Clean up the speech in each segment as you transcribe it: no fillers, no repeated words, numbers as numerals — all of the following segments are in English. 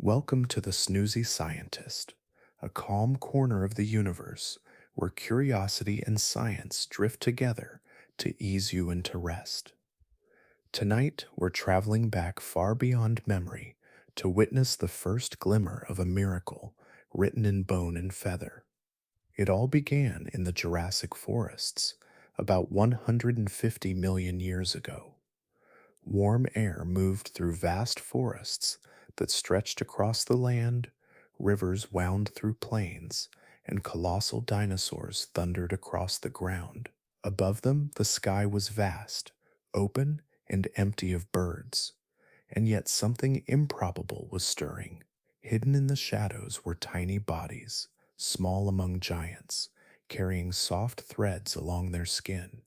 Welcome to the Snoozy Scientist, a calm corner of the universe where curiosity and science drift together to ease you into rest. Tonight, we're traveling back far beyond memory to witness the first glimmer of a miracle written in bone and feather. It all began in the Jurassic forests about 150 million years ago. Warm air moved through vast forests that stretched across the land, rivers wound through plains, and colossal dinosaurs thundered across the ground. Above them, the sky was vast, open, and empty of birds. And yet something improbable was stirring. Hidden in the shadows were tiny bodies, small among giants, carrying soft threads along their skin.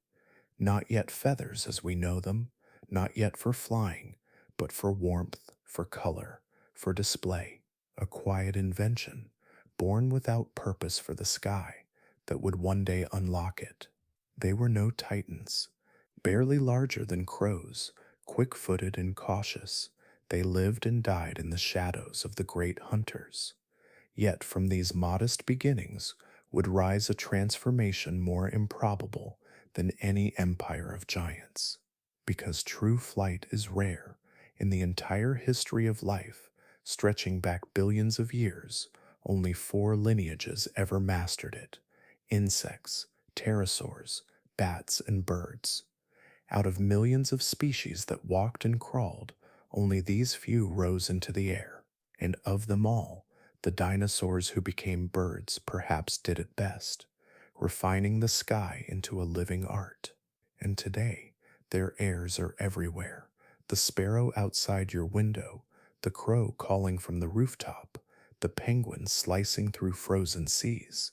Not yet feathers as we know them, not yet for flying, but for warmth, for color, for display. A quiet invention, born without purpose for the sky, that would one day unlock it. They were no titans, barely larger than crows, quick-footed and cautious. They lived and died in the shadows of the great hunters. Yet from these modest beginnings would rise a transformation more improbable than any empire of giants. Because true flight is rare in the entire history of life, stretching back billions of years, only four lineages ever mastered it: insects, pterosaurs, bats, and birds. Out of millions of species that walked and crawled, only these few rose into the air, and of them all, the dinosaurs who became birds perhaps did it best, refining the sky into a living art. And today, their heirs are everywhere: the sparrow outside your window, the crow calling from the rooftop, the penguin slicing through frozen seas.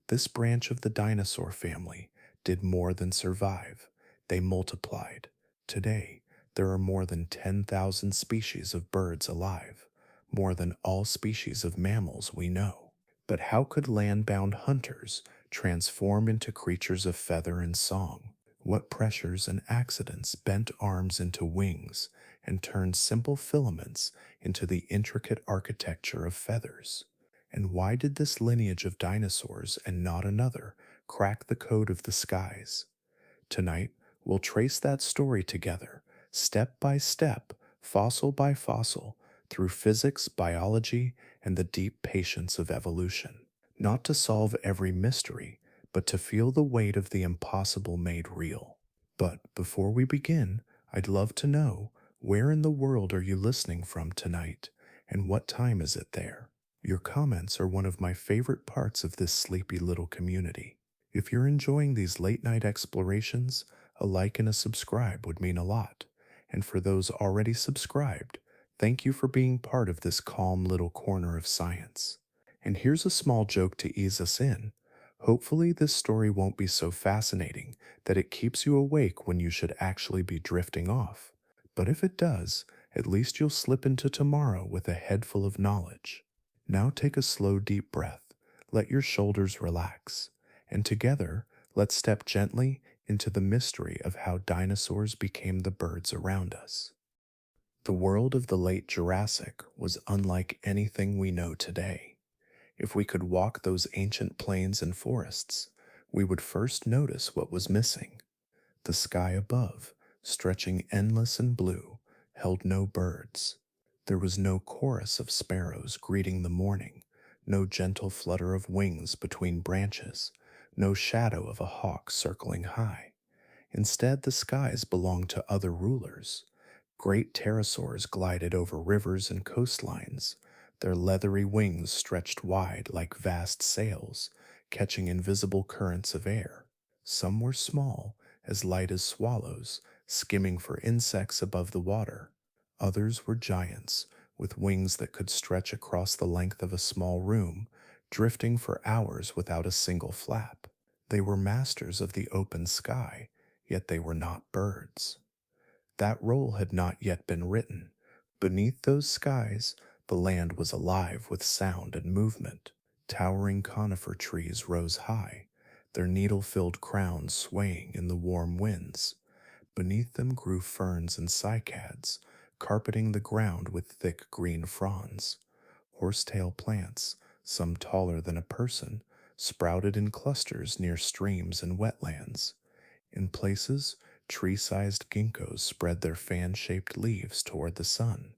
This branch of the dinosaur family did more than survive, they multiplied. Today, there are more than 10,000 species of birds alive, more than all species of mammals we know. But how could land-bound hunters transform into creatures of feather and song? What pressures and accidents bent arms into wings and turned simple filaments into the intricate architecture of feathers? And why did this lineage of dinosaurs and not another crack the code of the skies? Tonight, we'll trace that story together, step by step, fossil by fossil, through physics, biology, and the deep patience of evolution. Not to solve every mystery, but to feel the weight of the impossible made real. But before we begin, I'd love to know, where in the world are you listening from tonight, and what time is it there? Your comments are one of my favorite parts of this sleepy little community. If you're enjoying these late-night explorations, a like and a subscribe would mean a lot. And for those already subscribed, thank you for being part of this calm little corner of science. And here's a small joke to ease us in. Hopefully, this story won't be so fascinating that it keeps you awake when you should actually be drifting off. But if it does, at least you'll slip into tomorrow with a head full of knowledge. Now take a slow, deep breath, let your shoulders relax, and together, let's step gently into the mystery of how dinosaurs became the birds around us. The world of the late Jurassic was unlike anything we know today. If we could walk those ancient plains and forests, we would first notice what was missing. The sky above, stretching endless and blue, held no birds. There was no chorus of sparrows greeting the morning, no gentle flutter of wings between branches, no shadow of a hawk circling high. Instead, the skies belonged to other rulers. Great pterosaurs glided over rivers and coastlines, their leathery wings stretched wide like vast sails, catching invisible currents of air. Some were small, as light as swallows, skimming for insects above the water. Others were giants, with wings that could stretch across the length of a small room, drifting for hours without a single flap. They were masters of the open sky, yet they were not birds. That role had not yet been written. Beneath those skies, the land was alive with sound and movement. Towering conifer trees rose high, their needle-filled crowns swaying in the warm winds. Beneath them grew ferns and cycads, carpeting the ground with thick green fronds. Horsetail plants, some taller than a person, sprouted in clusters near streams and wetlands. In places, tree sized ginkgos spread their fan shaped leaves toward the sun.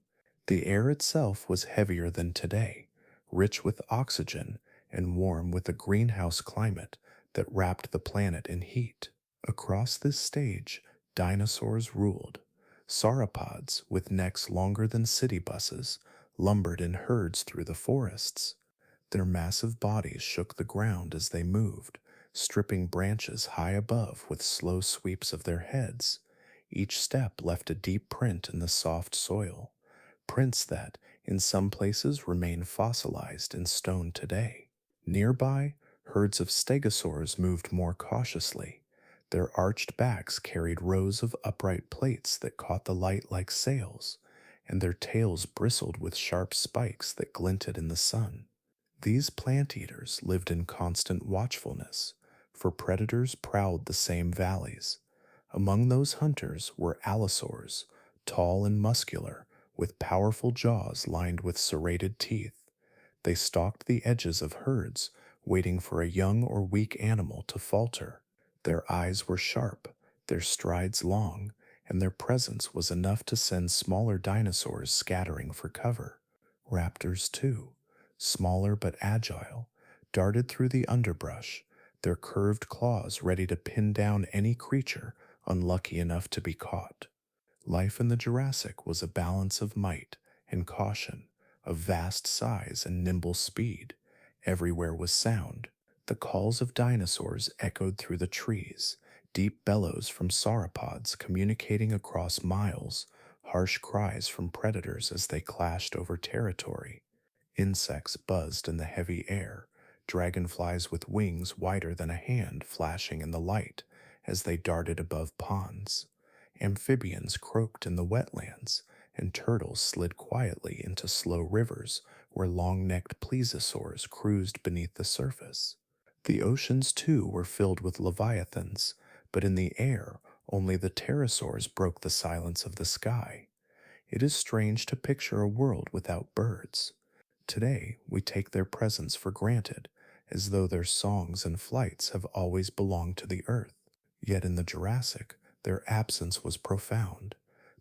The air itself was heavier than today, rich with oxygen and warm with a greenhouse climate that wrapped the planet in heat. Across this stage, dinosaurs ruled. Sauropods, with necks longer than city buses, lumbered in herds through the forests. Their massive bodies shook the ground as they moved, stripping branches high above with slow sweeps of their heads. Each step left a deep print in the soft soil, prints that, in some places, remain fossilized in stone today. Nearby, herds of stegosaurs moved more cautiously. Their arched backs carried rows of upright plates that caught the light like sails, and their tails bristled with sharp spikes that glinted in the sun. These plant eaters lived in constant watchfulness, for predators prowled the same valleys. Among those hunters were allosaurs, tall and muscular, with powerful jaws lined with serrated teeth. They stalked the edges of herds, waiting for a young or weak animal to falter. Their eyes were sharp, their strides long, and their presence was enough to send smaller dinosaurs scattering for cover. Raptors, too, smaller but agile, darted through the underbrush, their curved claws ready to pin down any creature unlucky enough to be caught. Life in the Jurassic was a balance of might and caution, of vast size and nimble speed. Everywhere was sound. The calls of dinosaurs echoed through the trees, deep bellows from sauropods communicating across miles, harsh cries from predators as they clashed over territory. Insects buzzed in the heavy air, dragonflies with wings wider than a hand flashing in the light as they darted above ponds. Amphibians croaked in the wetlands, and turtles slid quietly into slow rivers where long-necked plesiosaurs cruised beneath the surface. The oceans, too, were filled with leviathans, but in the air only the pterosaurs broke the silence of the sky. It is strange to picture a world without birds. Today, we take their presence for granted, as though their songs and flights have always belonged to the earth. Yet in the Jurassic, their absence was profound.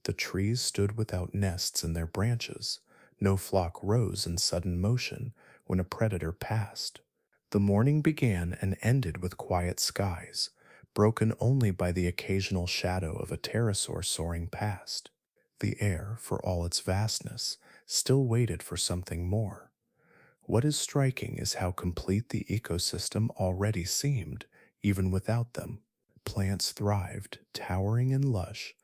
The trees stood without nests in their branches. No flock rose in sudden motion when a predator passed. The morning began and ended with quiet skies, broken only by the occasional shadow of a pterosaur soaring past. The air, for all its vastness, still waited for something more. What is striking is how complete the ecosystem already seemed, even without them. Plants thrived, towering and lush.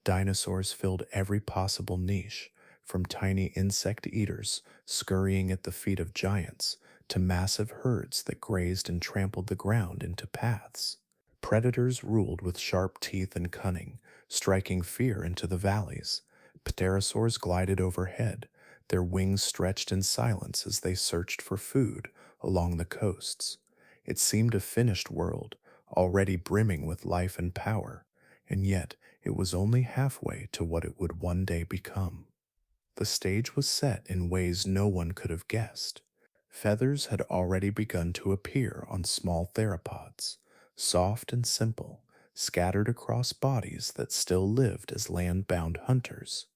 Dinosaurs filled every possible niche, from tiny insect eaters scurrying at the feet of giants to massive herds that grazed and trampled the ground into paths. Predators ruled with sharp teeth and cunning, striking fear into the valleys. Pterosaurs glided overhead, their wings stretched in silence as they searched for food along the coasts. It seemed a finished world, already brimming with life and power, and yet it was only halfway to what it would one day become. The stage was set in ways no one could have guessed. Feathers had already begun to appear on small theropods, soft and simple, scattered across bodies that still lived as land-bound hunters.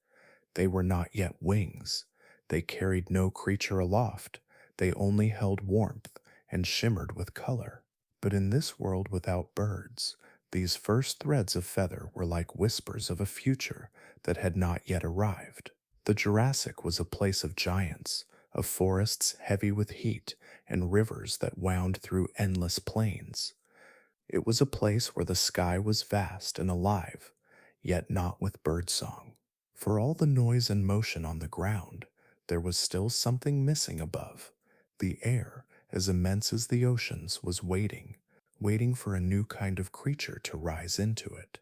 They were not yet wings. They carried no creature aloft. They only held warmth and shimmered with color. But in this world without birds, these first threads of feather were like whispers of a future that had not yet arrived. The Jurassic was a place of giants, of forests heavy with heat, and rivers that wound through endless plains. It was a place where the sky was vast and alive, yet not with birdsong. For all the noise and motion on the ground, there was still something missing above. The air, as immense as the oceans, was waiting for a new kind of creature to rise into it,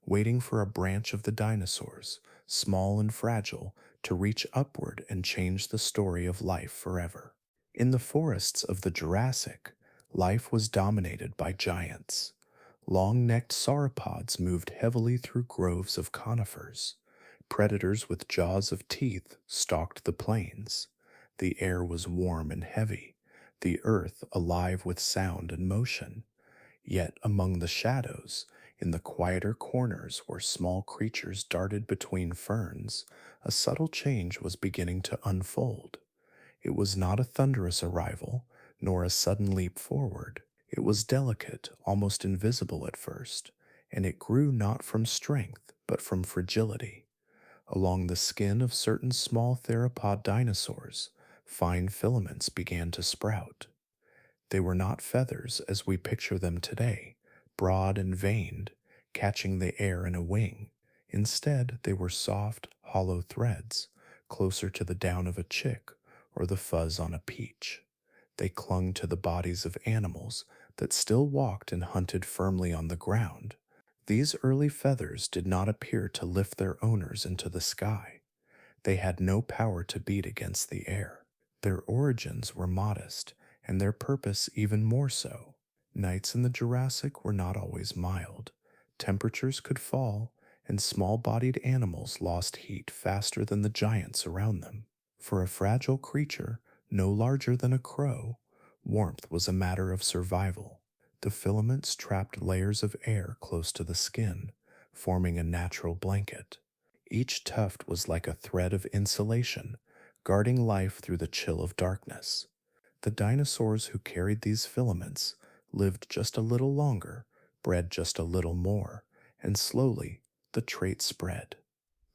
waiting for a branch of the dinosaurs, small and fragile, to reach upward and change the story of life forever. In the forests of the Jurassic, life was dominated by giants. Long-necked sauropods moved heavily through groves of conifers. Predators with jaws of teeth stalked the plains. The air was warm and heavy, the earth alive with sound and motion. Yet among the shadows, in the quieter corners where small creatures darted between ferns, a subtle change was beginning to unfold. It was not a thunderous arrival, nor a sudden leap forward. It was delicate, almost invisible at first, and it grew not from strength, but from fragility. Along the skin of certain small theropod dinosaurs, fine filaments began to sprout. They were not feathers as we picture them today, broad and veined, catching the air in a wing. Instead, they were soft, hollow threads, closer to the down of a chick or the fuzz on a peach. They clung to the bodies of animals that still walked and hunted firmly on the ground. These early feathers did not appear to lift their owners into the sky. They had no power to beat against the air. Their origins were modest, and their purpose even more so. Nights in the Jurassic were not always mild. Temperatures could fall, and small bodied animals lost heat faster than the giants around them. For a fragile creature, no larger than a crow, warmth was a matter of survival. The filaments trapped layers of air close to the skin, forming a natural blanket. Each tuft was like a thread of insulation, guarding life through the chill of darkness. The dinosaurs who carried these filaments lived just a little longer, bred just a little more, and slowly the trait spread.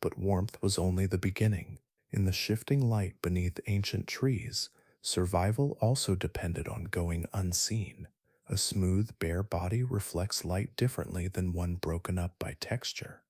But warmth was only the beginning. In the shifting light beneath ancient trees, survival also depended on going unseen. A smooth, bare body reflects light differently than one broken up by texture.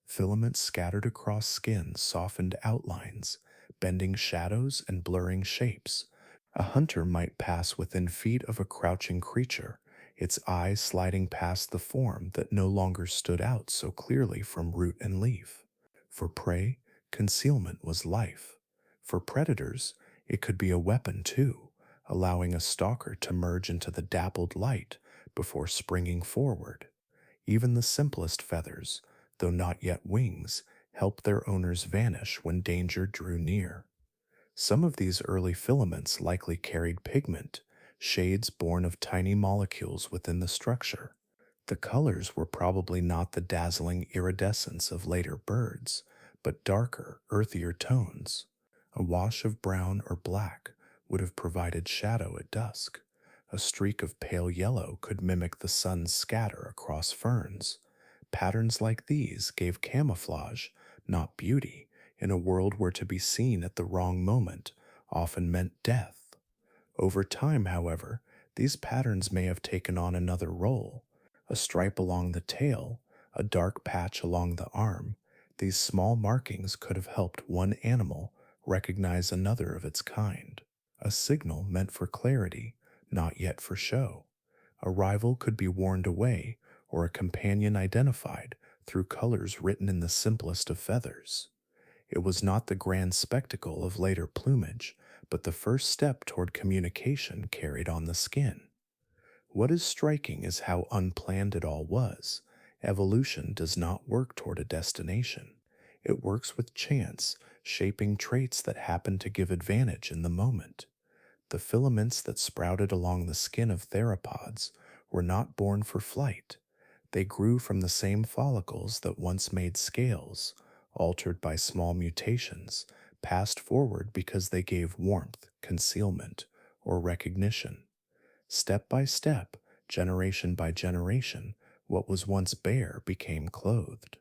Filaments scattered across skin softened outlines, bending shadows and blurring shapes. A hunter might pass within feet of a crouching creature, its eyes sliding past the form that no longer stood out so clearly from root and leaf. For prey, concealment was life. For predators, it could be a weapon too, allowing a stalker to merge into the dappled light before springing forward. Even the simplest feathers, though not yet wings, helped their owners vanish when danger drew near. Some of these early filaments likely carried pigment, shades born of tiny molecules within the structure. The colors were probably not the dazzling iridescence of later birds, but darker, earthier tones. A wash of brown or black would have provided shadow at dusk. A streak of pale yellow could mimic the sun's scatter across ferns. Patterns like these gave camouflage, not beauty, in a world where to be seen at the wrong moment often meant death. Over time, however, these patterns may have taken on another role. A stripe along the tail, a dark patch along the arm. These small markings could have helped one animal recognize another of its kind. A signal meant for clarity, not yet for show. A rival could be warned away, or a companion identified through colors written in the simplest of feathers. It was not the grand spectacle of later plumage, but the first step toward communication carried on the skin. What is striking is how unplanned it all was. Evolution does not work toward a destination. It works with chance, shaping traits that happen to give advantage in the moment. The filaments that sprouted along the skin of theropods were not born for flight. They grew from the same follicles that once made scales, altered by small mutations, passed forward because they gave warmth, concealment, or recognition. Step by step, generation by generation, what was once bare became clothed.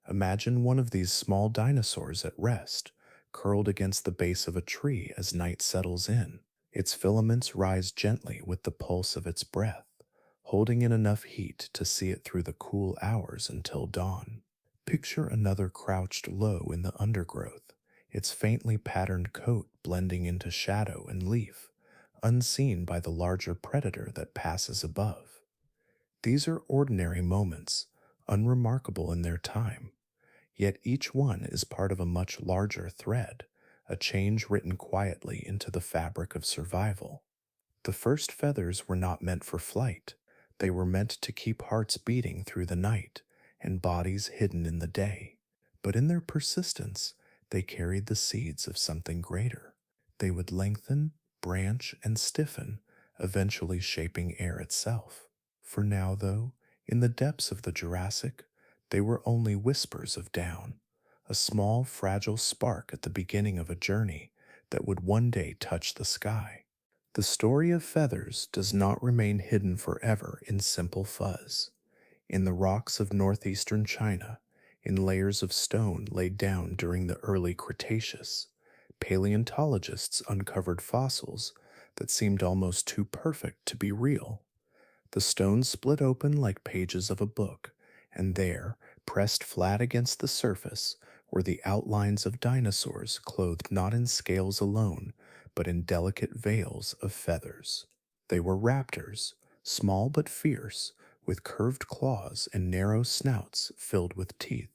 Imagine one of these small dinosaurs at rest, curled against the base of a tree as night settles in. Its filaments rise gently with the pulse of its breath, holding in enough heat to see it through the cool hours until dawn. Picture another crouched low in the undergrowth, its faintly patterned coat blending into shadow and leaf, unseen by the larger predator that passes above. These are ordinary moments, unremarkable in their time, yet each one is part of a much larger thread, a change written quietly into the fabric of survival. The first feathers were not meant for flight. They were meant to keep hearts beating through the night and bodies hidden in the day. But in their persistence, they carried the seeds of something greater. They would lengthen, branch, and stiffen, eventually shaping air itself. For now, though, in the depths of the Jurassic, they were only whispers of down, a small, fragile spark at the beginning of a journey that would one day touch the sky. The story of feathers does not remain hidden forever in simple fuzz. In the rocks of northeastern China, in layers of stone laid down during the early Cretaceous, paleontologists uncovered fossils that seemed almost too perfect to be real. The stones split open like pages of a book, and there, pressed flat against the surface, were the outlines of dinosaurs clothed not in scales alone, but in delicate veils of feathers. They were raptors, small but fierce, with curved claws and narrow snouts filled with teeth.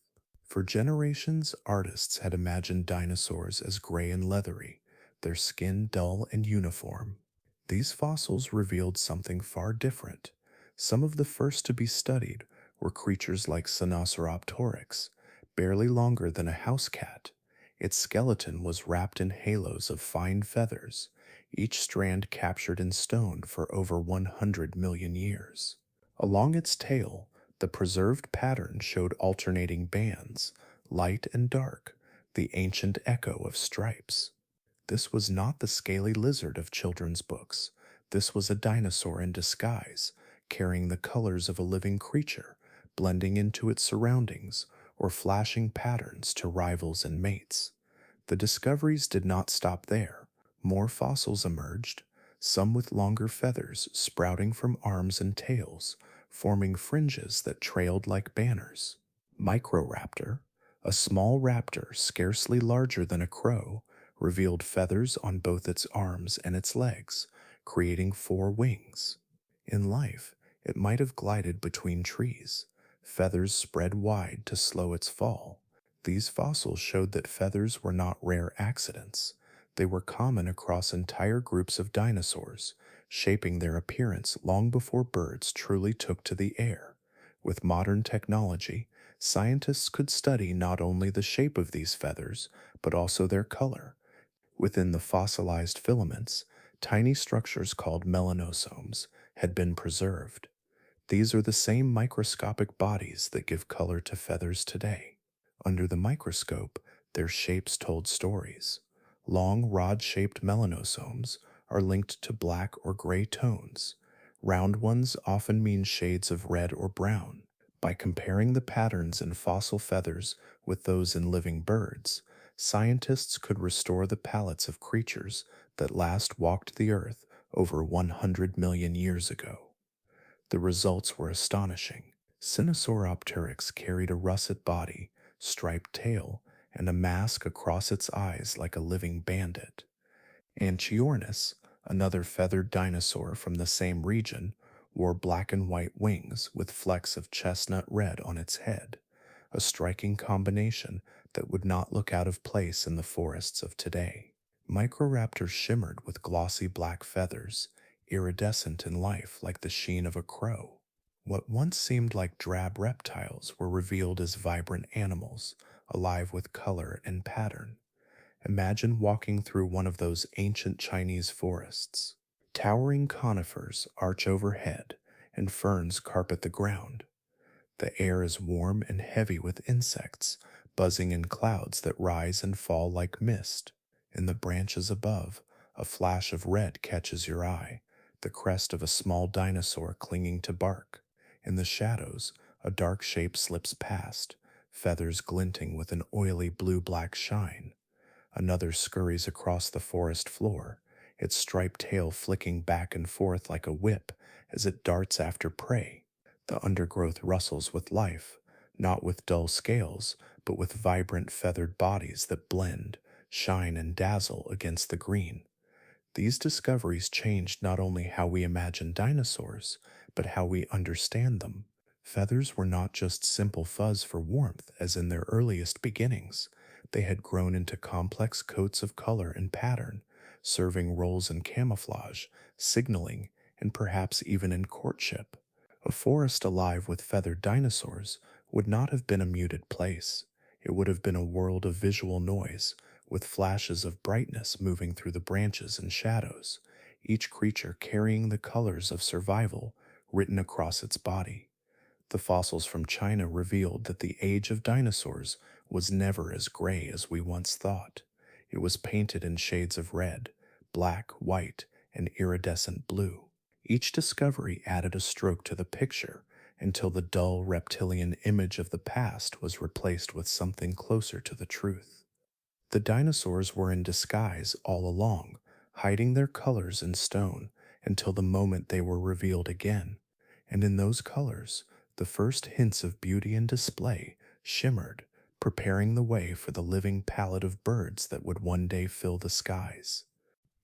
For generations, artists had imagined dinosaurs as gray and leathery, their skin dull and uniform. These fossils revealed something far different. Some of the first to be studied were creatures like Sinosauropteryx, barely longer than a house cat. Its skeleton was wrapped in halos of fine feathers, each strand captured in stone for over 100 million years. Along its tail, the preserved pattern showed alternating bands, light and dark, the ancient echo of stripes. This was not the scaly lizard of children's books. This was a dinosaur in disguise, carrying the colors of a living creature, blending into its surroundings, or flashing patterns to rivals and mates. The discoveries did not stop there. More fossils emerged, some with longer feathers sprouting from arms and tails, forming fringes that trailed like banners. Microraptor, a small raptor scarcely larger than a crow, revealed feathers on both its arms and its legs, creating four wings. In life, it might have glided between trees, feathers spread wide to slow its fall. These fossils showed that feathers were not rare accidents. They were common across entire groups of dinosaurs, shaping their appearance long before birds truly took to the air. With modern technology, scientists could study not only the shape of these feathers, but also their color. Within the fossilized filaments, tiny structures called melanosomes had been preserved. These are the same microscopic bodies that give color to feathers today. Under the microscope, their shapes told stories. Long, rod-shaped melanosomes are linked to black or gray tones. Round ones often mean shades of red or brown. By comparing the patterns in fossil feathers with those in living birds, scientists could restore the palettes of creatures that last walked the earth over 100 million years ago. The results were astonishing. Sinosauropteryx carried a russet body, striped tail, and a mask across its eyes like a living bandit. Anchiornis, another feathered dinosaur from the same region, wore black and white wings with flecks of chestnut red on its head, a striking combination that would not look out of place in the forests of today. Microraptor shimmered with glossy black feathers, iridescent in life like the sheen of a crow. What once seemed like drab reptiles were revealed as vibrant animals, alive with color and pattern. Imagine walking through one of those ancient Chinese forests. Towering conifers arch overhead, and ferns carpet the ground. The air is warm and heavy with insects, buzzing in clouds that rise and fall like mist. In the branches above, a flash of red catches your eye, the crest of a small dinosaur clinging to bark. In the shadows, a dark shape slips past, feathers glinting with an oily blue-black shine. Another scurries across the forest floor, its striped tail flicking back and forth like a whip as it darts after prey. The undergrowth rustles with life, not with dull scales, but with vibrant feathered bodies that blend, shine, and dazzle against the green. These discoveries changed not only how we imagine dinosaurs, but how we understand them. Feathers were not just simple fuzz for warmth as in their earliest beginnings. They had grown into complex coats of color and pattern, serving roles in camouflage, signaling, and perhaps even in courtship. A forest alive with feathered dinosaurs would not have been a muted place. It would have been a world of visual noise, with flashes of brightness moving through the branches and shadows, each creature carrying the colors of survival written across its body. The fossils from China revealed that the age of dinosaurs was never as gray as we once thought. It was painted in shades of red, black, white, and iridescent blue. Each discovery added a stroke to the picture until the dull reptilian image of the past was replaced with something closer to the truth. The dinosaurs were in disguise all along, hiding their colors in stone until the moment they were revealed again. And in those colors, the first hints of beauty and display shimmered, preparing the way for the living palette of birds that would one day fill the skies.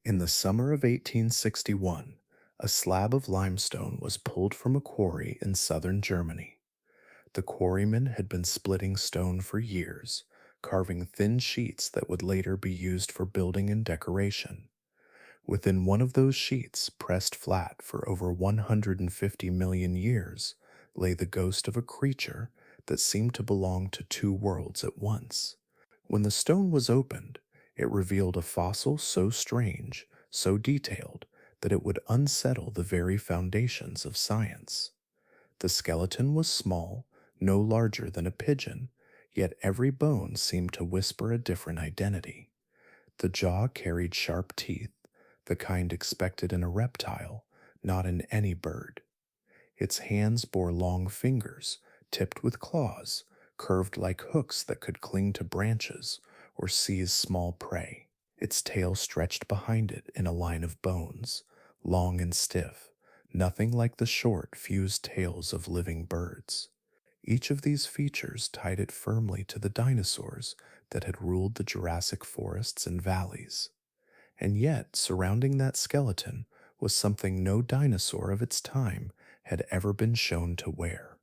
In the summer of 1861, a slab of limestone was pulled from a quarry in southern Germany. The quarrymen had been splitting stone for years, carving thin sheets that would later be used for building and decoration. Within one of those sheets, pressed flat for over 150 million years, lay the ghost of a creature that seemed to belong to two worlds at once. When the stone was opened, it revealed a fossil so strange, so detailed, that it would unsettle the very foundations of science. The skeleton was small, no larger than a pigeon, yet every bone seemed to whisper a different identity. The jaw carried sharp teeth, the kind expected in a reptile, not in any bird. Its hands bore long fingers, tipped with claws, curved like hooks that could cling to branches or seize small prey. Its tail stretched behind it in a line of bones, long and stiff, nothing like the short, fused tails of living birds. Each of these features tied it firmly to the dinosaurs that had ruled the Jurassic forests and valleys. And yet, surrounding that skeleton was something no dinosaur of its time had ever been shown to wear.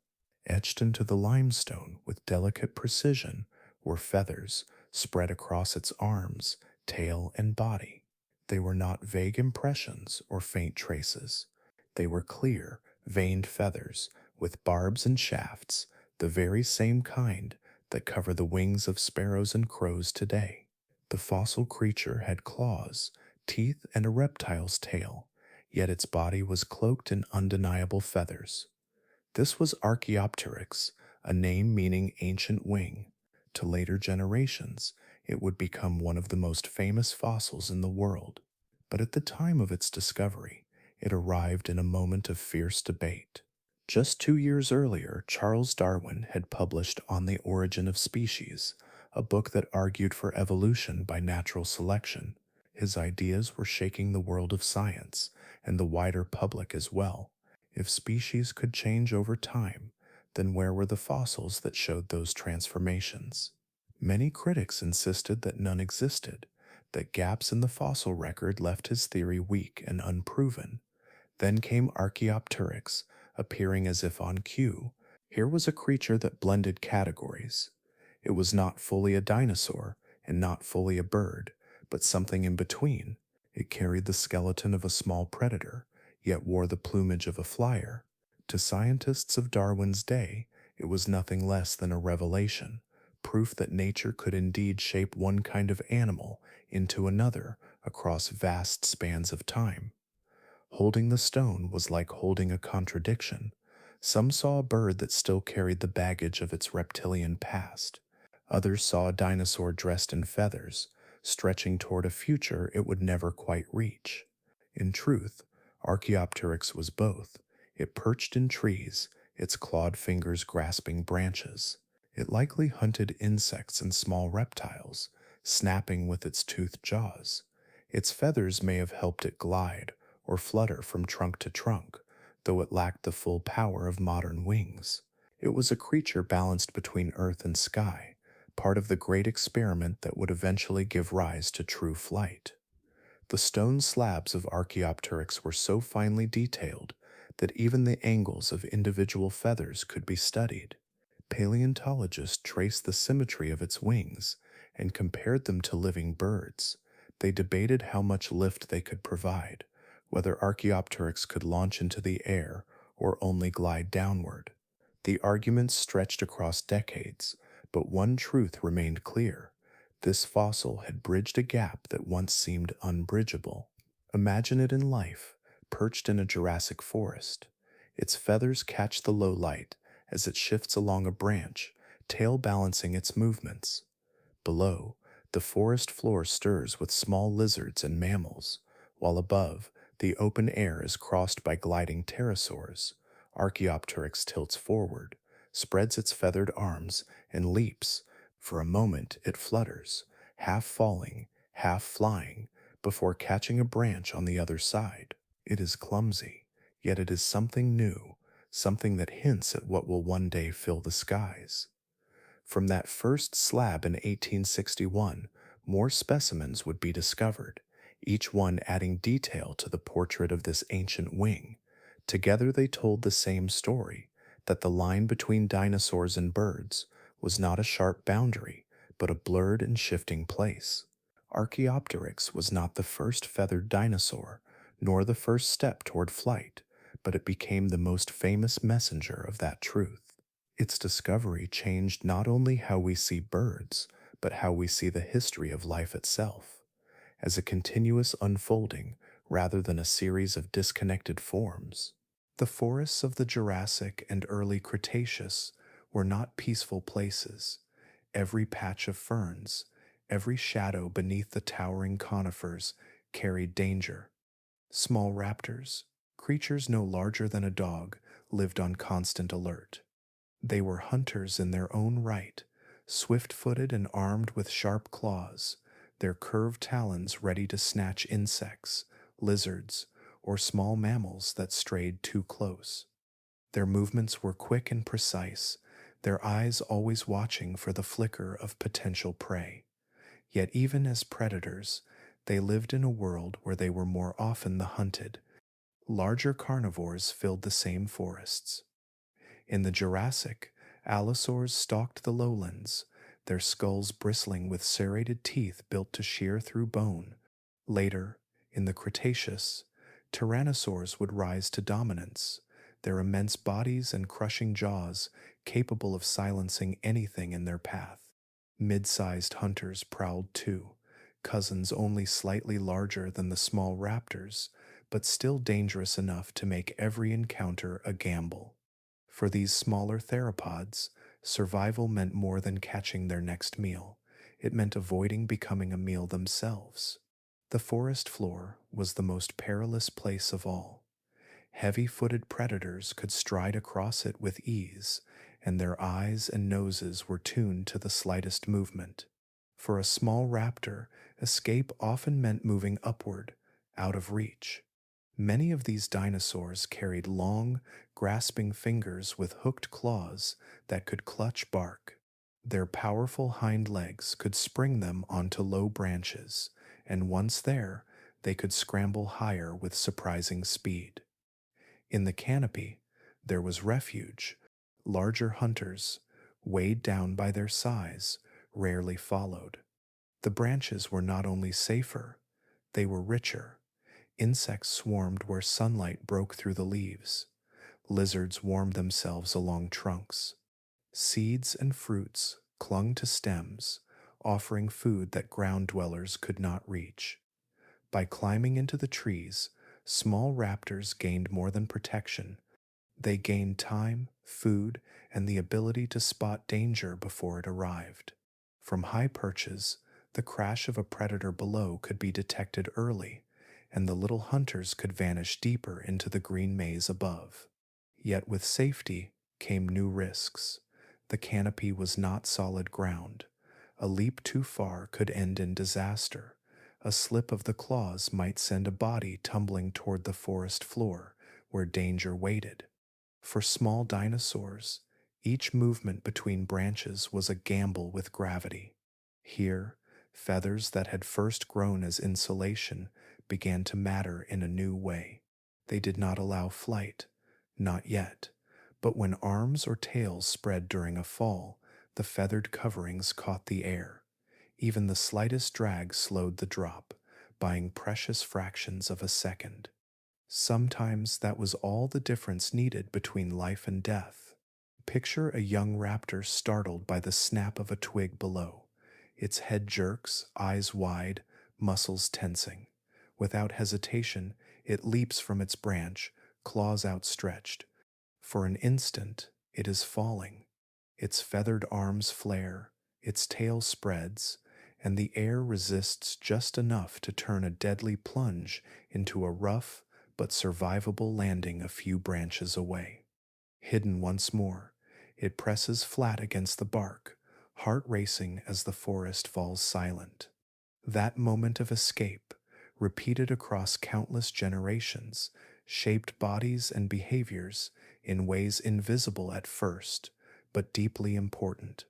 Etched into the limestone with delicate precision were feathers spread across its arms, tail, and body. They were not vague impressions or faint traces. They were clear, veined feathers with barbs and shafts, the very same kind that cover the wings of sparrows and crows today. The fossil creature had claws, teeth, and a reptile's tail, yet its body was cloaked in undeniable feathers. This was Archaeopteryx, a name meaning ancient wing. To later generations, it would become one of the most famous fossils in the world. But at the time of its discovery, it arrived in a moment of fierce debate. Just 2 years earlier, Charles Darwin had published On the Origin of Species, a book that argued for evolution by natural selection. His ideas were shaking the world of science and the wider public as well. If species could change over time, then where were the fossils that showed those transformations? Many critics insisted that none existed, that gaps in the fossil record left his theory weak and unproven. Then came Archaeopteryx, appearing as if on cue. Here was a creature that blended categories. It was not fully a dinosaur and not fully a bird, but something in between. It carried the skeleton of a small predator, yet wore the plumage of a flyer. To scientists of Darwin's day, it was nothing less than a revelation, proof that nature could indeed shape one kind of animal into another across vast spans of time. Holding the stone was like holding a contradiction. Some saw a bird that still carried the baggage of its reptilian past. Others saw a dinosaur dressed in feathers, stretching toward a future it would never quite reach. In truth, Archaeopteryx was both. It perched in trees, its clawed fingers grasping branches. It likely hunted insects and small reptiles, snapping with its toothed jaws. Its feathers may have helped it glide or flutter from trunk to trunk, though it lacked the full power of modern wings. It was a creature balanced between earth and sky, part of the great experiment that would eventually give rise to true flight. The stone slabs of Archaeopteryx were so finely detailed that even the angles of individual feathers could be studied. Paleontologists traced the symmetry of its wings and compared them to living birds. They debated how much lift they could provide, whether Archaeopteryx could launch into the air or only glide downward. The arguments stretched across decades, but one truth remained clear. This fossil had bridged a gap that once seemed unbridgeable. Imagine it in life, perched in a Jurassic forest. Its feathers catch the low light as it shifts along a branch, tail balancing its movements. Below, the forest floor stirs with small lizards and mammals, while above, the open air is crossed by gliding pterosaurs. Archaeopteryx tilts forward, spreads its feathered arms, and leaps. For a moment, it flutters, half falling, half flying, before catching a branch on the other side. It is clumsy, yet it is something new, something that hints at what will one day fill the skies. From that first slab in 1861, more specimens would be discovered, each one adding detail to the portrait of this ancient wing. Together they told the same story, that the line between dinosaurs and birds was not a sharp boundary, but a blurred and shifting place. Archaeopteryx was not the first feathered dinosaur, nor the first step toward flight, but it became the most famous messenger of that truth. Its discovery changed not only how we see birds, but how we see the history of life itself, as a continuous unfolding rather than a series of disconnected forms. The forests of the Jurassic and early Cretaceous were not peaceful places. Every patch of ferns, every shadow beneath the towering conifers carried danger. Small raptors, creatures no larger than a dog, lived on constant alert. They were hunters in their own right, swift-footed and armed with sharp claws, their curved talons ready to snatch insects, lizards, or small mammals that strayed too close. Their movements were quick and precise, their eyes always watching for the flicker of potential prey. Yet even as predators, they lived in a world where they were more often the hunted. Larger carnivores filled the same forests. In the Jurassic, allosaurs stalked the lowlands, their skulls bristling with serrated teeth built to shear through bone. Later, in the Cretaceous, tyrannosaurs would rise to dominance, their immense bodies and crushing jaws capable of silencing anything in their path. Mid-sized hunters prowled too, cousins only slightly larger than the small raptors, but still dangerous enough to make every encounter a gamble. For these smaller theropods, survival meant more than catching their next meal. It meant avoiding becoming a meal themselves. The forest floor was the most perilous place of all. Heavy-footed predators could stride across it with ease, and their eyes and noses were tuned to the slightest movement. For a small raptor, escape often meant moving upward, out of reach. Many of these dinosaurs carried long, grasping fingers with hooked claws that could clutch bark. Their powerful hind legs could spring them onto low branches, and once there, they could scramble higher with surprising speed. In the canopy, there was refuge. Larger hunters, weighed down by their size, rarely followed. The branches were not only safer, they were richer. Insects swarmed where sunlight broke through the leaves. Lizards warmed themselves along trunks. Seeds and fruits clung to stems, offering food that ground dwellers could not reach. By climbing into the trees, small raptors gained more than protection. They gained time, food, and the ability to spot danger before it arrived. From high perches, the crash of a predator below could be detected early, and the little hunters could vanish deeper into the green maze above. Yet with safety came new risks. The canopy was not solid ground. A leap too far could end in disaster. A slip of the claws might send a body tumbling toward the forest floor, where danger waited. For small dinosaurs, each movement between branches was a gamble with gravity. Here, feathers that had first grown as insulation began to matter in a new way. They did not allow flight, not yet, but when arms or tails spread during a fall, the feathered coverings caught the air. Even the slightest drag slowed the drop, buying precious fractions of a second. Sometimes that was all the difference needed between life and death. Picture a young raptor startled by the snap of a twig below. Its head jerks, eyes wide, muscles tensing. Without hesitation, it leaps from its branch, claws outstretched. For an instant, it is falling. Its feathered arms flare, its tail spreads, and the air resists just enough to turn a deadly plunge into a rough but survivable landing a few branches away. Hidden once more, it presses flat against the bark, heart racing as the forest falls silent. That moment of escape, repeated across countless generations, shaped bodies and behaviors in ways invisible at first, but deeply important.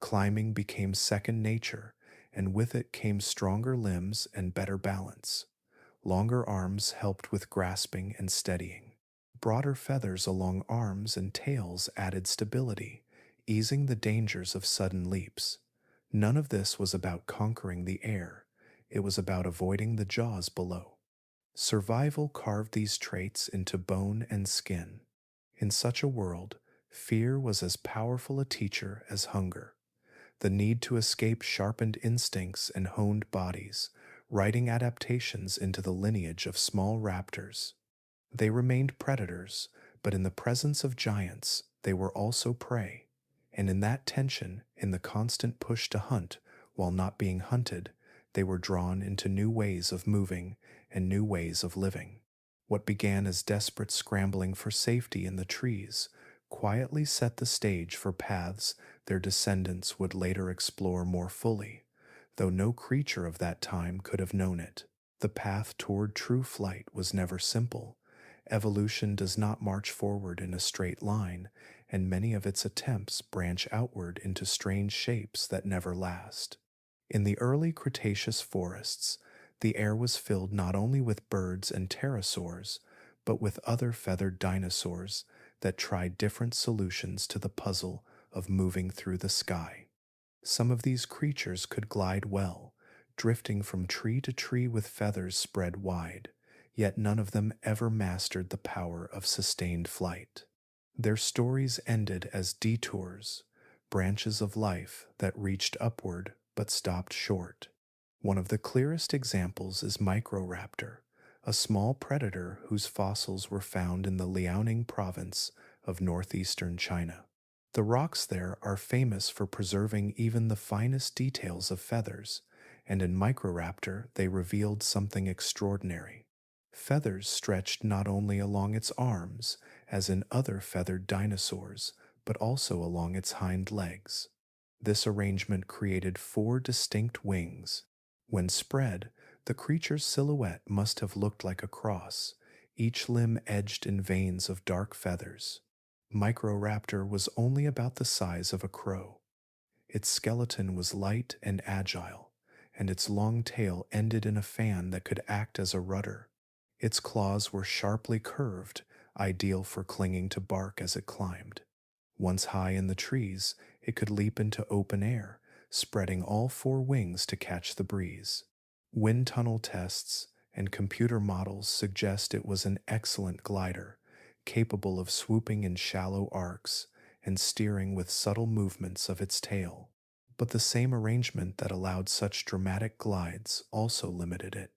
Climbing became second nature, and with it came stronger limbs and better balance. Longer arms helped with grasping and steadying. Broader feathers along arms and tails added stability, easing the dangers of sudden leaps. None of this was about conquering the air, it was about avoiding the jaws below. Survival carved these traits into bone and skin. In such a world, fear was as powerful a teacher as hunger. The need to escape sharpened instincts and honed bodies, writing adaptations into the lineage of small raptors. They remained predators, but in the presence of giants, they were also prey. And in that tension, in the constant push to hunt while not being hunted, they were drawn into new ways of moving and new ways of living. What began as desperate scrambling for safety in the trees quietly set the stage for paths their descendants would later explore more fully, though no creature of that time could have known it. The path toward true flight was never simple. Evolution does not march forward in a straight line, and many of its attempts branch outward into strange shapes that never last. In the early Cretaceous forests, the air was filled not only with birds and pterosaurs, but with other feathered dinosaurs that tried different solutions to the puzzle of moving through the sky. Some of these creatures could glide well, drifting from tree to tree with feathers spread wide, yet none of them ever mastered the power of sustained flight. Their stories ended as detours, branches of life that reached upward but stopped short. One of the clearest examples is Microraptor, a small predator whose fossils were found in the Liaoning province of northeastern China. The rocks there are famous for preserving even the finest details of feathers, and in Microraptor they revealed something extraordinary. Feathers stretched not only along its arms, as in other feathered dinosaurs, but also along its hind legs. This arrangement created 4 distinct wings. When spread, the creature's silhouette must have looked like a cross, each limb edged in veins of dark feathers. Microraptor was only about the size of a crow. Its skeleton was light and agile, and its long tail ended in a fan that could act as a rudder. Its claws were sharply curved, ideal for clinging to bark as it climbed. Once high in the trees, it could leap into open air, spreading all 4 wings to catch the breeze. Wind tunnel tests and computer models suggest it was an excellent glider, capable of swooping in shallow arcs and steering with subtle movements of its tail. But the same arrangement that allowed such dramatic glides also limited it.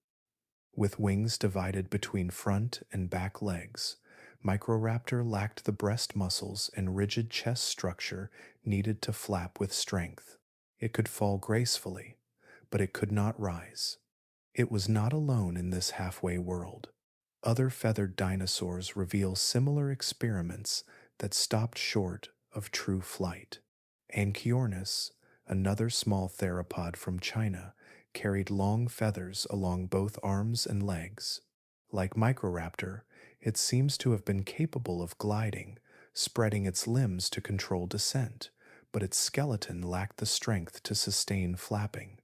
With wings divided between front and back legs, Microraptor lacked the breast muscles and rigid chest structure needed to flap with strength. It could fall gracefully, but it could not rise. It was not alone in this halfway world. Other feathered dinosaurs reveal similar experiments that stopped short of true flight. Anchiornis, another small theropod from China, carried long feathers along both arms and legs. Like Microraptor, it seems to have been capable of gliding, spreading its limbs to control descent, but its skeleton lacked the strength to sustain flapping.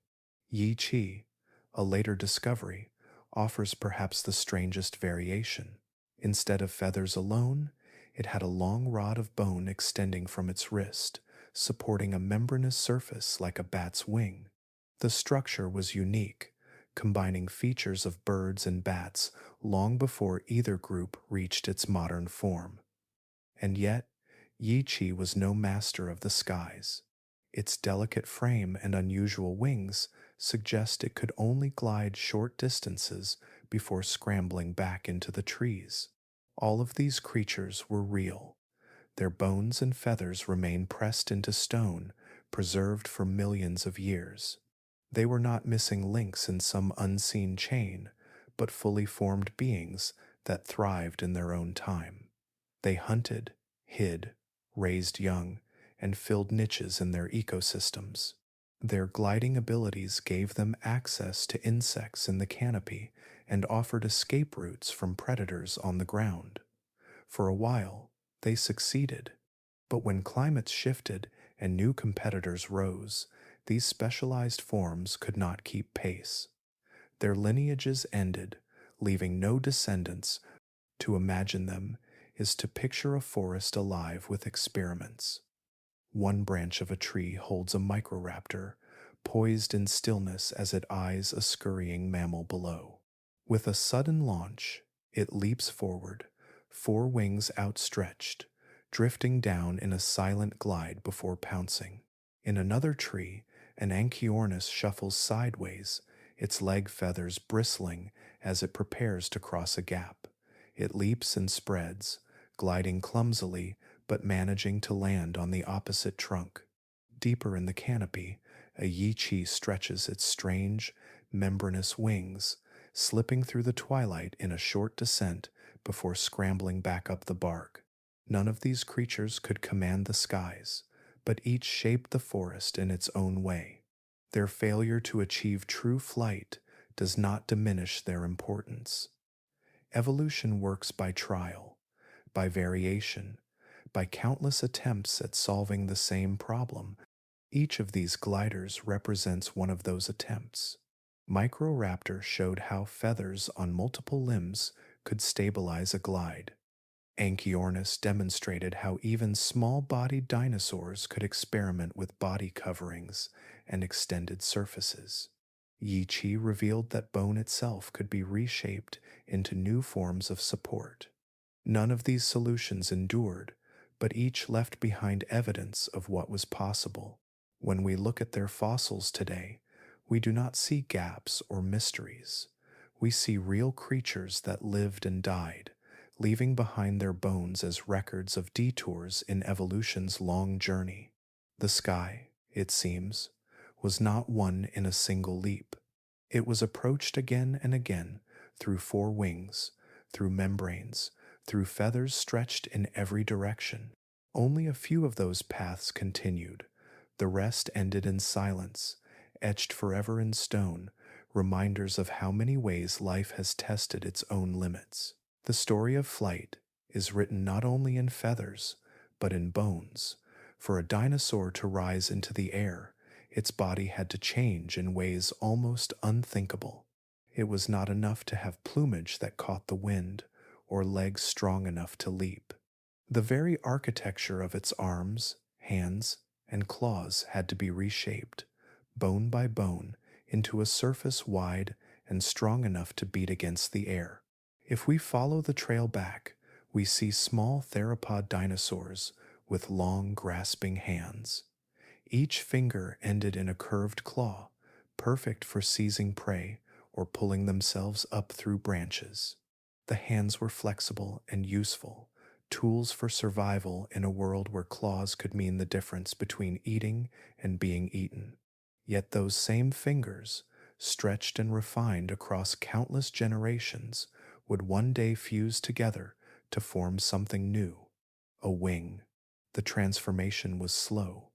Yi Qi, a later discovery, offers perhaps the strangest variation. Instead of feathers alone, it had a long rod of bone extending from its wrist, supporting a membranous surface like a bat's wing. The structure was unique, combining features of birds and bats long before either group reached its modern form. And yet, Yi Qi was no master of the skies. Its delicate frame and unusual wings suggest it could only glide short distances before scrambling back into the trees. All of these creatures were real. Their bones and feathers remain pressed into stone, preserved for millions of years. They were not missing links in some unseen chain, but fully formed beings that thrived in their own time. They hunted, hid, raised young, and filled niches in their ecosystems. Their gliding abilities gave them access to insects in the canopy and offered escape routes from predators on the ground. For a while, they succeeded, but when climates shifted and new competitors rose, these specialized forms could not keep pace. Their lineages ended, leaving no descendants. To imagine them is to picture a forest alive with experiments. One branch of a tree holds a microraptor, poised in stillness as it eyes a scurrying mammal below. With a sudden launch, it leaps forward, four wings outstretched, drifting down in a silent glide before pouncing. In another tree, an Anchiornis shuffles sideways, its leg feathers bristling as it prepares to cross a gap. It leaps and spreads, gliding clumsily but managing to land on the opposite trunk. Deeper in the canopy, a Yi-Chi stretches its strange, membranous wings, slipping through the twilight in a short descent before scrambling back up the bark. None of these creatures could command the skies, but each shaped the forest in its own way. Their failure to achieve true flight does not diminish their importance. Evolution works by trial, by variation, by countless attempts at solving the same problem. Each of these gliders represents one of those attempts. Microraptor showed how feathers on multiple limbs could stabilize a glide. Anchiornis demonstrated how even small-bodied dinosaurs could experiment with body coverings and extended surfaces. Yi-Chi revealed that bone itself could be reshaped into new forms of support. None of these solutions endured, but each left behind evidence of what was possible. When we look at their fossils today, we do not see gaps or mysteries. We see real creatures that lived and died, leaving behind their bones as records of detours in evolution's long journey. The sky, it seems, was not won in a single leap. It was approached again and again through four wings, through membranes, through feathers stretched in every direction. Only a few of those paths continued. The rest ended in silence, etched forever in stone, reminders of how many ways life has tested its own limits. The story of flight is written not only in feathers, but in bones. For a dinosaur to rise into the air, its body had to change in ways almost unthinkable. It was not enough to have plumage that caught the wind, or legs strong enough to leap. The very architecture of its arms, hands, and claws had to be reshaped, bone by bone, into a surface wide and strong enough to beat against the air. If we follow the trail back, we see small theropod dinosaurs with long, grasping hands. Each finger ended in a curved claw, perfect for seizing prey or pulling themselves up through branches. The hands were flexible and useful, tools for survival in a world where claws could mean the difference between eating and being eaten. Yet those same fingers, stretched and refined across countless generations, would one day fuse together to form something new, a wing. The transformation was slow.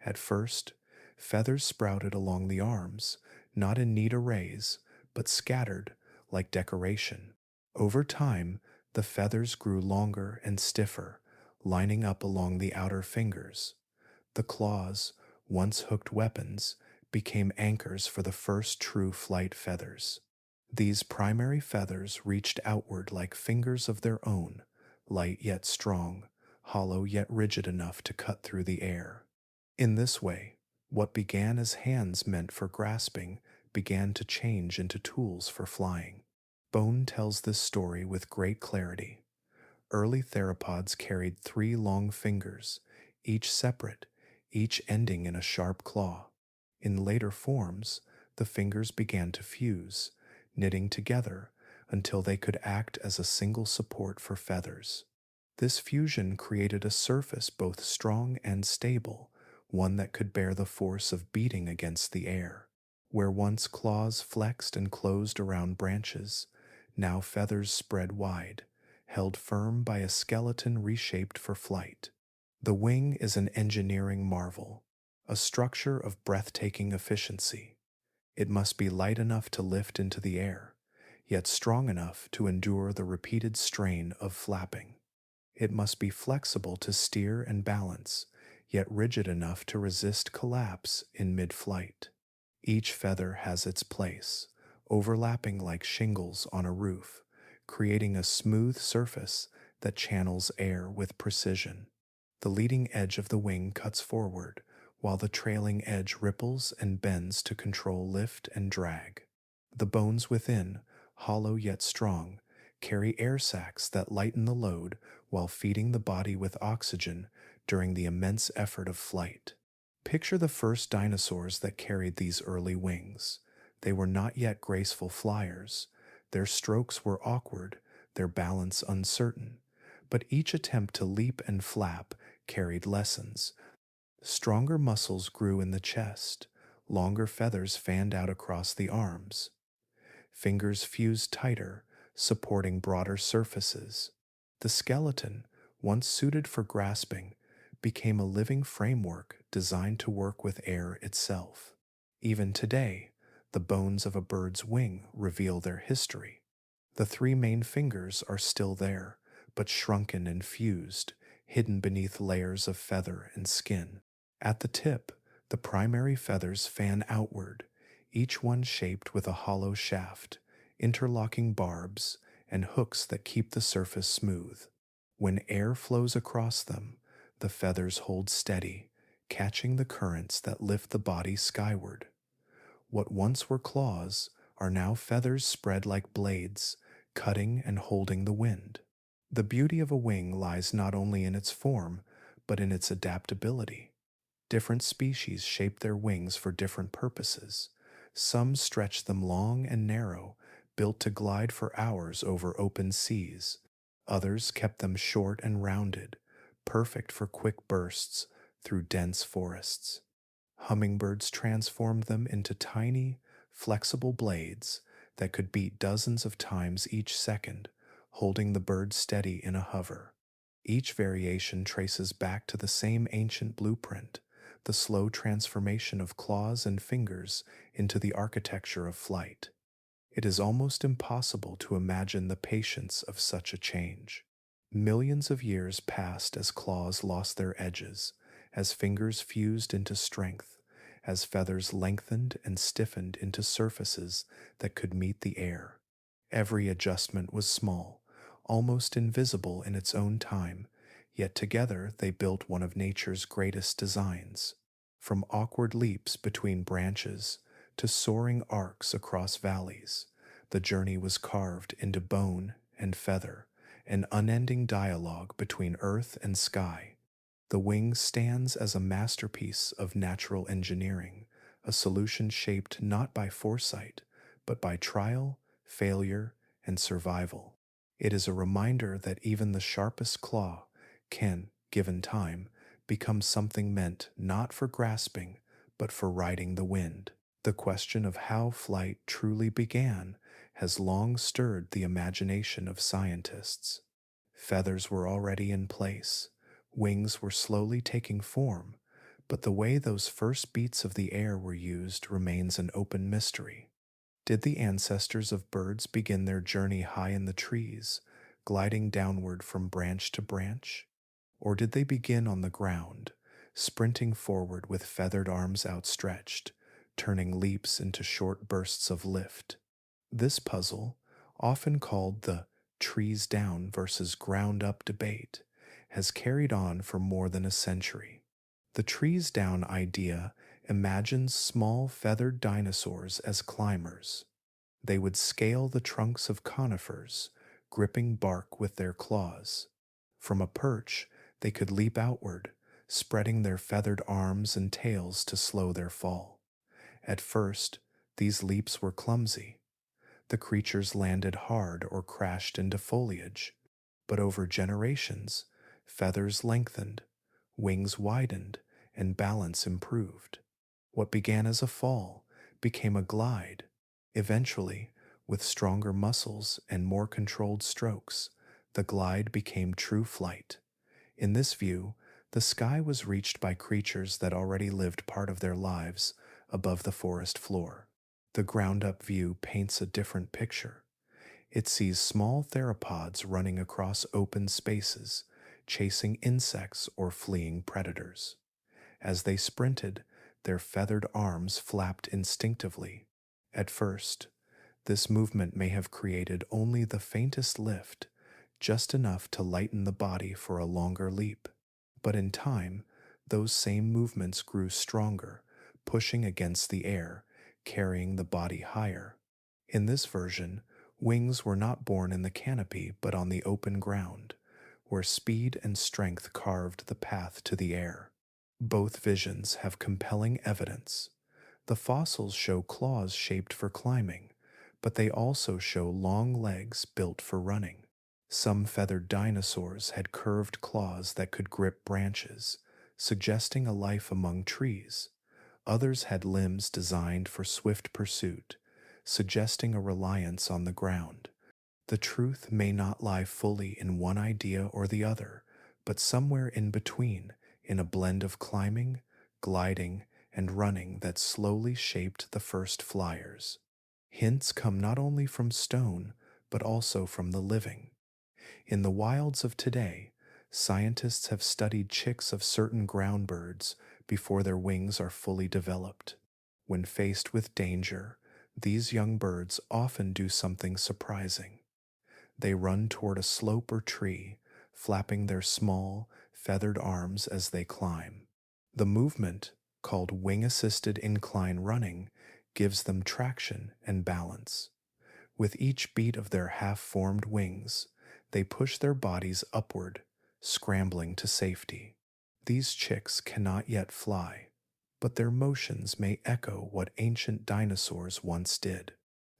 At first, feathers sprouted along the arms, not in neat arrays, but scattered like decoration. Over time, the feathers grew longer and stiffer, lining up along the outer fingers. The claws, once hooked weapons, became anchors for the first true flight feathers. These primary feathers reached outward like fingers of their own, light yet strong, hollow yet rigid enough to cut through the air. In this way, what began as hands meant for grasping began to change into tools for flying. Bone tells this story with great clarity. Early theropods carried three long fingers, each separate, each ending in a sharp claw. In later forms, the fingers began to fuse, knitting together until they could act as a single support for feathers. This fusion created a surface both strong and stable, one that could bear the force of beating against the air. Where once claws flexed and closed around branches, now feathers spread wide, held firm by a skeleton reshaped for flight. The wing is an engineering marvel, a structure of breathtaking efficiency. It must be light enough to lift into the air, yet strong enough to endure the repeated strain of flapping. It must be flexible to steer and balance, yet rigid enough to resist collapse in mid-flight. Each feather has its place, overlapping like shingles on a roof, creating a smooth surface that channels air with precision. The leading edge of the wing cuts forward, while the trailing edge ripples and bends to control lift and drag. The bones within, hollow yet strong, carry air sacs that lighten the load while feeding the body with oxygen during the immense effort of flight. Picture the first dinosaurs that carried these early wings. They were not yet graceful flyers. Their strokes were awkward, their balance uncertain. But each attempt to leap and flap carried lessons. Stronger muscles grew in the chest, longer feathers fanned out across the arms. Fingers fused tighter, supporting broader surfaces. The skeleton, once suited for grasping, became a living framework designed to work with air itself. Even today, the bones of a bird's wing reveal their history. The three main fingers are still there, but shrunken and fused, hidden beneath layers of feather and skin. At the tip, the primary feathers fan outward, each one shaped with a hollow shaft, interlocking barbs, and hooks that keep the surface smooth. When air flows across them, the feathers hold steady, catching the currents that lift the body skyward. What once were claws are now feathers spread like blades, cutting and holding the wind. The beauty of a wing lies not only in its form, but in its adaptability. Different species shape their wings for different purposes. Some stretch them long and narrow, built to glide for hours over open seas. Others kept them short and rounded, perfect for quick bursts through dense forests. Hummingbirds transformed them into tiny, flexible blades that could beat dozens of times each second, holding the bird steady in a hover. Each variation traces back to the same ancient blueprint, the slow transformation of claws and fingers into the architecture of flight. It is almost impossible to imagine the patience of such a change. Millions of years passed as claws lost their edges, as fingers fused into strength, as feathers lengthened and stiffened into surfaces that could meet the air. Every adjustment was small, almost invisible in its own time, yet together they built one of nature's greatest designs. From awkward leaps between branches to soaring arcs across valleys, the journey was carved into bone and feather, an unending dialogue between earth and sky. The wing stands as a masterpiece of natural engineering, a solution shaped not by foresight, but by trial, failure, and survival. It is a reminder that even the sharpest claw can, given time, become something meant not for grasping, but for riding the wind. The question of how flight truly began has long stirred the imagination of scientists. Feathers were already in place, wings were slowly taking form, but the way those first beats of the air were used remains an open mystery. Did the ancestors of birds begin their journey high in the trees, gliding downward from branch to branch? Or did they begin on the ground, sprinting forward with feathered arms outstretched, turning leaps into short bursts of lift? This puzzle, often called the trees down versus ground up debate, has carried on for more than a century. The trees down idea imagines small feathered dinosaurs as climbers. They would scale the trunks of conifers, gripping bark with their claws. From a perch, they could leap outward, spreading their feathered arms and tails to slow their fall. At first, these leaps were clumsy. The creatures landed hard or crashed into foliage, but over generations, feathers lengthened, wings widened, and balance improved. What began as a fall became a glide. Eventually, with stronger muscles and more controlled strokes, the glide became true flight. In this view, the sky was reached by creatures that already lived part of their lives above the forest floor. The ground up view paints a different picture. It sees small theropods running across open spaces, chasing insects or fleeing predators. As they sprinted, their feathered arms flapped instinctively. At first, this movement may have created only the faintest lift, just enough to lighten the body for a longer leap. But in time, those same movements grew stronger, pushing against the air, carrying the body higher. In this version, wings were not born in the canopy but on the open ground, where speed and strength carved the path to the air. Both visions have compelling evidence. The fossils show claws shaped for climbing, but they also show long legs built for running. Some feathered dinosaurs had curved claws that could grip branches, suggesting a life among trees. Others had limbs designed for swift pursuit, suggesting a reliance on the ground. The truth may not lie fully in one idea or the other, but somewhere in between, in a blend of climbing, gliding, and running that slowly shaped the first flyers. Hints come not only from stone, but also from the living. In the wilds of today, scientists have studied chicks of certain ground birds before their wings are fully developed. When faced with danger, these young birds often do something surprising. They run toward a slope or tree, flapping their small, feathered arms as they climb. The movement, called wing-assisted incline running, gives them traction and balance. With each beat of their half-formed wings, they push their bodies upward, scrambling to safety. These chicks cannot yet fly, but their motions may echo what ancient dinosaurs once did.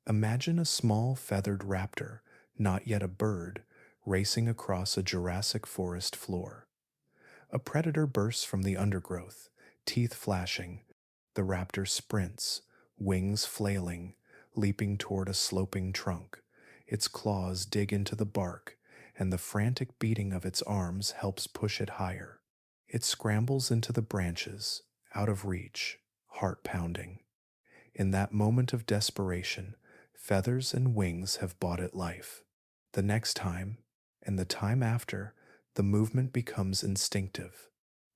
Imagine a small feathered raptor, not yet a bird, racing across a Jurassic forest floor. A predator bursts from the undergrowth, teeth flashing. The raptor sprints, wings flailing, leaping toward a sloping trunk. Its claws dig into the bark, and the frantic beating of its arms helps push it higher. It scrambles into the branches, out of reach, heart pounding. In that moment of desperation, feathers and wings have bought it life. The next time, and the time after, the movement becomes instinctive.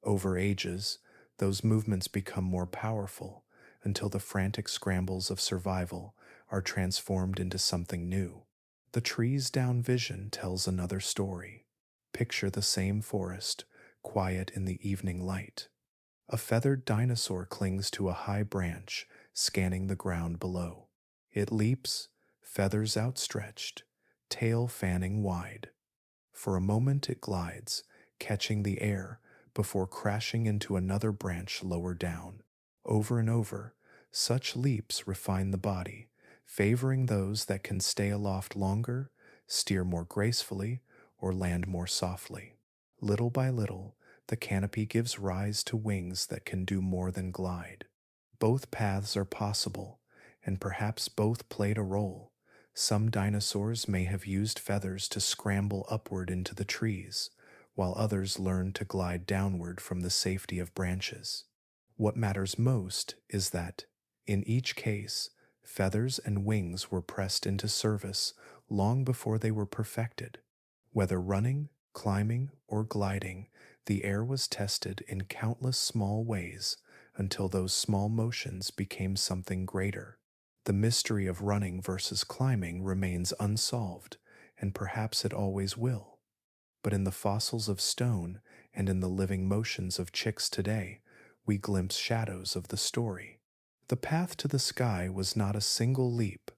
Over ages, those movements become more powerful until the frantic scrambles of survival are transformed into something new. The trees down vision tells another story. Picture the same forest, quiet in the evening light. A feathered dinosaur clings to a high branch, scanning the ground below. It leaps, feathers outstretched, tail fanning wide. For a moment it glides, catching the air before crashing into another branch lower down. Over and over, such leaps refine the body, favoring those that can stay aloft longer, steer more gracefully, or land more softly. Little by little, the canopy gives rise to wings that can do more than glide. Both paths are possible, and perhaps both played a role. Some dinosaurs may have used feathers to scramble upward into the trees, while others learned to glide downward from the safety of branches. What matters most is that, in each case, feathers and wings were pressed into service long before they were perfected. Whether running, climbing, or gliding, the air was tested in countless small ways until those small motions became something greater. The mystery of running versus climbing remains unsolved, and perhaps it always will. But in the fossils of stone and in the living motions of chicks today, we glimpse shadows of the story. The path to the sky was not a single leap,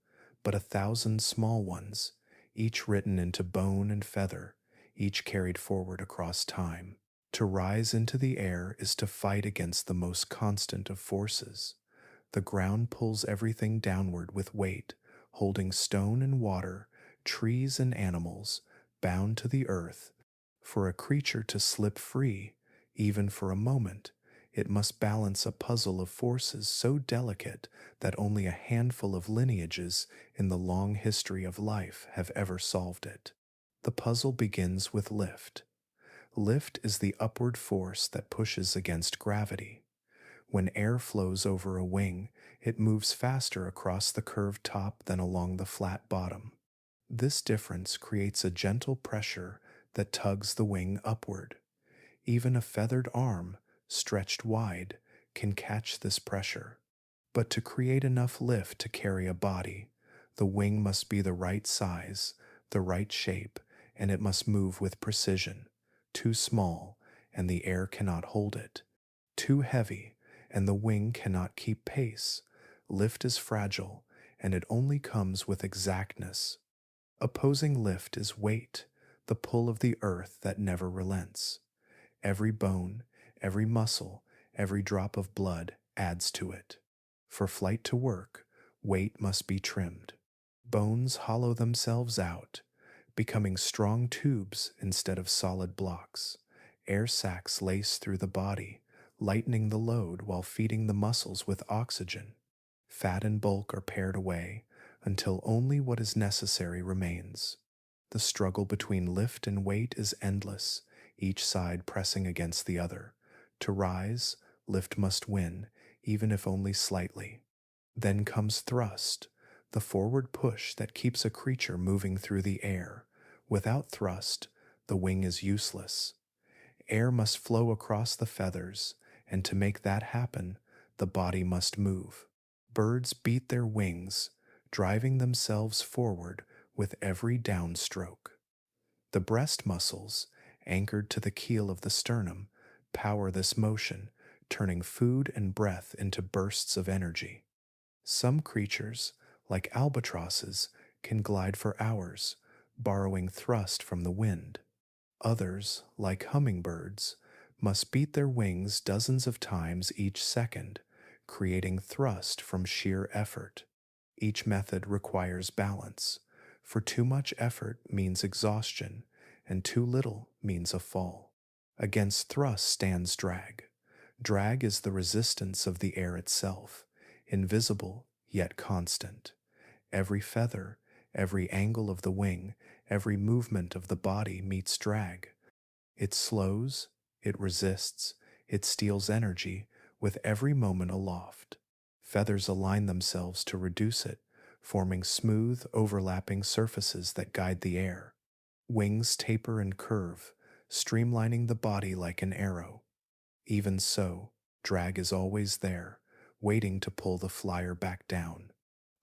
but 1,000 small ones, each written into bone and feather, each carried forward across time. To rise into the air is to fight against the most constant of forces. The ground pulls everything downward with weight, holding stone and water, trees and animals, bound to the earth. For a creature to slip free, even for a moment, it must balance a puzzle of forces so delicate that only a handful of lineages in the long history of life have ever solved it. The puzzle begins with lift. Lift is the upward force that pushes against gravity. When air flows over a wing, it moves faster across the curved top than along the flat bottom. This difference creates a gentle pressure that tugs the wing upward. Even a feathered arm, stretched wide, can catch this pressure. But to create enough lift to carry a body, the wing must be the right size, the right shape, and it must move with precision. Too small, and the air cannot hold it. Too heavy, and the wing cannot keep pace. Lift is fragile, and it only comes with exactness. Opposing lift is weight, the pull of the earth that never relents. Every bone, every muscle, every drop of blood adds to it. For flight to work, weight must be trimmed. Bones hollow themselves out, becoming strong tubes instead of solid blocks. Air sacs lace through the body, lightening the load while feeding the muscles with oxygen. Fat and bulk are pared away until only what is necessary remains. The struggle between lift and weight is endless, each side pressing against the other. To rise, lift must win, even if only slightly. Then comes thrust, the forward push that keeps a creature moving through the air. Without thrust, the wing is useless. Air must flow across the feathers, and to make that happen, the body must move. Birds beat their wings, driving themselves forward with every downstroke. The breast muscles, anchored to the keel of the sternum, power this motion, turning food and breath into bursts of energy. Some creatures, like albatrosses, can glide for hours, borrowing thrust from the wind. Others, like hummingbirds, must beat their wings dozens of times each second, creating thrust from sheer effort. Each method requires balance, for too much effort means exhaustion, and too little means a fall. Against thrust stands drag. Drag is the resistance of the air itself, invisible yet constant. Every feather, every angle of the wing, every movement of the body meets drag. It slows, it resists, it steals energy with every moment aloft. Feathers align themselves to reduce it, forming smooth, overlapping surfaces that guide the air. Wings taper and curve, streamlining the body like an arrow. Even so, drag is always there, waiting to pull the flyer back down.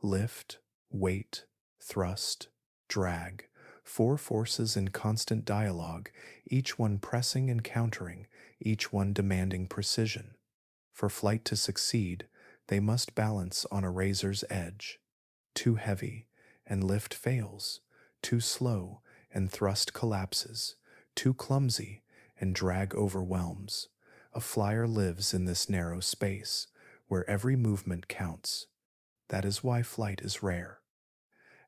Lift, weight, thrust, drag, four forces in constant dialogue, each one pressing and countering, each one demanding precision. For flight to succeed, they must balance on a razor's edge. Too heavy, and lift fails. Too slow, and thrust collapses. Too clumsy, and drag overwhelms. A flyer lives in this narrow space, where every movement counts. That is why flight is rare.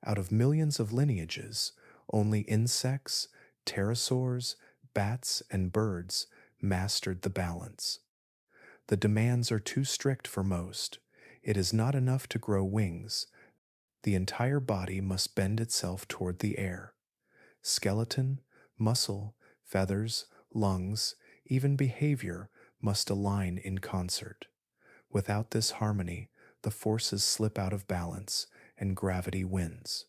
Out of millions of lineages, only insects, pterosaurs, bats, and birds mastered the balance. The demands are too strict for most. It is not enough to grow wings. The entire body must bend itself toward the air. Skeleton, muscle, feathers, lungs, even behavior must align in concert. Without this harmony, the forces slip out of balance and gravity wins.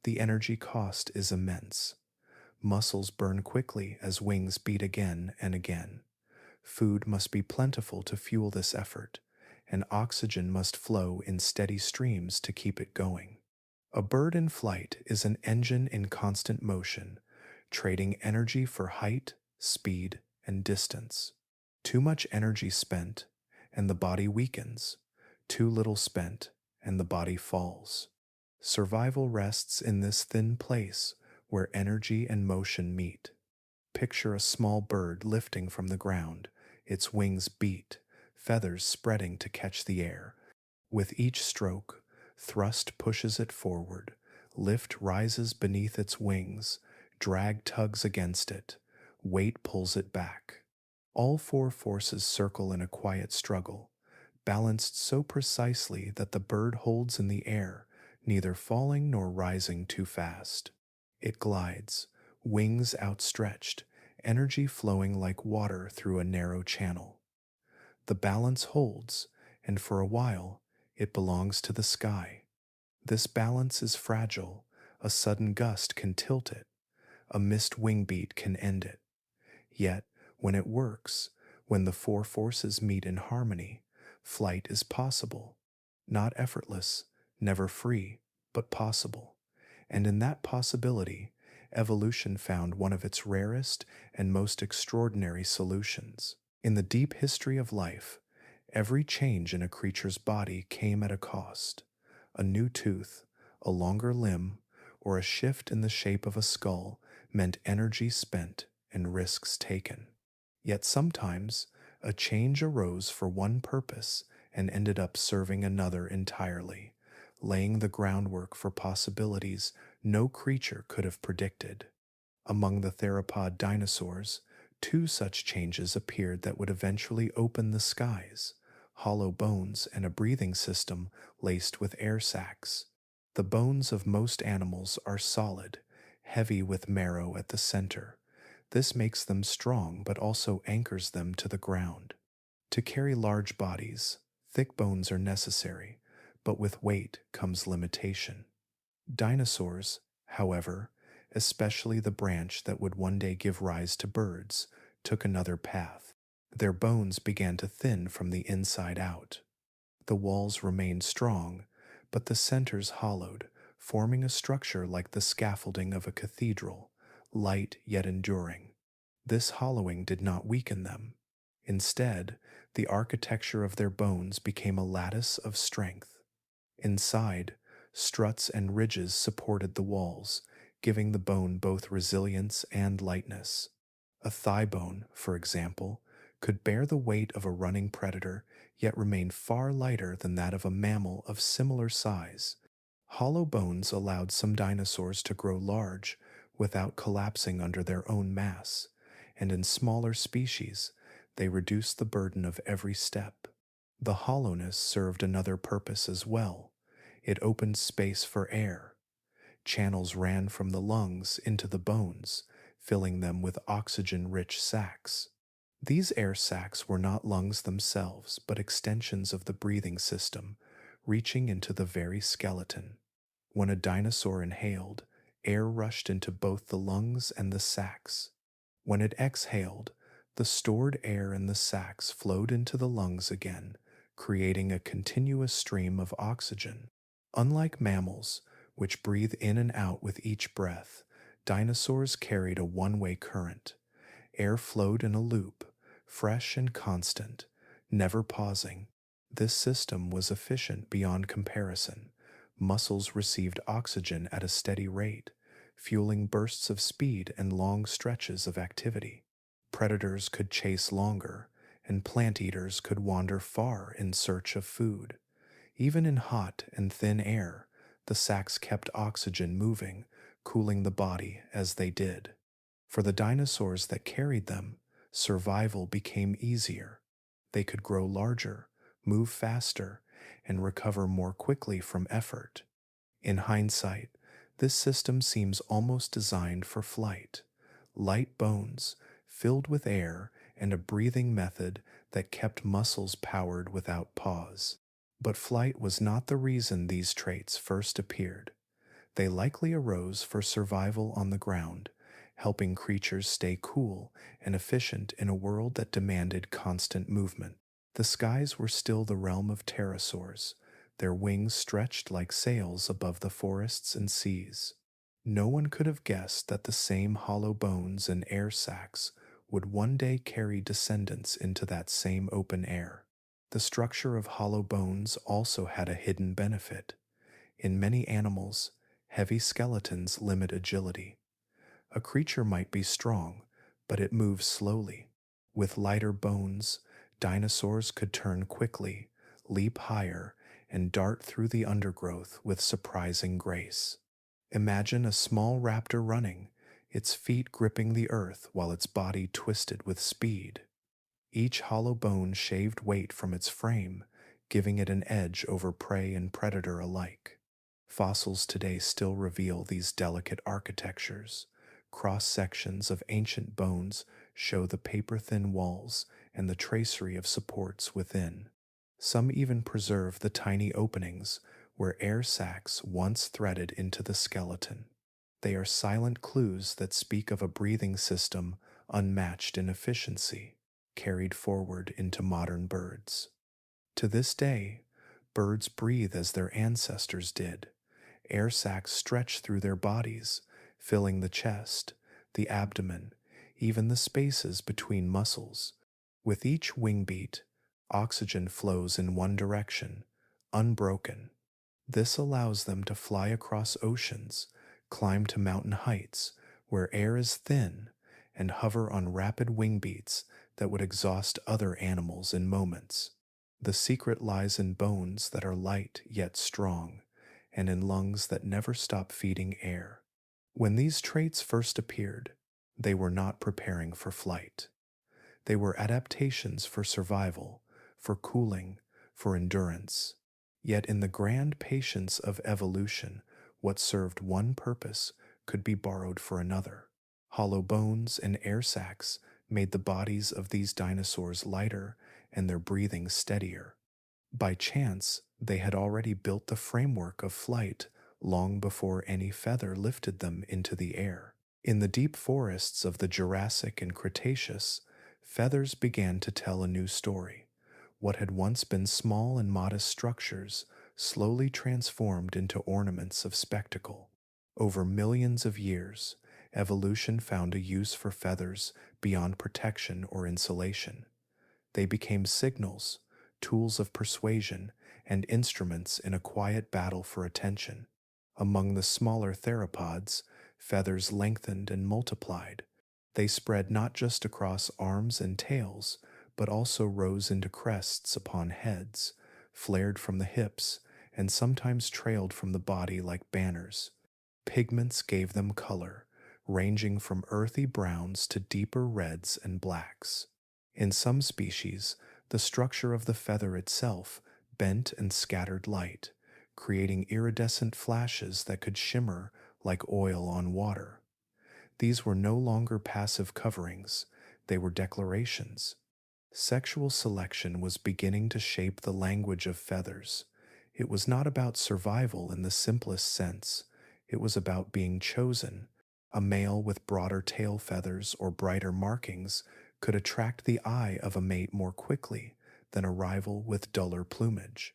The energy cost is immense. Muscles burn quickly as wings beat again and again. Food must be plentiful to fuel this effort, and oxygen must flow in steady streams to keep it going. A bird in flight is an engine in constant motion, trading energy for height, speed, and distance. Too much energy spent, and the body weakens. Too little spent, and the body falls. Survival rests in this thin place where energy and motion meet. picture a small bird lifting from the ground, its wings beat, feathers spreading to catch the air. With each stroke, thrust pushes it forward, lift rises beneath its wings, drag tugs against it, weight pulls it back. All four forces circle in a quiet struggle, balanced so precisely that the bird holds in the air, neither falling nor rising too fast. It glides, wings outstretched, energy flowing like water through a narrow channel. The balance holds, and for a while, it belongs to the sky. This balance is fragile. A sudden gust can tilt it. A missed wing beat can end it. Yet, when it works, when the four forces meet in harmony, flight is possible. Not effortless, never free, but possible. And in that possibility, evolution found one of its rarest and most extraordinary solutions. In the deep history of life, every change in a creature's body came at a cost. A new tooth, a longer limb, or a shift in the shape of a skull meant energy spent and risks taken. Yet sometimes, a change arose for one purpose and ended up serving another entirely, laying the groundwork for possibilities no creature could have predicted. Among the theropod dinosaurs, two such changes appeared that would eventually open the skies: hollow bones and a breathing system laced with air sacs. The bones of most animals are solid, heavy with marrow at the center. This makes them strong but also anchors them to the ground. To carry large bodies, thick bones are necessary, but with weight comes limitation. Dinosaurs, however, especially the branch that would one day give rise to birds, took another path. Their bones began to thin from the inside out. The walls remained strong, but the centers hollowed, forming a structure like the scaffolding of a cathedral, light yet enduring. This hollowing did not weaken them. Instead, the architecture of their bones became a lattice of strength. Inside, struts and ridges supported the walls, giving the bone both resilience and lightness. A thigh bone, for example, could bear the weight of a running predator, yet remain far lighter than that of a mammal of similar size. Hollow bones allowed some dinosaurs to grow large without collapsing under their own mass, and in smaller species, they reduced the burden of every step. The hollowness served another purpose as well. It opened space for air. Channels ran from the lungs into the bones, filling them with oxygen-rich sacs. These air sacs were not lungs themselves, but extensions of the breathing system, reaching into the very skeleton. When a dinosaur inhaled, air rushed into both the lungs and the sacs. When it exhaled, the stored air in the sacs flowed into the lungs again, creating a continuous stream of oxygen. Unlike mammals, which breathe in and out with each breath, dinosaurs carried a one-way current. Air flowed in a loop, fresh and constant, never pausing. This system was efficient beyond comparison. Muscles received oxygen at a steady rate, fueling bursts of speed and long stretches of activity. Predators could chase longer, and plant eaters could wander far in search of food. Even in hot and thin air, the sacs kept oxygen moving, cooling the body as they did. For the dinosaurs that carried them, survival became easier. They could grow larger, move faster, and recover more quickly from effort. In hindsight, this system seems almost designed for flight. Light bones, filled with air, and a breathing method that kept muscles powered without pause. But flight was not the reason these traits first appeared. They likely arose for survival on the ground, helping creatures stay cool and efficient in a world that demanded constant movement. The skies were still the realm of pterosaurs, their wings stretched like sails above the forests and seas. No one could have guessed that the same hollow bones and air sacs would one day carry descendants into that same open air. The structure of hollow bones also had a hidden benefit. In many animals, heavy skeletons limit agility. A creature might be strong, but it moves slowly. With lighter bones, dinosaurs could turn quickly, leap higher, and dart through the undergrowth with surprising grace. Imagine a small raptor running, its feet gripping the earth while its body twisted with speed. Each hollow bone shaved weight from its frame, giving it an edge over prey and predator alike. Fossils today still reveal these delicate architectures. Cross sections of ancient bones show the paper thin walls and the tracery of supports within. Some even preserve the tiny openings where air sacs once threaded into the skeleton. They are silent clues that speak of a breathing system unmatched in efficiency, carried forward into modern birds. To this day, birds breathe as their ancestors did. Air sacs stretch through their bodies, filling the chest, the abdomen, even the spaces between muscles. With each wing beat, oxygen flows in one direction, unbroken. This allows them to fly across oceans, climb to mountain heights where air is thin, and hover on rapid wing beats that would exhaust other animals in moments. The secret lies in bones that are light yet strong, and in lungs that never stop feeding air. When these traits first appeared, they were not preparing for flight. They were adaptations for survival, for cooling, for endurance. Yet in the grand patience of evolution, what served one purpose could be borrowed for another. Hollow bones and air sacs made the bodies of these dinosaurs lighter and their breathing steadier. By chance, they had already built the framework of flight long before any feather lifted them into the air. In the deep forests of the Jurassic and Cretaceous, feathers began to tell a new story. What had once been small and modest structures slowly transformed into ornaments of spectacle. Over millions of years, evolution found a use for feathers beyond protection or insulation. They became signals, tools of persuasion, and instruments in a quiet battle for attention. Among the smaller theropods, feathers lengthened and multiplied. They spread not just across arms and tails, but also rose into crests upon heads, flared from the hips, and sometimes trailed from the body like banners. Pigments gave them color, ranging from earthy browns to deeper reds and blacks. In some species, the structure of the feather itself bent and scattered light, creating iridescent flashes that could shimmer like oil on water. These were no longer passive coverings, they were declarations. Sexual selection was beginning to shape the language of feathers. It was not about survival in the simplest sense, it was about being chosen. A male with broader tail feathers or brighter markings could attract the eye of a mate more quickly than a rival with duller plumage.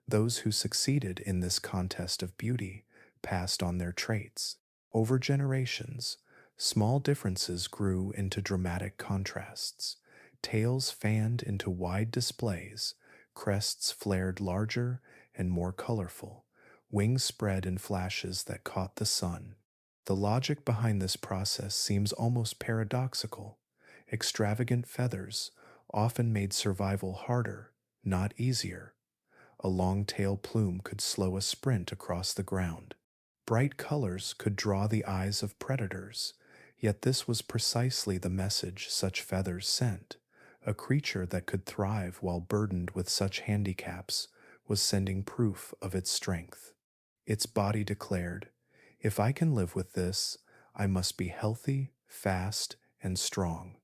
Those who succeeded in this contest of beauty passed on their traits. Over generations, small differences grew into dramatic contrasts. Tails fanned into wide displays, crests flared larger and more colorful, wings spread in flashes that caught the sun. The logic behind this process seems almost paradoxical. Extravagant feathers often made survival harder, not easier. A long tail plume could slow a sprint across the ground. Bright colors could draw the eyes of predators, yet this was precisely the message such feathers sent. A creature that could thrive while burdened with such handicaps was sending proof of its strength. Its body declared, "If I can live with this, I must be healthy, fast, and strong."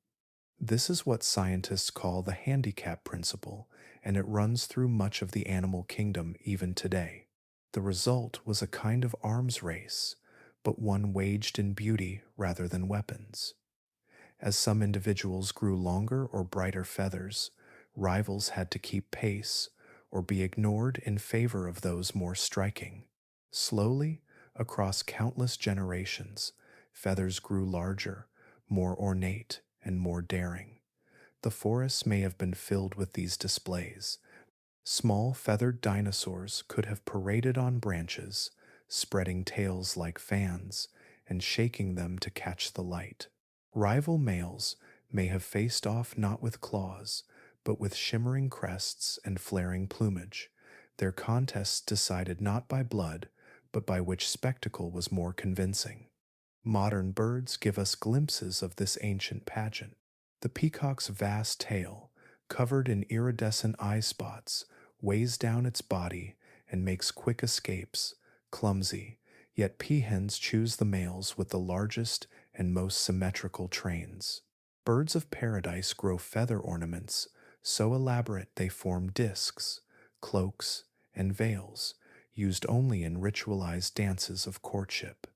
This is what scientists call the handicap principle, and it runs through much of the animal kingdom even today. The result was a kind of arms race, but one waged in beauty rather than weapons. As some individuals grew longer or brighter feathers, rivals had to keep pace or be ignored in favor of those more striking. Slowly, across countless generations, feathers grew larger, more ornate, and more daring. The forests may have been filled with these displays. Small feathered dinosaurs could have paraded on branches, spreading tails like fans and shaking them to catch the light. Rival males may have faced off not with claws, but with shimmering crests and flaring plumage, their contests decided not by blood, but by which spectacle was more convincing. Modern birds give us glimpses of this ancient pageant. The peacock's vast tail, covered in iridescent eye spots, weighs down its body and makes quick escapes, clumsy, yet peahens choose the males with the largest and most symmetrical trains. Birds of paradise grow feather ornaments so elaborate they form discs, cloaks, and veils, used only in ritualized dances of courtship.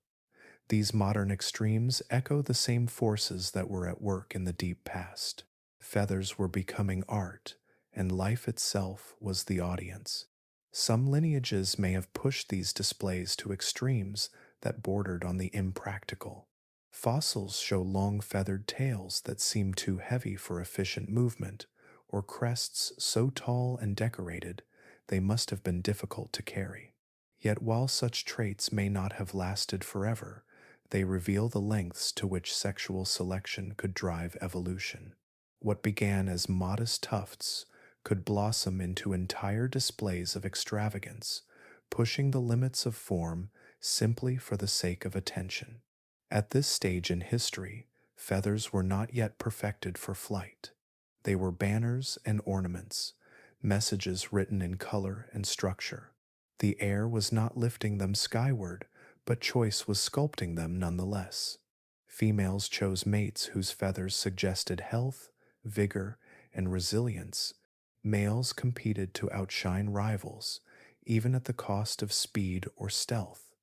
These modern extremes echo the same forces that were at work in the deep past. Feathers were becoming art, and life itself was the audience. Some lineages may have pushed these displays to extremes that bordered on the impractical. Fossils show long feathered tails that seem too heavy for efficient movement, or crests so tall and decorated they must have been difficult to carry. Yet while such traits may not have lasted forever, they reveal the lengths to which sexual selection could drive evolution. What began as modest tufts could blossom into entire displays of extravagance, pushing the limits of form simply for the sake of attention. At this stage in history, feathers were not yet perfected for flight. They were banners and ornaments, messages written in color and structure. The air was not lifting them skyward, but choice was sculpting them nonetheless. Females chose mates whose feathers suggested health, vigor, and resilience. Males competed to outshine rivals, even at the cost of speed or stealth.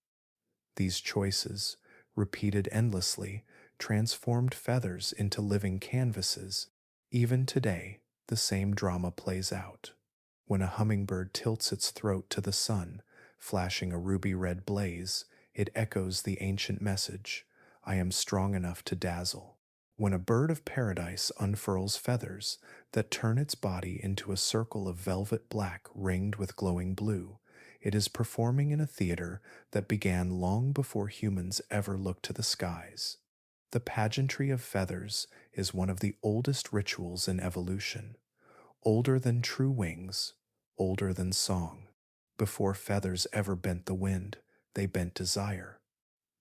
These choices, repeated endlessly, transformed feathers into living canvases. Even today, the same drama plays out. When a hummingbird tilts its throat to the sun, flashing a ruby-red blaze, it echoes the ancient message, "I am strong enough to dazzle." When a bird of paradise unfurls feathers that turn its body into a circle of velvet black ringed with glowing blue, it is performing in a theater that began long before humans ever looked to the skies. The pageantry of feathers is one of the oldest rituals in evolution, older than true wings, older than song. Before feathers ever bent the wind, they bent desire.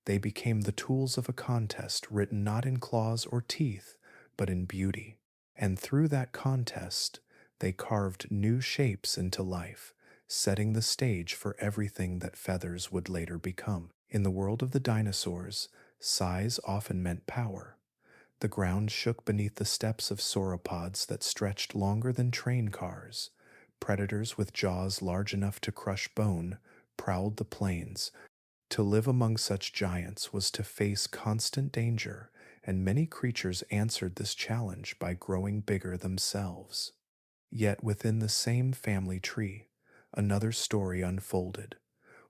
They became the tools of a contest written not in claws or teeth, but in beauty. And through that contest, they carved new shapes into life, setting the stage for everything that feathers would later become. In the world of the dinosaurs, size often meant power. The ground shook beneath the steps of sauropods that stretched longer than train cars. Predators with jaws large enough to crush bone prowled the plains. To live among such giants was to face constant danger, and many creatures answered this challenge by growing bigger themselves. Yet within the same family tree, another story unfolded,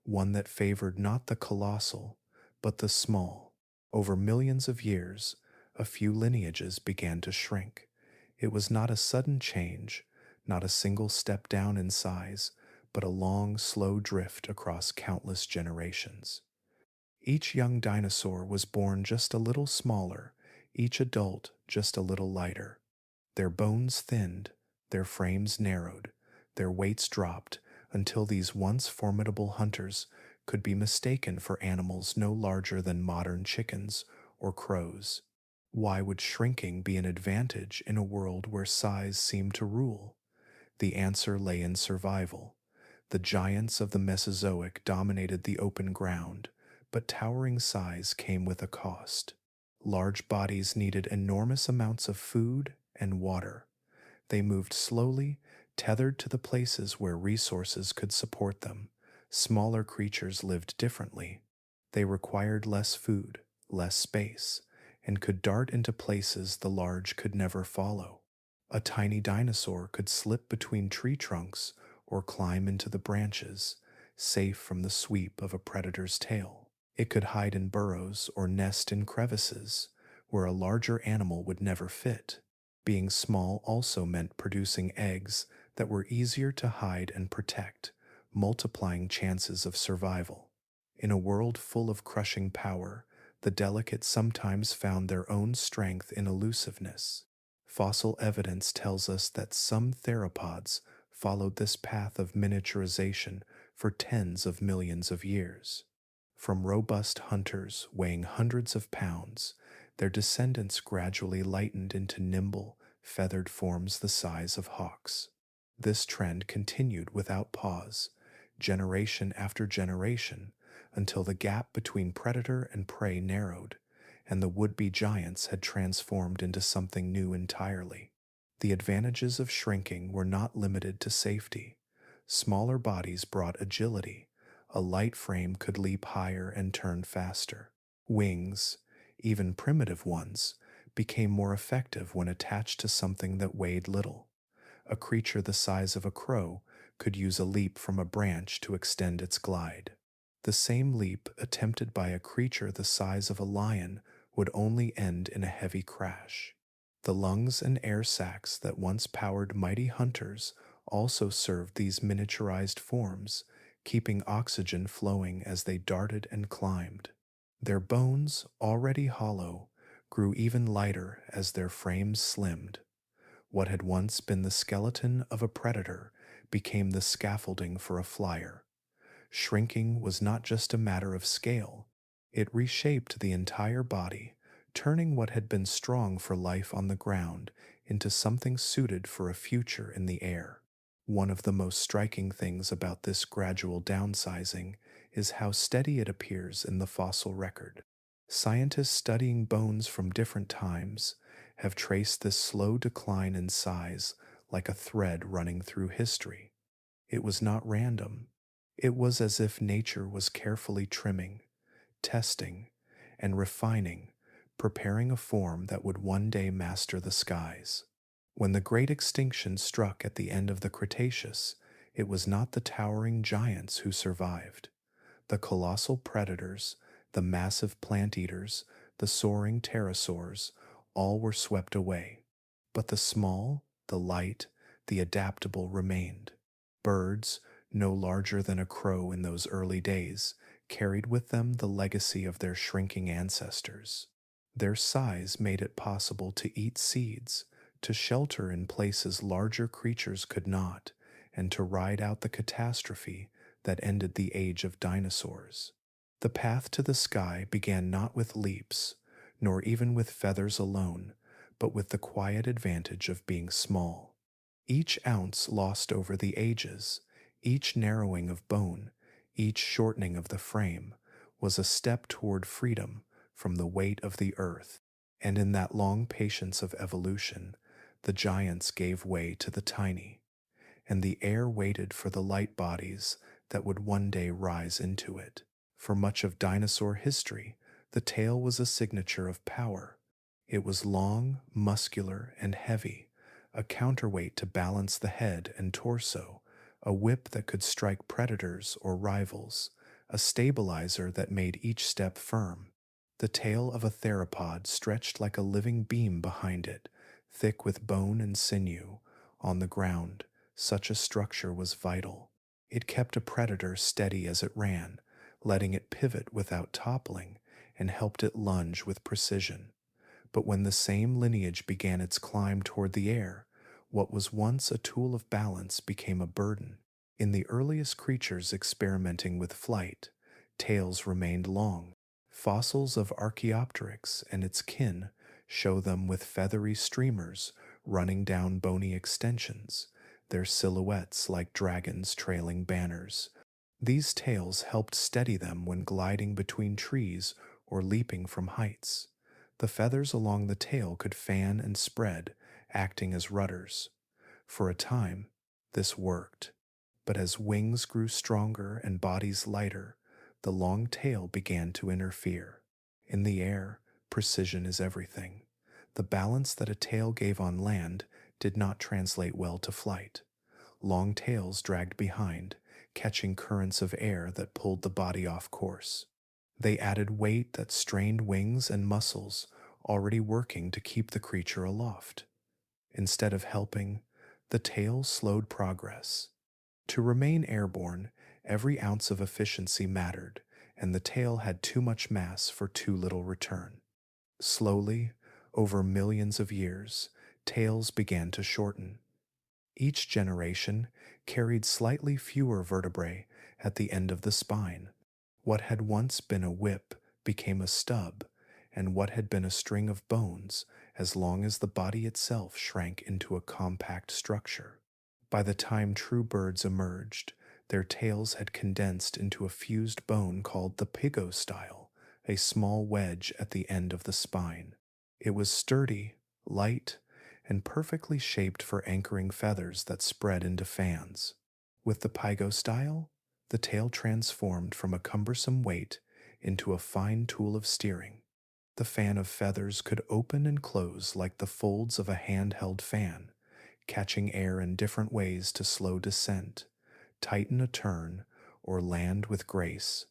one that favored not the colossal, but the small. Over millions of years, a few lineages began to shrink. It was not a sudden change, not a single step down in size, but a long, slow drift across countless generations. Each young dinosaur was born just a little smaller, each adult just a little lighter. Their bones thinned, their frames narrowed, their weights dropped until these once formidable hunters could be mistaken for animals no larger than modern chickens or crows. Why would shrinking be an advantage in a world where size seemed to rule? The answer lay in survival. The giants of the Mesozoic dominated the open ground, but towering size came with a cost. Large bodies needed enormous amounts of food and water. They moved slowly, tethered to the places where resources could support them. Smaller creatures lived differently. They required less food, less space, and could dart into places the large could never follow. A tiny dinosaur could slip between tree trunks or climb into the branches, safe from the sweep of a predator's tail. It could hide in burrows or nest in crevices, where a larger animal would never fit. Being small also meant producing eggs that were easier to hide and protect, multiplying chances of survival. In a world full of crushing power, The delicate sometimes found their own strength in elusiveness. Fossil evidence tells us that some theropods followed this path of miniaturization for tens of millions of years. From robust hunters weighing hundreds of pounds, their descendants gradually lightened into nimble, feathered forms the size of hawks. This trend continued without pause, generation after generation, until the gap between predator and prey narrowed, and the would-be giants had transformed into something new entirely. The advantages of shrinking were not limited to safety. Smaller bodies brought agility. A light frame could leap higher and turn faster. Wings, even primitive ones, became more effective when attached to something that weighed little. A creature the size of a crow could use a leap from a branch to extend its glide. The same leap attempted by a creature the size of a lion would only end in a heavy crash. The lungs and air sacs that once powered mighty hunters also served these miniaturized forms, keeping oxygen flowing as they darted and climbed. Their bones, already hollow, grew even lighter as their frames slimmed. What had once been the skeleton of a predator became the scaffolding for a flyer. Shrinking was not just a matter of scale, it reshaped the entire body, turning what had been strong for life on the ground into something suited for a future in the air. One of the most striking things about this gradual downsizing is how steady it appears in the fossil record. Scientists studying bones from different times have traced this slow decline in size like a thread running through history. It was not random. It was as if nature was carefully trimming, testing, and refining, preparing a form that would one day master the skies. When the great extinction struck at the end of the Cretaceous, it was not the towering giants who survived. The colossal predators, the massive plant eaters, the soaring pterosaurs, all were swept away. But the small, the light, the adaptable remained. Birds, no larger than a crow in those early days, carried with them the legacy of their shrinking ancestors. Their size made it possible to eat seeds, to shelter in places larger creatures could not, and to ride out the catastrophe that ended the age of dinosaurs. The path to the sky began not with leaps, nor even with feathers alone, but with the quiet advantage of being small. Each ounce lost over the ages, each narrowing of bone, each shortening of the frame, was a step toward freedom from the weight of the earth, and in that long patience of evolution, the giants gave way to the tiny, and the air waited for the light bodies that would one day rise into it. For much of dinosaur history, the tail was a signature of power. It was long, muscular, and heavy, a counterweight to balance the head and torso, a whip that could strike predators or rivals, a stabilizer that made each step firm. The tail of a theropod stretched like a living beam behind it, thick with bone and sinew. On the ground, such a structure was vital. It kept a predator steady as it ran, letting it pivot without toppling, and helped it lunge with precision. But when the same lineage began its climb toward the air, what was once a tool of balance became a burden. In the earliest creatures experimenting with flight, tails remained long. Fossils of Archaeopteryx and its kin show them with feathery streamers running down bony extensions, their silhouettes like dragons trailing banners. These tails helped steady them when gliding between trees or leaping from heights. The feathers along the tail could fan and spread, acting as rudders. For a time, this worked. But as wings grew stronger and bodies lighter, the long tail began to interfere. In the air, precision is everything. The balance that a tail gave on land did not translate well to flight. Long tails dragged behind, catching currents of air that pulled the body off course. They added weight that strained wings and muscles already working to keep the creature aloft. Instead of helping, the tail slowed progress. To remain airborne, every ounce of efficiency mattered, and the tail had too much mass for too little return. Slowly, over millions of years, tails began to shorten. Each generation carried slightly fewer vertebrae at the end of the spine. What had once been a whip became a stub, and what had been a string of bones, as long as the body itself shrank into a compact structure. By the time true birds emerged, their tails had condensed into a fused bone called the pygostyle, a small wedge at the end of the spine. It was sturdy, light, and perfectly shaped for anchoring feathers that spread into fans. With the pygostyle, the tail transformed from a cumbersome weight into a fine tool of steering. The fan of feathers could open and close like the folds of a handheld fan, catching air in different ways to slow descent, tighten a turn, or land with grace.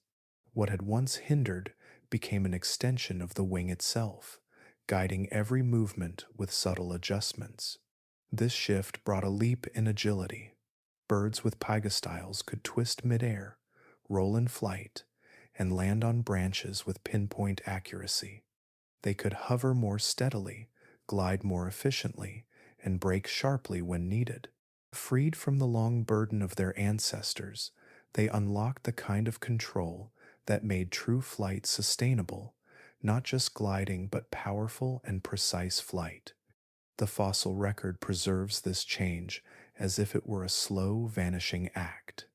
What had once hindered became an extension of the wing itself, guiding every movement with subtle adjustments. This shift brought a leap in agility. Birds with pygostyles could twist midair, roll in flight, and land on branches with pinpoint accuracy. They could hover more steadily, glide more efficiently, and brake sharply when needed. Freed from the long burden of their ancestors, they unlocked the kind of control that made true flight sustainable, not just gliding but powerful and precise flight. The fossil record preserves this change as if it were a slow, vanishing act.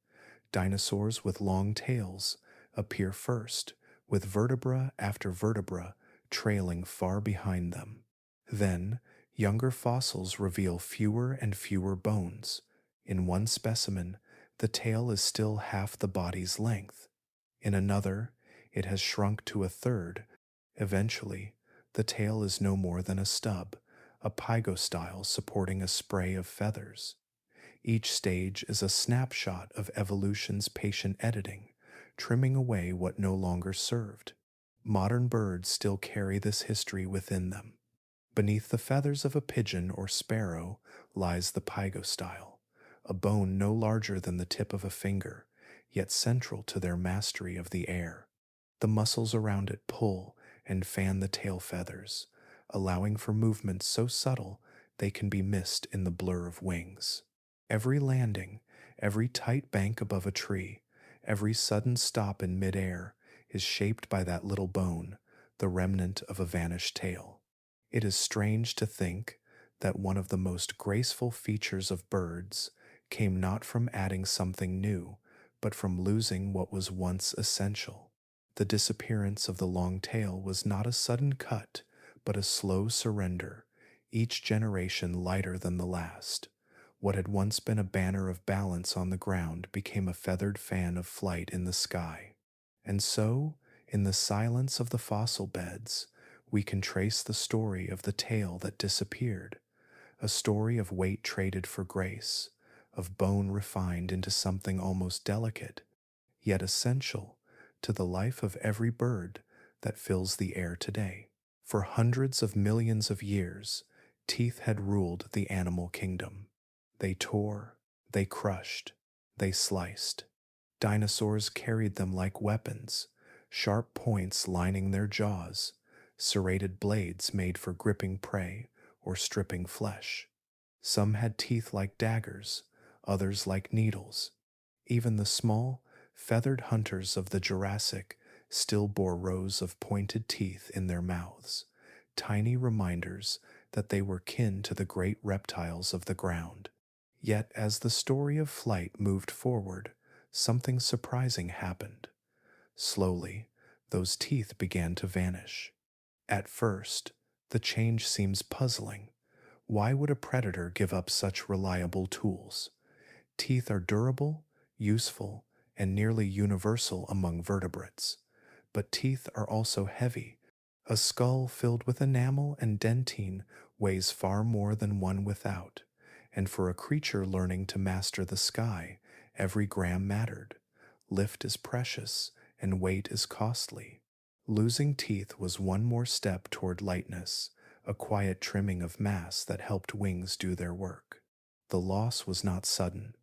Dinosaurs with long tails appear first, with vertebra after vertebra trailing far behind them. Then, younger fossils reveal fewer and fewer bones. In one specimen, the tail is still half the body's length. In another, it has shrunk to a third. Eventually, the tail is no more than a stub, a pygostyle supporting a spray of feathers. Each stage is a snapshot of evolution's patient editing, trimming away what no longer served. Modern birds still carry this history within them. Beneath the feathers of a pigeon or sparrow lies the pygostyle, a bone no larger than the tip of a finger, yet central to their mastery of the air. The muscles around it pull and fan the tail feathers, allowing for movements so subtle they can be missed in the blur of wings. Every landing, every tight bank above a tree, every sudden stop in midair is shaped by that little bone, the remnant of a vanished tail. It is strange to think that one of the most graceful features of birds came not from adding something new, but from losing what was once essential. The disappearance of the long tail was not a sudden cut, but a slow surrender, each generation lighter than the last. What had once been a banner of balance on the ground became a feathered fan of flight in the sky. And so, in the silence of the fossil beds, we can trace the story of the tail that disappeared, a story of weight traded for grace, of bone refined into something almost delicate, yet essential to the life of every bird that fills the air today. For hundreds of millions of years, teeth had ruled the animal kingdom. They tore, they crushed, they sliced. Dinosaurs carried them like weapons, sharp points lining their jaws, serrated blades made for gripping prey or stripping flesh. Some had teeth like daggers, others like needles. Even the small, feathered hunters of the Jurassic still bore rows of pointed teeth in their mouths, tiny reminders that they were kin to the great reptiles of the ground. Yet as the story of flight moved forward, something surprising happened. Slowly, those teeth began to vanish. At first, the change seems puzzling. Why would a predator give up such reliable tools? Teeth are durable, useful, and nearly universal among vertebrates. But teeth are also heavy. A skull filled with enamel and dentine weighs far more than one without, and for a creature learning to master the sky, every gram mattered. Lift is precious, and weight is costly. Losing teeth was one more step toward lightness, a quiet trimming of mass that helped wings do their work. The loss was not sudden.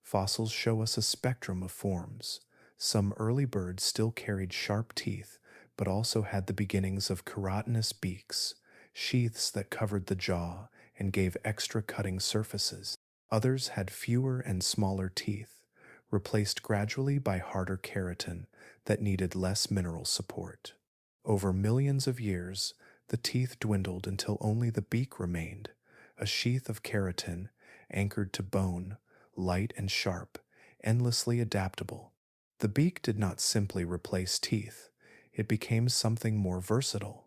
Fossils show us a spectrum of forms, Some early birds still carried sharp teeth, but also had the beginnings of keratinous beaks, sheaths that covered the jaw and gave extra cutting surfaces. Others had fewer and smaller teeth, replaced gradually by harder keratin that needed less mineral support. Over millions of years, the teeth dwindled until only the beak remained, a sheath of keratin anchored to bone, light and sharp, endlessly adaptable. The beak did not simply replace teeth, it became something more versatile.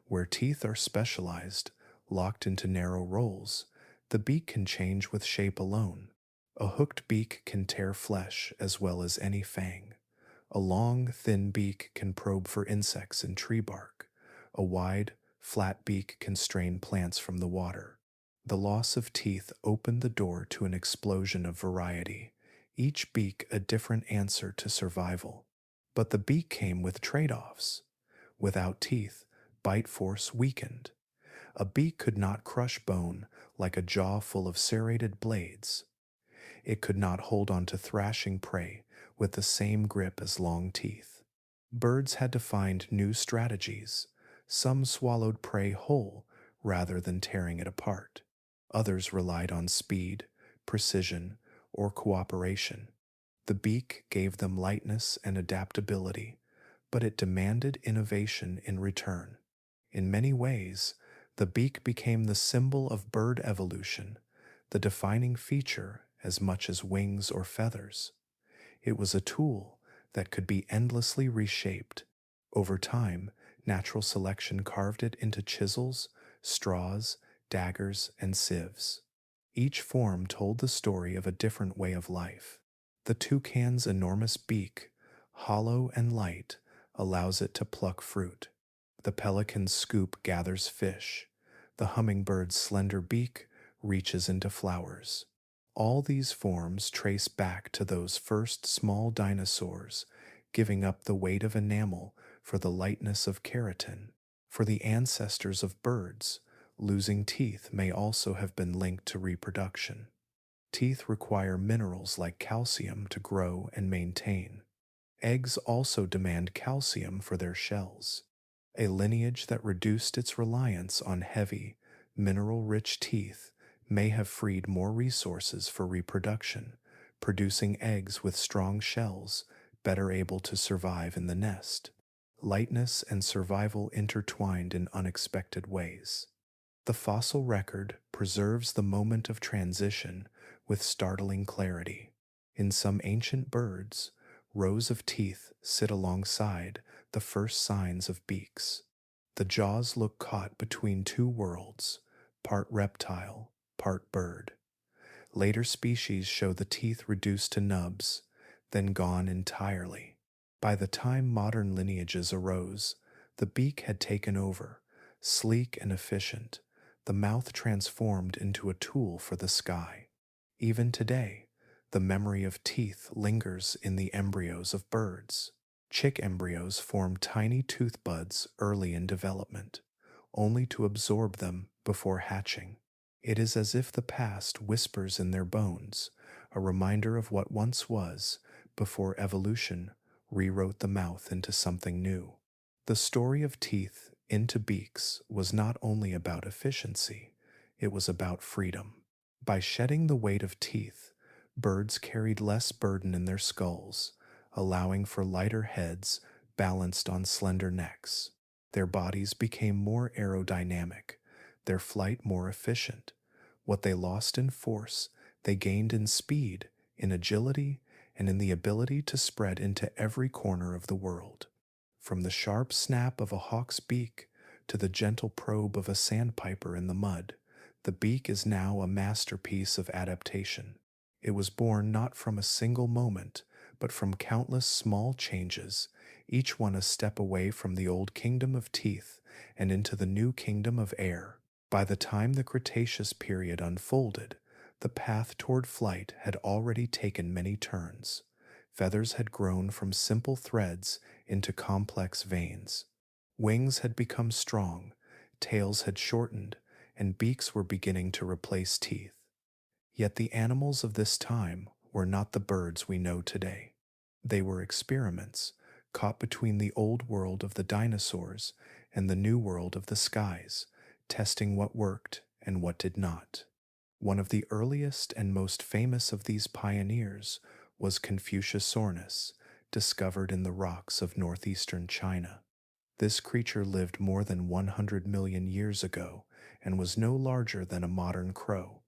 Where teeth are specialized, locked into narrow rolls, the beak can change with shape alone. A hooked beak can tear flesh as well as any fang. A long, thin beak can probe for insects in tree bark. A wide, flat beak can strain plants from the water. The loss of teeth opened the door to an explosion of variety, each beak a different answer to survival. But the beak came with trade-offs. Without teeth, bite force weakened. A beak could not crush bone like a jaw full of serrated blades. It could not hold on to thrashing prey with the same grip as long teeth. Birds had to find new strategies. Some swallowed prey whole rather than tearing it apart. Others relied on speed, precision, or cooperation. The beak gave them lightness and adaptability, but it demanded innovation in return. In many ways, the beak became the symbol of bird evolution, the defining feature as much as wings or feathers. It was a tool that could be endlessly reshaped. Over time, natural selection carved it into chisels, straws, daggers, and sieves. Each form told the story of a different way of life. The toucan's enormous beak, hollow and light, allows it to pluck fruit. The pelican's scoop gathers fish. The hummingbird's slender beak reaches into flowers. All these forms trace back to those first small dinosaurs, giving up the weight of enamel for the lightness of keratin. For the ancestors of birds, losing teeth may also have been linked to reproduction. Teeth require minerals like calcium to grow and maintain. Eggs also demand calcium for their shells. A lineage that reduced its reliance on heavy, mineral-rich teeth may have freed more resources for reproduction, producing eggs with strong shells better able to survive in the nest. Lightness and survival intertwined in unexpected ways. The fossil record preserves the moment of transition with startling clarity. In some ancient birds, rows of teeth sit alongside the first signs of beaks. The jaws look caught between two worlds, part reptile, part bird. Later species show the teeth reduced to nubs, then gone entirely. By the time modern lineages arose, the beak had taken over, sleek and efficient, the mouth transformed into a tool for the sky. Even today, the memory of teeth lingers in the embryos of birds. Chick embryos form tiny tooth buds early in development, only to absorb them before hatching. It is as if the past whispers in their bones, a reminder of what once was, before evolution rewrote the mouth into something new. The story of teeth into beaks was not only about efficiency, it was about freedom. By shedding the weight of teeth, birds carried less burden in their skulls, allowing for lighter heads balanced on slender necks. Their bodies became more aerodynamic, their flight more efficient. What they lost in force, they gained in speed, in agility, and in the ability to spread into every corner of the world. From the sharp snap of a hawk's beak to the gentle probe of a sandpiper in the mud, the beak is now a masterpiece of adaptation. It was born not from a single moment, but from countless small changes, each one a step away from the old kingdom of teeth and into the new kingdom of air. By the time the Cretaceous period unfolded, the path toward flight had already taken many turns. Feathers had grown from simple threads into complex veins. Wings had become strong, tails had shortened, and beaks were beginning to replace teeth. Yet the animals of this time were not the birds we know today. They were experiments caught between the old world of the dinosaurs and the new world of the skies, testing what worked and what did not. One of the earliest and most famous of these pioneers was Confuciusornis, discovered in the rocks of northeastern China. This creature lived more than 100 million years ago and was no larger than a modern crow.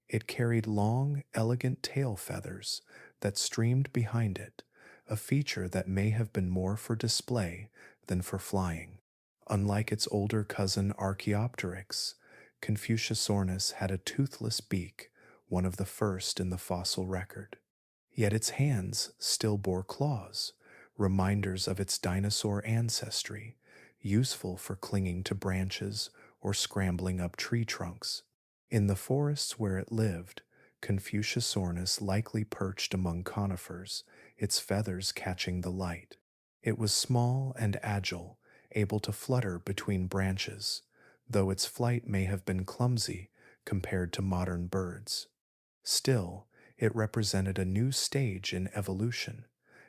It carried long, elegant tail feathers that streamed behind it, a feature that may have been more for display than for flying. Unlike its older cousin Archaeopteryx, Confuciusornis had a toothless beak, one of the first in the fossil record. Yet its hands still bore claws, reminders of its dinosaur ancestry, useful for clinging to branches or scrambling up tree trunks. In the forests where it lived, Confuciusornis likely perched among conifers, its feathers catching the light. It was small and agile, able to flutter between branches, though its flight may have been clumsy compared to modern birds. Still, it represented a new stage in evolution,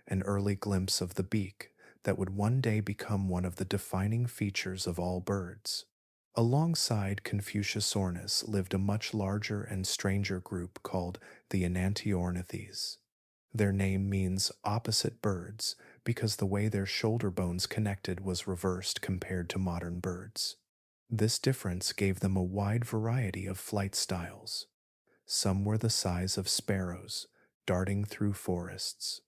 an early glimpse of the beak that would one day become one of the defining features of all birds. Alongside Confuciusornis lived a much larger and stranger group called the Enantiornithes. Their name means opposite birds because the way their shoulder bones connected was reversed compared to modern birds. This difference gave them a wide variety of flight styles. Some were the size of sparrows, darting through forests.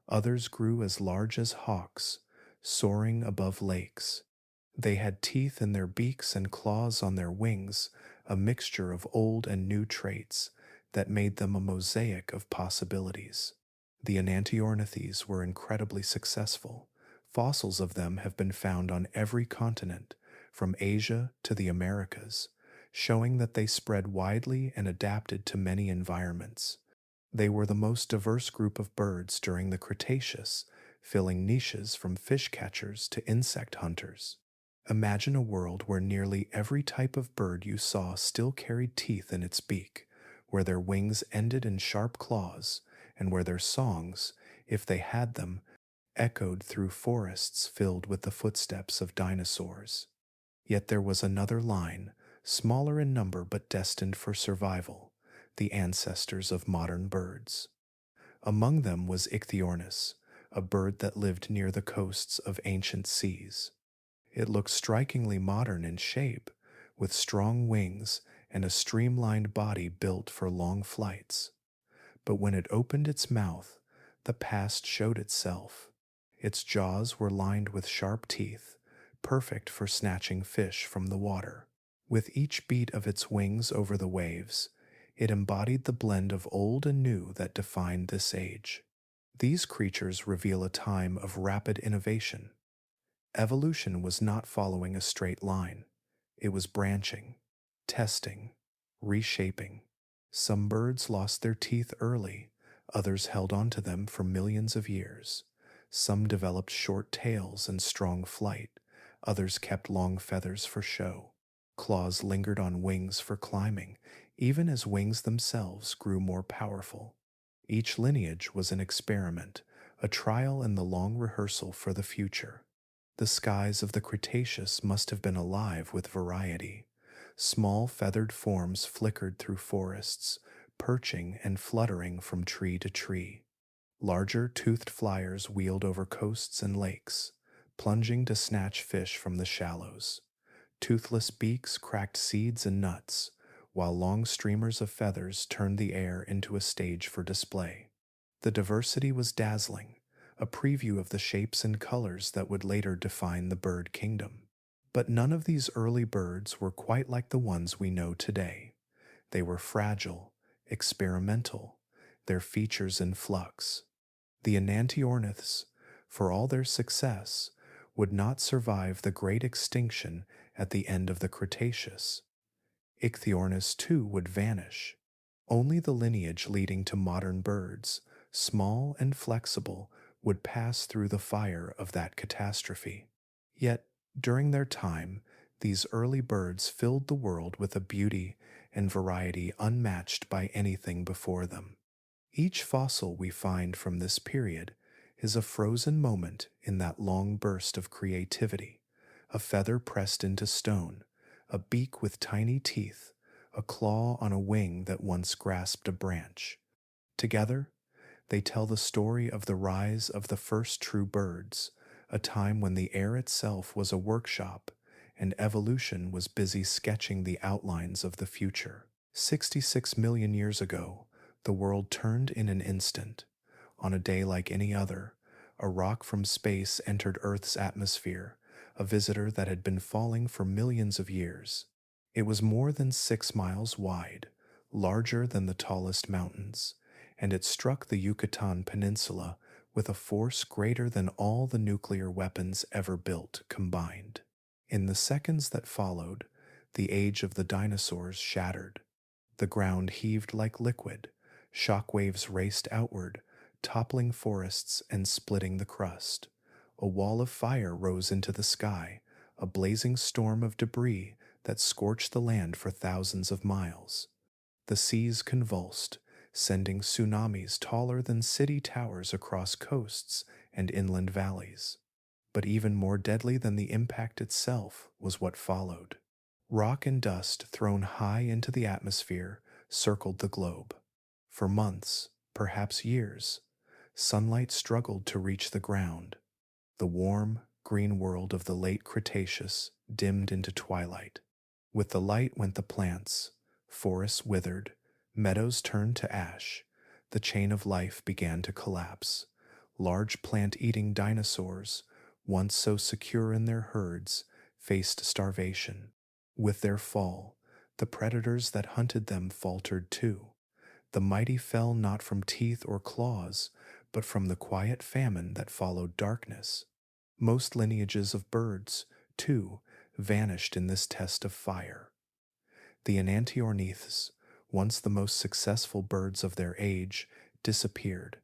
Others grew as large as hawks, soaring above lakes. They had teeth in their beaks and claws on their wings, a mixture of old and new traits that made them a mosaic of possibilities. The Enantiornithes were incredibly successful. Fossils of them have been found on every continent, from Asia to the Americas, showing that they spread widely and adapted to many environments. They were the most diverse group of birds during the Cretaceous, filling niches from fish catchers to insect hunters. Imagine a world where nearly every type of bird you saw still carried teeth in its beak, where their wings ended in sharp claws, and where their songs, if they had them, echoed through forests filled with the footsteps of dinosaurs. Yet there was another line, smaller in number but destined for survival, the ancestors of modern birds. Among them was Ichthyornis, a bird that lived near the coasts of ancient seas. It looked strikingly modern in shape, with strong wings and a streamlined body built for long flights. But when it opened its mouth, the past showed itself. Its jaws were lined with sharp teeth, perfect for snatching fish from the water. With each beat of its wings over the waves, it embodied the blend of old and new that defined this age. These creatures reveal a time of rapid innovation. Evolution was not following a straight line. It was branching, testing, reshaping. Some birds lost their teeth early, others held on to them for millions of years. Some developed short tails and strong flight, others kept long feathers for show. Claws lingered on wings for climbing, even as wings themselves grew more powerful. Each lineage was an experiment, a trial in the long rehearsal for the future. The skies of the Cretaceous must have been alive with variety. Small feathered forms flickered through forests, perching and fluttering from tree to tree. Larger toothed flyers wheeled over coasts and lakes, plunging to snatch fish from the shallows. Toothless beaks cracked seeds and nuts, while long streamers of feathers turned the air into a stage for display. The diversity was dazzling, a preview of the shapes and colors that would later define the bird kingdom. But none of these early birds were quite like the ones we know today. They were fragile, experimental, their features in flux. The Enantiorniths, for all their success, would not survive the great extinction at the end of the Cretaceous. Ichthyornis too would vanish. Only the lineage leading to modern birds, small and flexible, would pass through the fire of that catastrophe. Yet, during their time, these early birds filled the world with a beauty and variety unmatched by anything before them. Each fossil we find from this period is a frozen moment in that long burst of creativity. A feather pressed into stone, a beak with tiny teeth, a claw on a wing that once grasped a branch. Together, they tell the story of the rise of the first true birds, a time when the air itself was a workshop and evolution was busy sketching the outlines of the future. 66 million years ago, the world turned in an instant. On a day like any other, a rock from space entered Earth's atmosphere, a visitor that had been falling for millions of years. It was more than 6 miles wide, larger than the tallest mountains, and it struck the Yucatan Peninsula with a force greater than all the nuclear weapons ever built combined. In the seconds that followed, the age of the dinosaurs shattered. The ground heaved like liquid, shock waves raced outward, toppling forests and splitting the crust. A wall of fire rose into the sky, a blazing storm of debris that scorched the land for thousands of miles. The seas convulsed, sending tsunamis taller than city towers across coasts and inland valleys. But even more deadly than the impact itself was what followed. Rock and dust thrown high into the atmosphere circled the globe. For months, perhaps years, sunlight struggled to reach the ground. The warm, green world of the late Cretaceous dimmed into twilight. With the light went the plants, forests withered, meadows turned to ash. The chain of life began to collapse. Large plant-eating dinosaurs, once so secure in their herds, faced starvation. With their fall, the predators that hunted them faltered too. The mighty fell not from teeth or claws, but from the quiet famine that followed darkness. Most lineages of birds, too, vanished in this test of fire. The enantiorniths, once the most successful birds of their age, disappeared.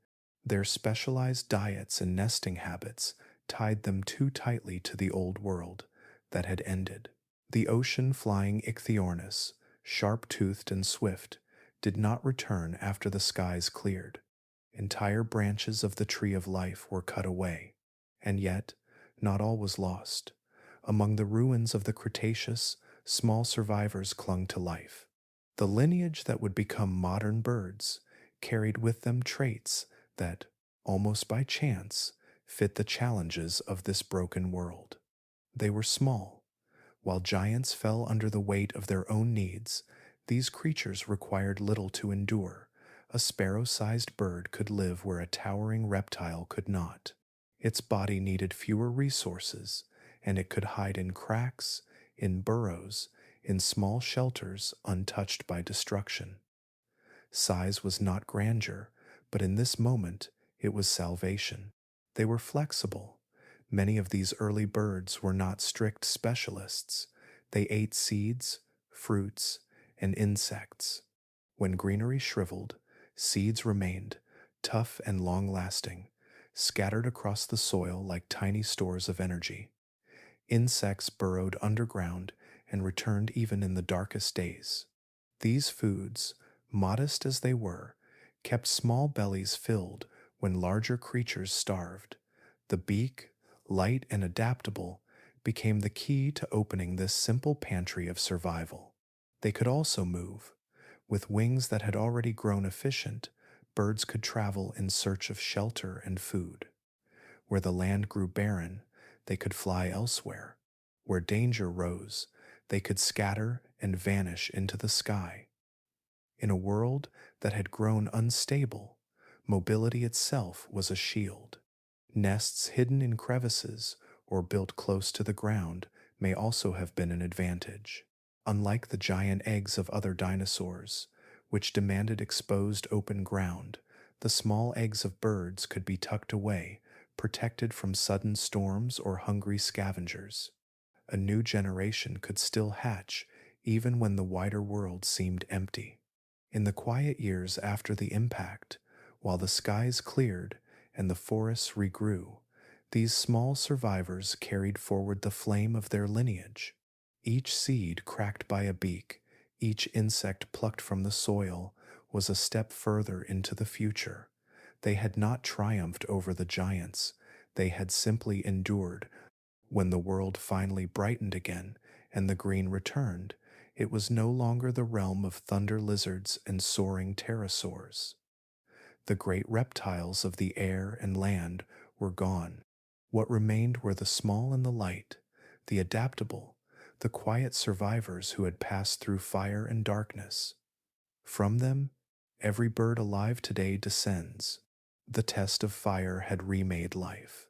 Their specialized diets and nesting habits tied them too tightly to the old world that had ended. The ocean-flying ichthyornis, sharp-toothed and swift, did not return after the skies cleared. Entire branches of the tree of life were cut away, and yet not all was lost. Among the ruins of the Cretaceous, small survivors clung to life. The lineage that would become modern birds carried with them traits that, almost by chance, fit the challenges of this broken world. They were small. While giants fell under the weight of their own needs, these creatures required little to endure. A sparrow-sized bird could live where a towering reptile could not. Its body needed fewer resources, and it could hide in cracks, in burrows, in small shelters untouched by destruction. Size was not grandeur, but in this moment it was salvation. They were flexible. Many of these early birds were not strict specialists. They ate seeds, fruits, and insects. When greenery shriveled, seeds remained, tough and long-lasting, scattered across the soil like tiny stores of energy. Insects burrowed underground and returned even in the darkest days. These foods, modest as they were, kept small bellies filled when larger creatures starved. The beak, light and adaptable, became the key to opening this simple pantry of survival. They could also move. With wings that had already grown efficient, birds could travel in search of shelter and food. Where the land grew barren, they could fly elsewhere. Where danger rose, they could scatter and vanish into the sky. In a world that had grown unstable, mobility itself was a shield. Nests hidden in crevices or built close to the ground may also have been an advantage. Unlike the giant eggs of other dinosaurs, which demanded exposed open ground, the small eggs of birds could be tucked away, protected from sudden storms or hungry scavengers. A new generation could still hatch even when the wider world seemed empty. In the quiet years after the impact, while the skies cleared and the forests regrew, these small survivors carried forward the flame of their lineage. Each seed cracked by a beak, each insect plucked from the soil, was a step further into the future. They had not triumphed over the giants, they had simply endured. When the world finally brightened again and the green returned, it was no longer the realm of thunder lizards and soaring pterosaurs. The great reptiles of the air and land were gone. What remained were the small and the light, the adaptable, the quiet survivors who had passed through fire and darkness. From them, every bird alive today descends. The test of fire had remade life.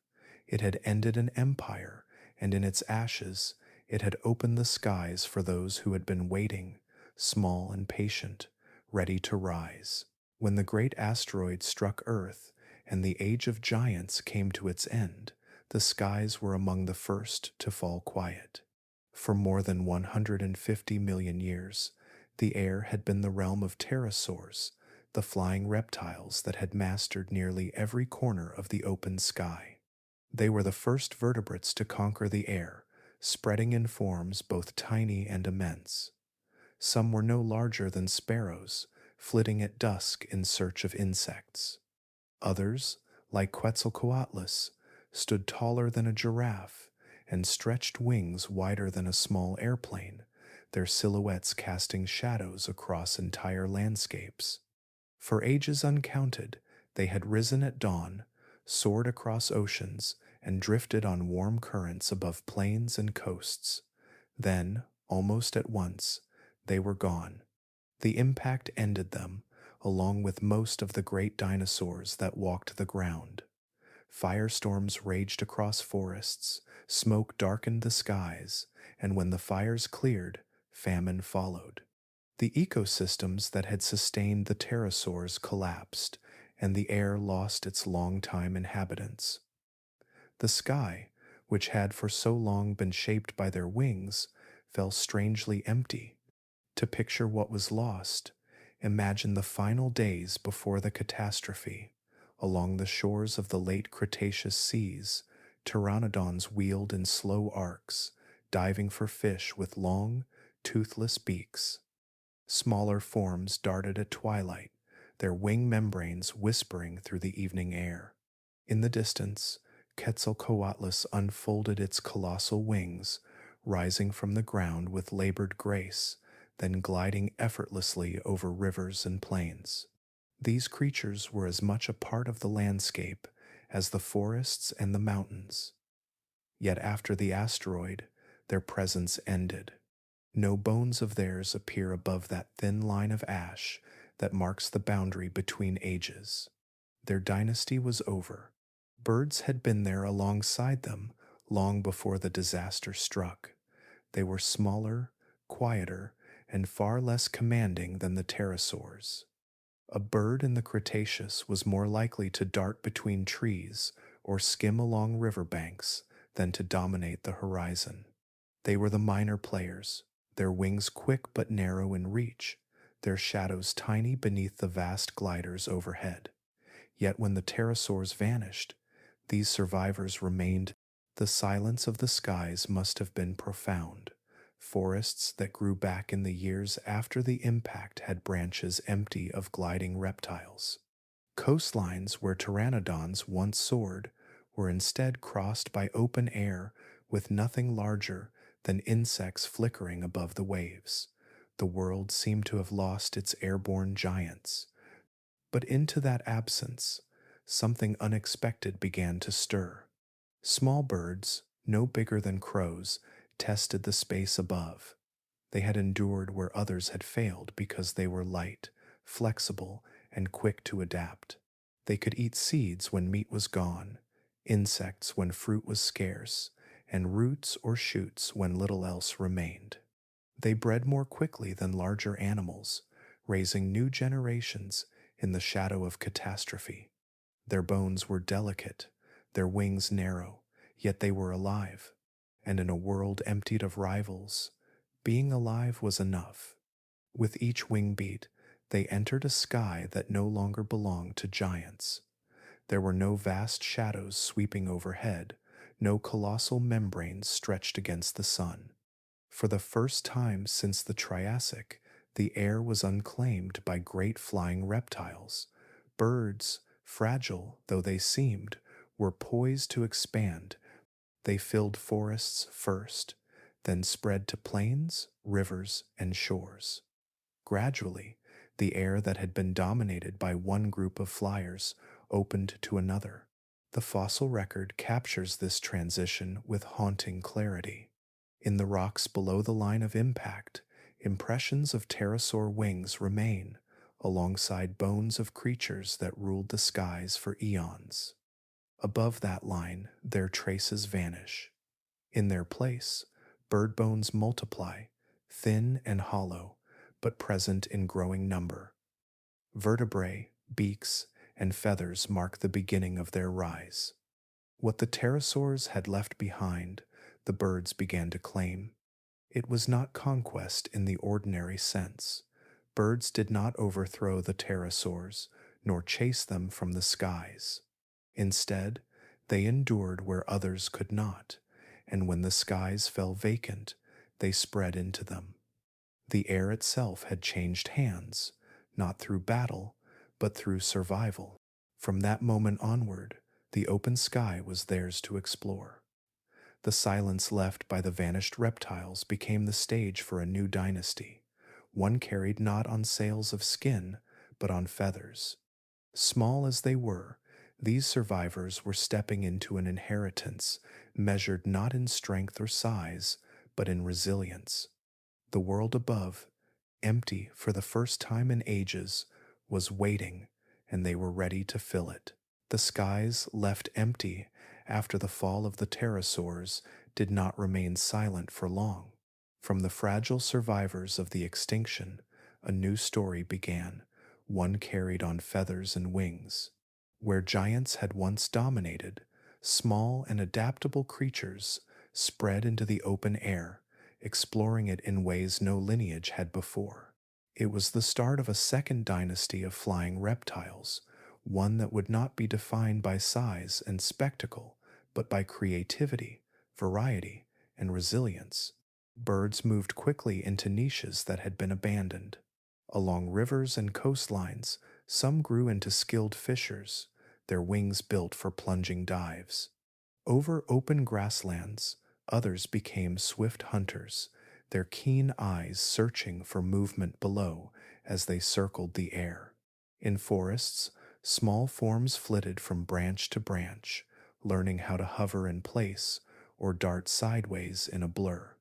It had ended an empire, and in its ashes, it had opened the skies for those who had been waiting, small and patient, ready to rise. When the great asteroid struck Earth and the age of giants came to its end, the skies were among the first to fall quiet. For more than 150 million years, the air had been the realm of pterosaurs, the flying reptiles that had mastered nearly every corner of the open sky. They were the first vertebrates to conquer the air, spreading in forms both tiny and immense. Some were no larger than sparrows, flitting at dusk in search of insects. Others, like Quetzalcoatlus, stood taller than a giraffe and stretched wings wider than a small airplane, their silhouettes casting shadows across entire landscapes. For ages uncounted, they had risen at dawn, soared across oceans, and drifted on warm currents above plains and coasts. Then, almost at once, they were gone. The impact ended them, along with most of the great dinosaurs that walked the ground. Firestorms raged across forests, smoke darkened the skies, and when the fires cleared, famine followed. The ecosystems that had sustained the pterosaurs collapsed, and the air lost its longtime inhabitants. The sky, which had for so long been shaped by their wings, fell strangely empty. To picture what was lost, imagine the final days before the catastrophe. Along the shores of the late Cretaceous seas, pteranodons wheeled in slow arcs, diving for fish with long, toothless beaks. Smaller forms darted at twilight, their wing membranes whispering through the evening air. In the distance, Quetzalcoatlus unfolded its colossal wings, rising from the ground with labored grace, then gliding effortlessly over rivers and plains. These creatures were as much a part of the landscape as the forests and the mountains. Yet after the asteroid, their presence ended. No bones of theirs appear above that thin line of ash that marks the boundary between ages. Their dynasty was over. Birds had been there alongside them long before the disaster struck. They were smaller, quieter, and far less commanding than the pterosaurs. A bird in the Cretaceous was more likely to dart between trees or skim along riverbanks than to dominate the horizon. They were the minor players, their wings quick but narrow in reach, their shadows tiny beneath the vast gliders overhead. Yet when the pterosaurs vanished, these survivors remained. The silence of the skies must have been profound. Forests that grew back in the years after the impact had branches empty of gliding reptiles. Coastlines where pteranodons once soared were instead crossed by open air with nothing larger than insects flickering above the waves. The world seemed to have lost its airborne giants. But into that absence, something unexpected began to stir. Small birds, no bigger than crows, tested the space above. They had endured where others had failed because they were light, flexible, and quick to adapt. They could eat seeds when meat was gone, insects when fruit was scarce, and roots or shoots when little else remained. They bred more quickly than larger animals, raising new generations in the shadow of catastrophe. Their bones were delicate, their wings narrow, yet they were alive. And in a world emptied of rivals, being alive was enough. With each wing beat, they entered a sky that no longer belonged to giants. There were no vast shadows sweeping overhead, no colossal membranes stretched against the sun. For the first time since the Triassic, the air was unclaimed by great flying reptiles, birds Fragile though they seemed, were poised to expand. They filled forests first, then spread to plains, rivers, and shores. Gradually, the air that had been dominated by one group of flyers opened to another. The fossil record captures this transition with haunting clarity. In the rocks below the line of impact, impressions of pterosaur wings remain, alongside bones of creatures that ruled the skies for eons. Above that line, their traces vanish. In their place, bird bones multiply, thin and hollow, but present in growing number. Vertebrae, beaks, and feathers mark the beginning of their rise. What the pterosaurs had left behind, the birds began to claim. It was not conquest in the ordinary sense. Birds did not overthrow the pterosaurs, nor chase them from the skies. Instead, they endured where others could not, and when the skies fell vacant, they spread into them. The air itself had changed hands, not through battle, but through survival. From that moment onward, the open sky was theirs to explore. The silence left by the vanished reptiles became the stage for a new dynasty, one carried not on sails of skin, but on feathers. Small as they were, these survivors were stepping into an inheritance measured not in strength or size, but in resilience. The world above, empty for the first time in ages, was waiting, and they were ready to fill it. The skies, left empty after the fall of the pterosaurs, did not remain silent for long. From the fragile survivors of the extinction, a new story began, one carried on feathers and wings. Where giants had once dominated, small and adaptable creatures spread into the open air, exploring it in ways no lineage had before. It was the start of a second dynasty of flying reptiles, one that would not be defined by size and spectacle, but by creativity, variety, and resilience. Birds moved quickly into niches that had been abandoned. Along rivers and coastlines, some grew into skilled fishers, their wings built for plunging dives. Over open grasslands, others became swift hunters, their keen eyes searching for movement below as they circled the air. In forests, small forms flitted from branch to branch, learning how to hover in place or dart sideways in a blur.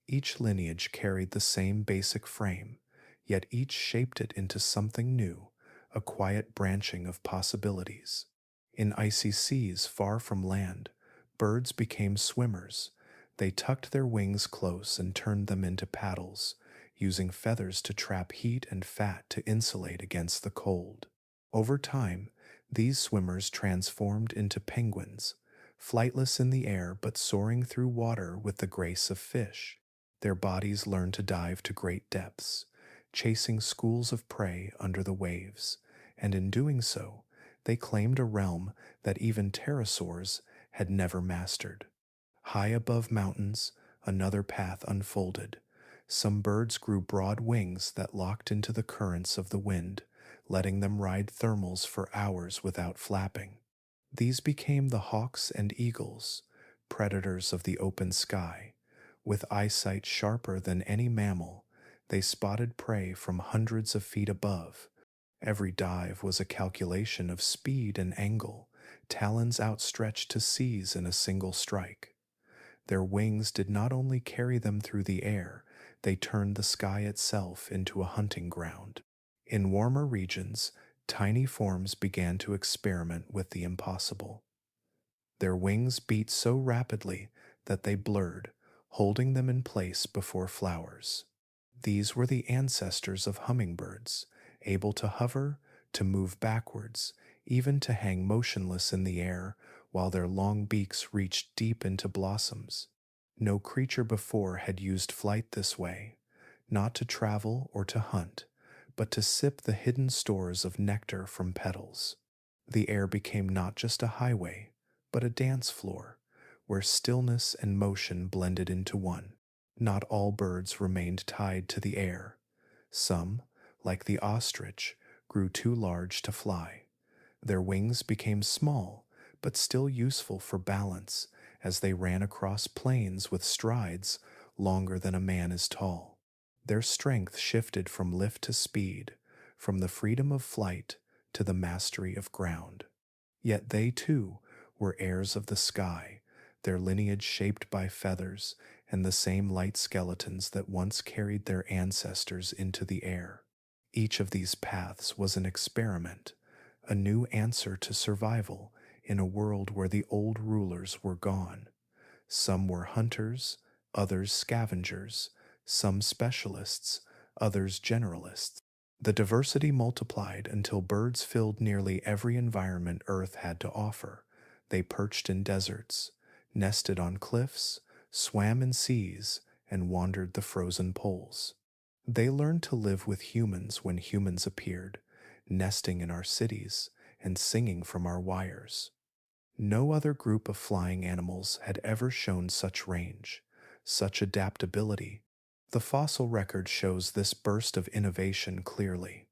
Each lineage carried the same basic frame, yet each shaped it into something new, a quiet branching of possibilities. In icy seas far from land, birds became swimmers. They tucked their wings close and turned them into paddles, using feathers to trap heat and fat to insulate against the cold. Over time, these swimmers transformed into penguins, flightless in the air but soaring through water with the grace of fish. Their bodies learned to dive to great depths, chasing schools of prey under the waves, and in doing so, they claimed a realm that even pterosaurs had never mastered. High above mountains, another path unfolded. Some birds grew broad wings that locked into the currents of the wind, letting them ride thermals for hours without flapping. These became the hawks and eagles, predators of the open sky. With eyesight sharper than any mammal, they spotted prey from hundreds of feet above. Every dive was a calculation of speed and angle, talons outstretched to seize in a single strike. Their wings did not only carry them through the air, they turned the sky itself into a hunting ground. In warmer regions, tiny forms began to experiment with the impossible. Their wings beat so rapidly that they blurred, holding them in place before flowers. These were the ancestors of hummingbirds, able to hover, to move backwards, even to hang motionless in the air while their long beaks reached deep into blossoms. No creature before had used flight this way, not to travel or to hunt, but to sip the hidden stores of nectar from petals. The air became not just a highway, but a dance floor, where stillness and motion blended into one. Not all birds remained tied to the air. Some, like the ostrich, grew too large to fly. Their wings became small, but still useful for balance as they ran across plains with strides longer than a man is tall. Their strength shifted from lift to speed, from the freedom of flight to the mastery of ground. Yet they, too, were heirs of the sky, their lineage shaped by feathers and the same light skeletons that once carried their ancestors into the air. Each of these paths was an experiment, a new answer to survival in a world where the old rulers were gone. Some were hunters, others scavengers, some specialists, others generalists. The diversity multiplied until birds filled nearly every environment Earth had to offer. They perched in deserts, nested on cliffs, swam in seas, and wandered the frozen poles. They learned to live with humans when humans appeared, nesting in our cities and singing from our wires. No other group of flying animals had ever shown such range, such adaptability. The fossil record shows this burst of innovation clearly.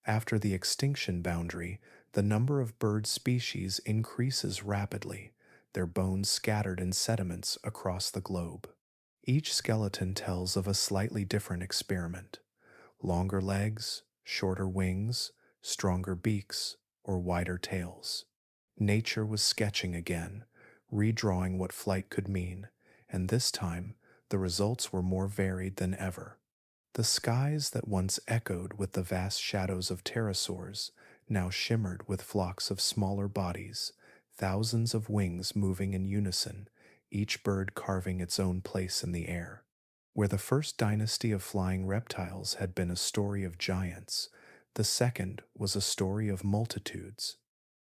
After the extinction boundary, the number of bird species increases rapidly, their bones scattered in sediments across the globe. Each skeleton tells of a slightly different experiment: longer legs, shorter wings, stronger beaks, or wider tails. Nature was sketching again, redrawing what flight could mean, and this time the results were more varied than ever. The skies that once echoed with the vast shadows of pterosaurs now shimmered with flocks of smaller bodies, thousands of wings moving in unison, each bird carving its own place in the air. Where the first dynasty of flying reptiles had been a story of giants, the second was a story of multitudes.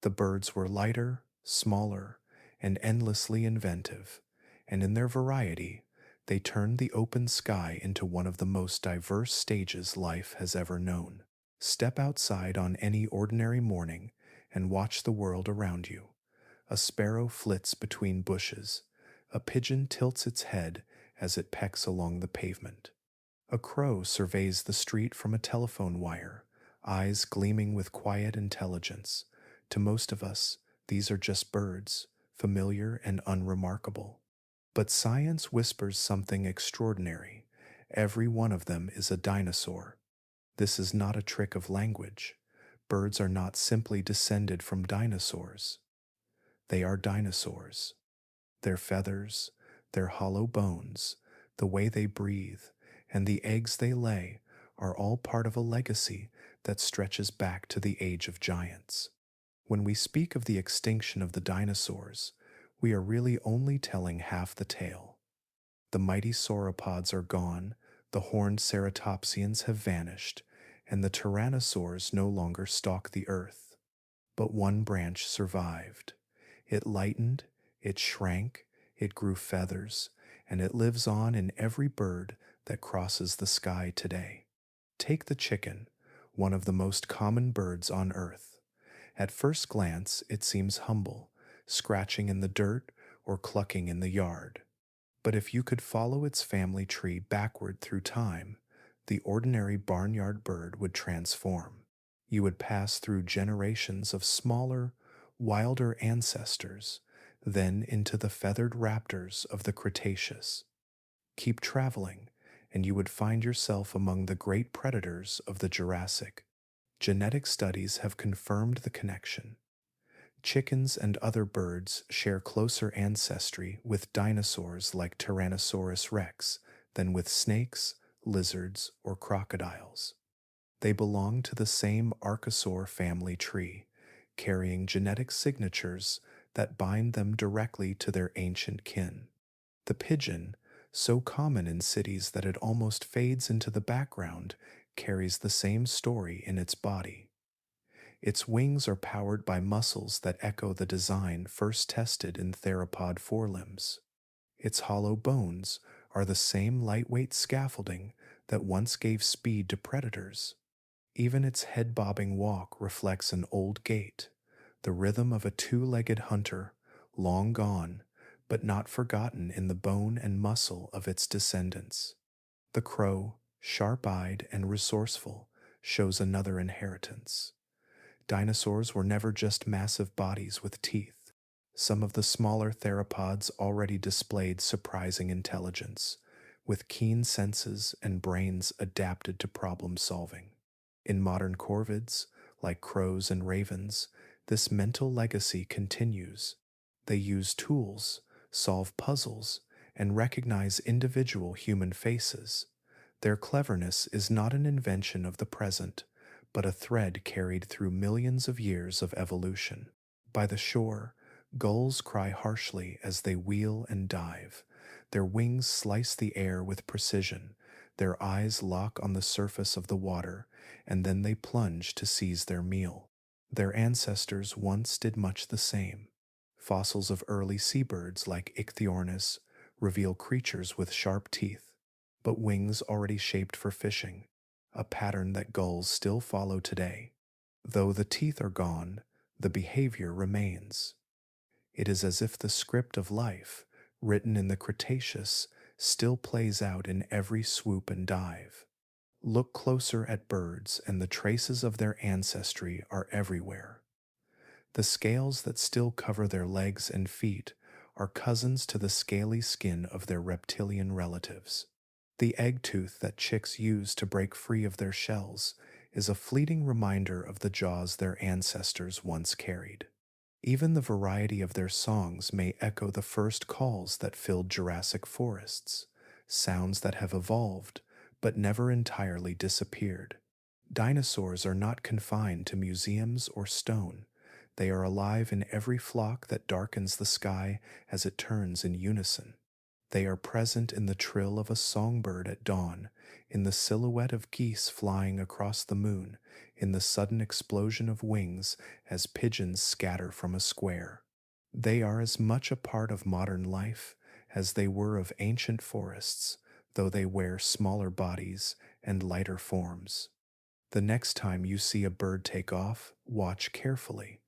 The birds were lighter, smaller, and endlessly inventive, and in their variety, they turned the open sky into one of the most diverse stages life has ever known. Step outside on any ordinary morning and watch the world around you. A sparrow flits between bushes. A pigeon tilts its head as it pecks along the pavement. A crow surveys the street from a telephone wire, eyes gleaming with quiet intelligence. To most of us, these are just birds, familiar and unremarkable. But science whispers something extraordinary. Every one of them is a dinosaur. This is not a trick of language. Birds are not simply descended from dinosaurs. They are dinosaurs. Their feathers, their hollow bones, the way they breathe, and the eggs they lay are all part of a legacy that stretches back to the age of giants. When we speak of the extinction of the dinosaurs, we are really only telling half the tale. The mighty sauropods are gone, the horned ceratopsians have vanished, and the tyrannosaurs no longer stalk the earth. But one branch survived. It lightened, it shrank, it grew feathers, and it lives on in every bird that crosses the sky today. Take the chicken, one of the most common birds on earth. At first glance, it seems humble, scratching in the dirt or clucking in the yard. But if you could follow its family tree backward through time, the ordinary barnyard bird would transform. You would pass through generations of smaller, wilder ancestors, then into the feathered raptors of the Cretaceous. Keep traveling, and you would find yourself among the great predators of the Jurassic. Genetic studies have confirmed the connection. Chickens and other birds share closer ancestry with dinosaurs like Tyrannosaurus rex than with snakes, lizards, or crocodiles. They belong to the same archosaur family tree, carrying genetic signatures that bind them directly to their ancient kin. The pigeon, so common in cities that it almost fades into the background, carries the same story in its body. Its wings are powered by muscles that echo the design first tested in theropod forelimbs. Its hollow bones are the same lightweight scaffolding that once gave speed to predators. Even its head-bobbing walk reflects an old gait, the rhythm of a two-legged hunter, long gone, but not forgotten in the bone and muscle of its descendants. The crow, sharp-eyed and resourceful, shows another inheritance. Dinosaurs were never just massive bodies with teeth. Some of the smaller theropods already displayed surprising intelligence, with keen senses and brains adapted to problem solving. In modern corvids, like crows and ravens, this mental legacy continues. They use tools, solve puzzles, and recognize individual human faces. Their cleverness is not an invention of the present, but a thread carried through millions of years of evolution. By the shore, gulls cry harshly as they wheel and dive. Their wings slice the air with precision. Their eyes lock on the surface of the water, and then they plunge to seize their meal. Their ancestors once did much the same. Fossils of early seabirds like Ichthyornis reveal creatures with sharp teeth, but wings already shaped for fishing, a pattern that gulls still follow today. Though the teeth are gone, the behavior remains. It is as if the script of life, written in the Cretaceous, still plays out in every swoop and dive. Look closer at birds, and the traces of their ancestry are everywhere. The scales that still cover their legs and feet are cousins to the scaly skin of their reptilian relatives. The egg tooth that chicks use to break free of their shells is a fleeting reminder of the jaws their ancestors once carried. Even the variety of their songs may echo the first calls that filled Jurassic forests, sounds that have evolved but never entirely disappeared. Dinosaurs are not confined to museums or stone. They are alive in every flock that darkens the sky as it turns in unison. They are present in the trill of a songbird at dawn, in the silhouette of geese flying across the moon, in the sudden explosion of wings as pigeons scatter from a square. They are as much a part of modern life as they were of ancient forests, though they wear smaller bodies and lighter forms. The next time you see a bird take off, watch carefully.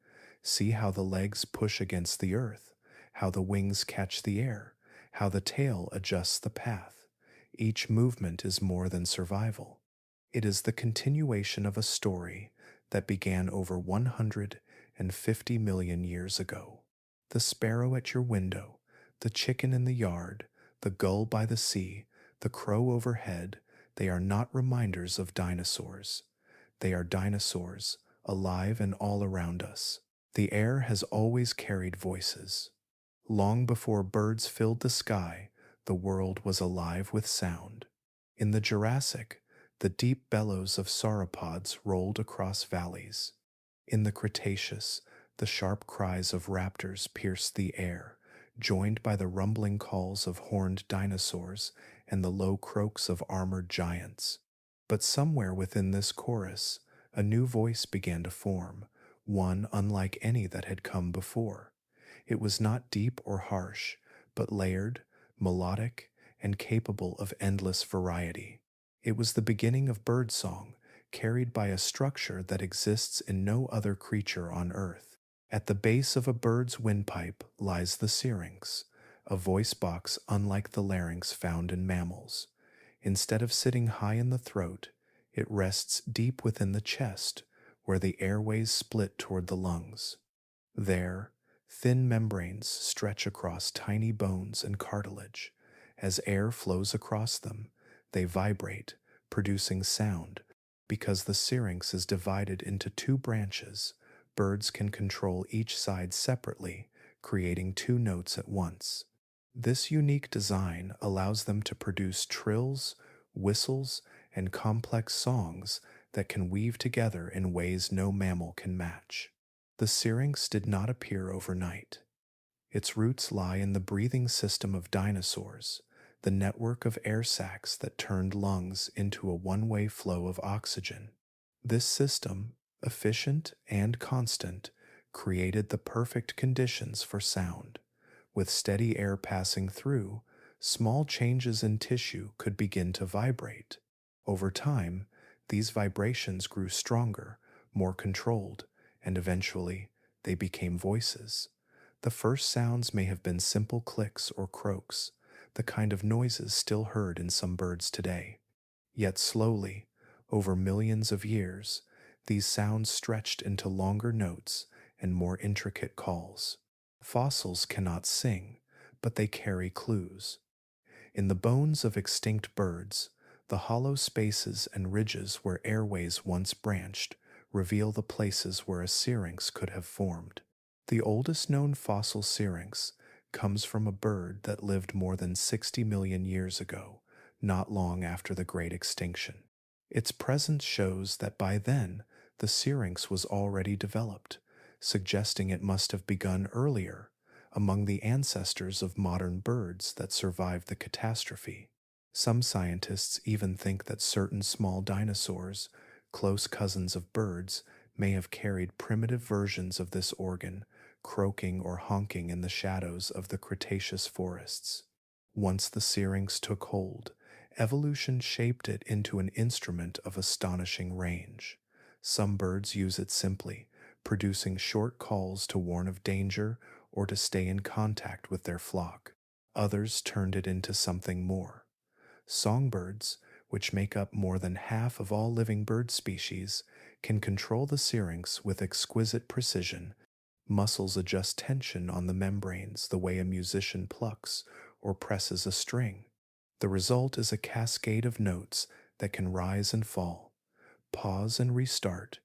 See how the legs push against the earth, how the wings catch the air, how the tail adjusts the path. Each movement is more than survival. It is the continuation of a story that began over 150 million years ago. The sparrow at your window, the chicken in the yard, the gull by the sea, the crow overhead, they are not reminders of dinosaurs. They are dinosaurs, alive and all around us. The air has always carried voices. Long before birds filled the sky, the world was alive with sound. In the Jurassic, the deep bellows of sauropods rolled across valleys. In the Cretaceous, the sharp cries of raptors pierced the air, joined by the rumbling calls of horned dinosaurs and the low croaks of armored giants. But somewhere within this chorus, a new voice began to form, one unlike any that had come before. It was not deep or harsh, but layered, melodic, and capable of endless variety. It was the beginning of birdsong, carried by a structure that exists in no other creature on Earth. At the base of a bird's windpipe lies the syrinx, a voice box unlike the larynx found in mammals. Instead of sitting high in the throat, it rests deep within the chest, where the airways split toward the lungs. There, thin membranes stretch across tiny bones and cartilage. As air flows across them, they vibrate, producing sound. Because the syrinx is divided into two branches, birds can control each side separately, creating two notes at once. This unique design allows them to produce trills, whistles, and complex songs that can weave together in ways no mammal can match. The syrinx did not appear overnight. Its roots lie in the breathing system of dinosaurs, the network of air sacs that turned lungs into a one-way flow of oxygen. This system, efficient and constant, created the perfect conditions for sound. With steady air passing through, small changes in tissue could begin to vibrate. Over time, these vibrations grew stronger, more controlled, and eventually they became voices. The first sounds may have been simple clicks or croaks, the kind of noises still heard in some birds today. Yet slowly, over millions of years, These sounds stretched into longer notes and more intricate calls. Fossils cannot sing, but they carry clues. In the bones of extinct birds, the hollow spaces and ridges where airways once branched reveal the places where a syrinx could have formed. The oldest known fossil syrinx comes from a bird that lived more than 60 million years ago, not long after the Great Extinction. Its presence shows that by then the syrinx was already developed, suggesting it must have begun earlier, among the ancestors of modern birds that survived the catastrophe. Some scientists even think that certain small dinosaurs, close cousins of birds, may have carried primitive versions of this organ, croaking or honking in the shadows of the Cretaceous forests. Once the syrinx took hold, evolution shaped it into an instrument of astonishing range. Some birds use it simply, producing short calls to warn of danger or to stay in contact with their flock. Others turned it into something more. Songbirds, which make up more than half of all living bird species, can control the syrinx with exquisite precision. Muscles adjust tension on the membranes the way a musician plucks or presses a string. The result is a cascade of notes that can rise and fall, pause and restart,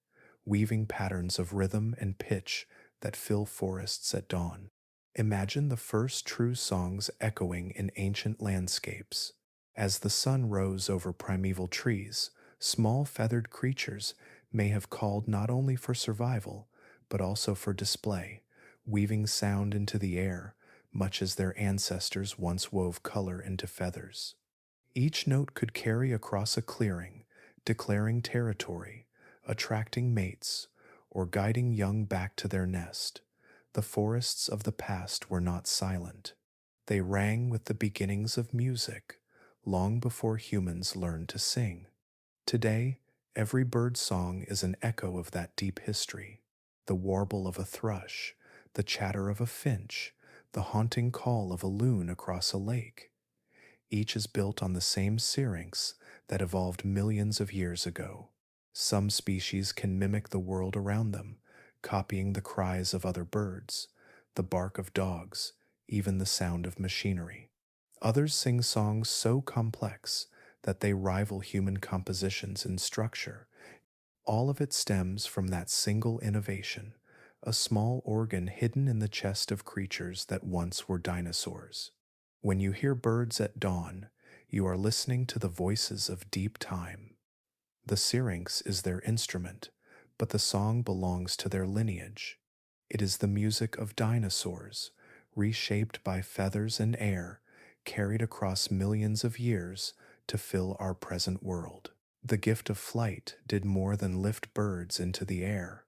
weaving patterns of rhythm and pitch that fill forests at dawn. Imagine the first true songs echoing in ancient landscapes. As the sun rose over primeval trees, small feathered creatures may have called not only for survival, but also for display, weaving sound into the air, much as their ancestors once wove color into feathers. Each note could carry across a clearing, declaring territory, attracting mates, or guiding young back to their nest. The forests of the past were not silent. They rang with the beginnings of music, long before humans learned to sing. Today, every bird song is an echo of that deep history. The warble of a thrush, the chatter of a finch, the haunting call of a loon across a lake. Each is built on the same syrinx that evolved millions of years ago. Some species can mimic the world around them, copying the cries of other birds, the bark of dogs, even the sound of machinery. Others sing songs so complex that they rival human compositions in structure. All of it stems from that single innovation, a small organ hidden in the chest of creatures that once were dinosaurs. When you hear birds at dawn, you are listening to the voices of deep time. The syrinx is their instrument, but the song belongs to their lineage. It is the music of dinosaurs, reshaped by feathers and air, carried across millions of years to fill our present world. The gift of flight did more than lift birds into the air.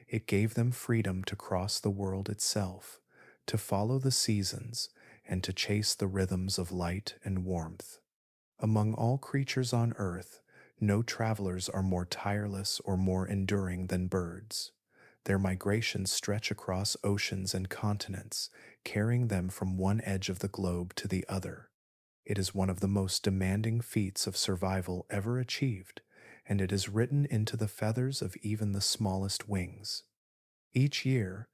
It gave them freedom to cross the world itself, to follow the seasons, and to chase the rhythms of light and warmth. Among all creatures on earth, no travelers are more tireless or more enduring than birds. Their migrations stretch across oceans and continents, carrying them from one edge of the globe to the other. It is one of the most demanding feats of survival ever achieved, and it is written into the feathers of even the smallest wings. Each year,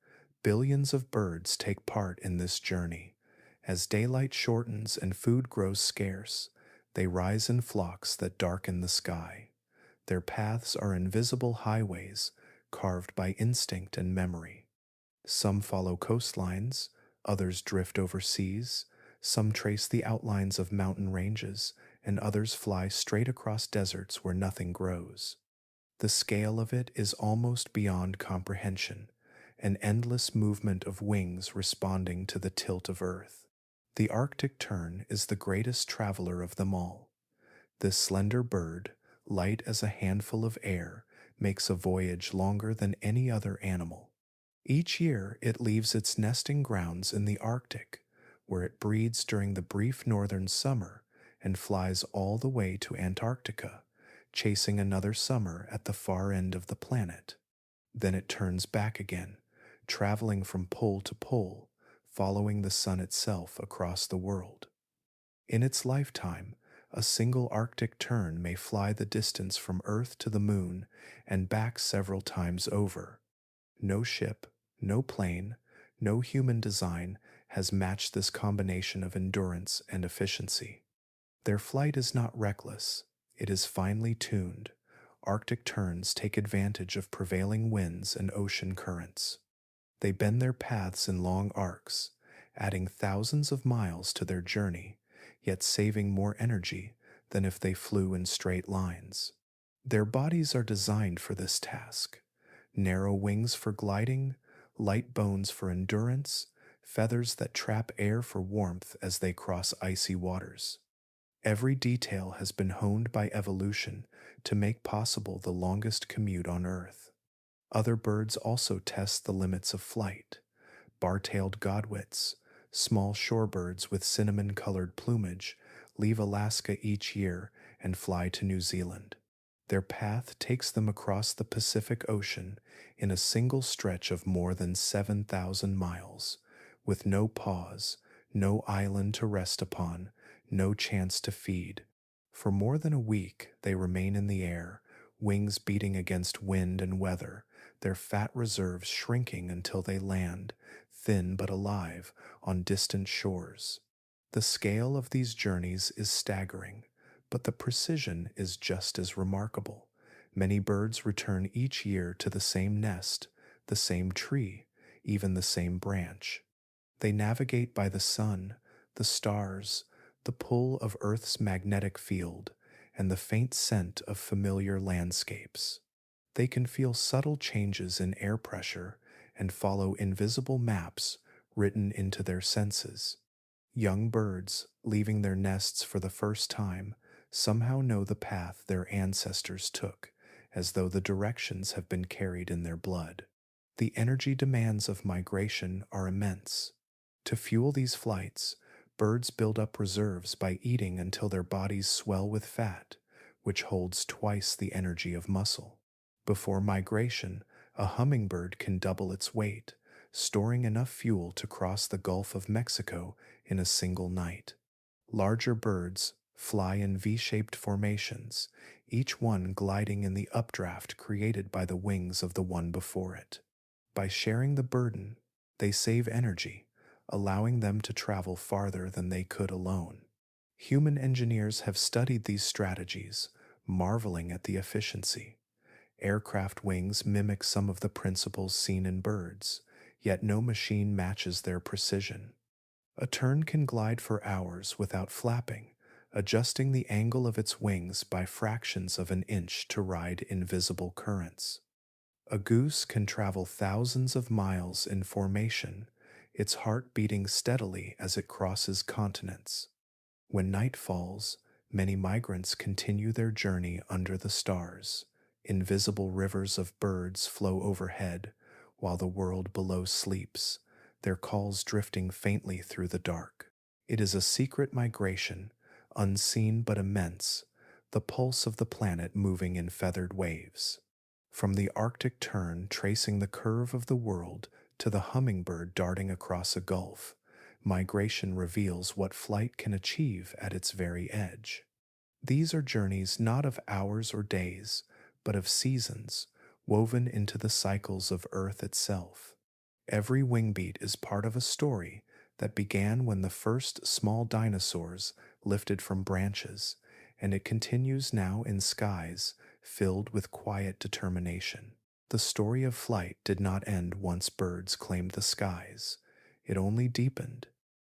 billions of birds take part in this journey. As daylight shortens and food grows scarce, they rise in flocks that darken the sky. Their paths are invisible highways, carved by instinct and memory. Some follow coastlines, others drift over seas, some trace the outlines of mountain ranges, and others fly straight across deserts where nothing grows. The scale of it is almost beyond comprehension, an endless movement of wings responding to the tilt of Earth. The Arctic tern is the greatest traveler of them all. This slender bird, light as a handful of air, makes a voyage longer than any other animal. Each year it leaves its nesting grounds in the Arctic, where it breeds during the brief northern summer and flies all the way to Antarctica, chasing another summer at the far end of the planet. Then it turns back again, traveling from pole to pole, following the sun itself across the world. In its lifetime, A single Arctic tern may fly the distance from Earth to the Moon and back several times over. No ship, no plane, no human design has matched this combination of endurance and efficiency. Their flight is not reckless, it is finely tuned. Arctic terns take advantage of prevailing winds and ocean currents. They bend their paths in long arcs, adding thousands of miles to their journey, yet saving more energy than if they flew in straight lines. Their bodies are designed for this task: narrow wings for gliding, light bones for endurance, feathers that trap air for warmth as they cross icy waters. Every detail has been honed by evolution to make possible the longest commute on Earth. Other birds also test the limits of flight. Bar-tailed godwits, small shorebirds with cinnamon-colored plumage, leave Alaska each year and fly to New Zealand. Their path takes them across the Pacific Ocean in a single stretch of more than 7,000 miles, with no pause, no island to rest upon, no chance to feed. For more than a week, they remain in the air, wings beating against wind and weather, their fat reserves shrinking until they land, thin but alive, on distant shores. The scale of these journeys is staggering, but the precision is just as remarkable. Many birds return each year to the same nest, the same tree, even the same branch. They navigate by the sun, the stars, the pull of Earth's magnetic field, and the faint scent of familiar landscapes. They can feel subtle changes in air pressure and follow invisible maps written into their senses. Young birds, leaving their nests for the first time, somehow know the path their ancestors took, as though the directions have been carried in their blood. The energy demands of migration are immense. To fuel these flights, birds build up reserves by eating until their bodies swell with fat, which holds twice the energy of muscle. Before migration, a hummingbird can double its weight, storing enough fuel to cross the Gulf of Mexico in a single night. Larger birds fly in V-shaped formations, each one gliding in the updraft created by the wings of the one before it. By sharing the burden, they save energy, allowing them to travel farther than they could alone. Human engineers have studied these strategies, marveling at the efficiency. Aircraft wings mimic some of the principles seen in birds, yet no machine matches their precision. A tern can glide for hours without flapping, adjusting the angle of its wings by fractions of an inch to ride invisible currents. A goose can travel thousands of miles in formation, its heart beating steadily as it crosses continents. When night falls, many migrants continue their journey under the stars. Invisible rivers of birds flow overhead, while the world below sleeps, their calls drifting faintly through the dark. It is a secret migration, unseen but immense, the pulse of the planet moving in feathered waves. From the Arctic tern tracing the curve of the world to the hummingbird darting across a gulf, migration reveals what flight can achieve at its very edge. These are journeys not of hours or days, but of seasons, woven into the cycles of Earth itself. Every wingbeat is part of a story that began when the first small dinosaurs lifted from branches, and it continues now in skies filled with quiet determination. The story of flight did not end once birds claimed the skies. It only deepened.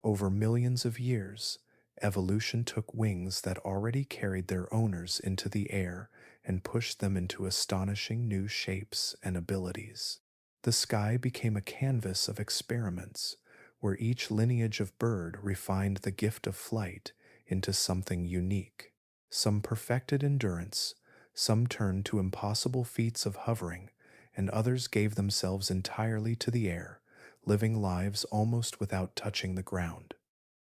Over millions of years, evolution took wings that already carried their owners into the air and pushed them into astonishing new shapes and abilities. The sky became a canvas of experiments, where each lineage of bird refined the gift of flight into something unique. Some perfected endurance, some turned to impossible feats of hovering, and others gave themselves entirely to the air, living lives almost without touching the ground.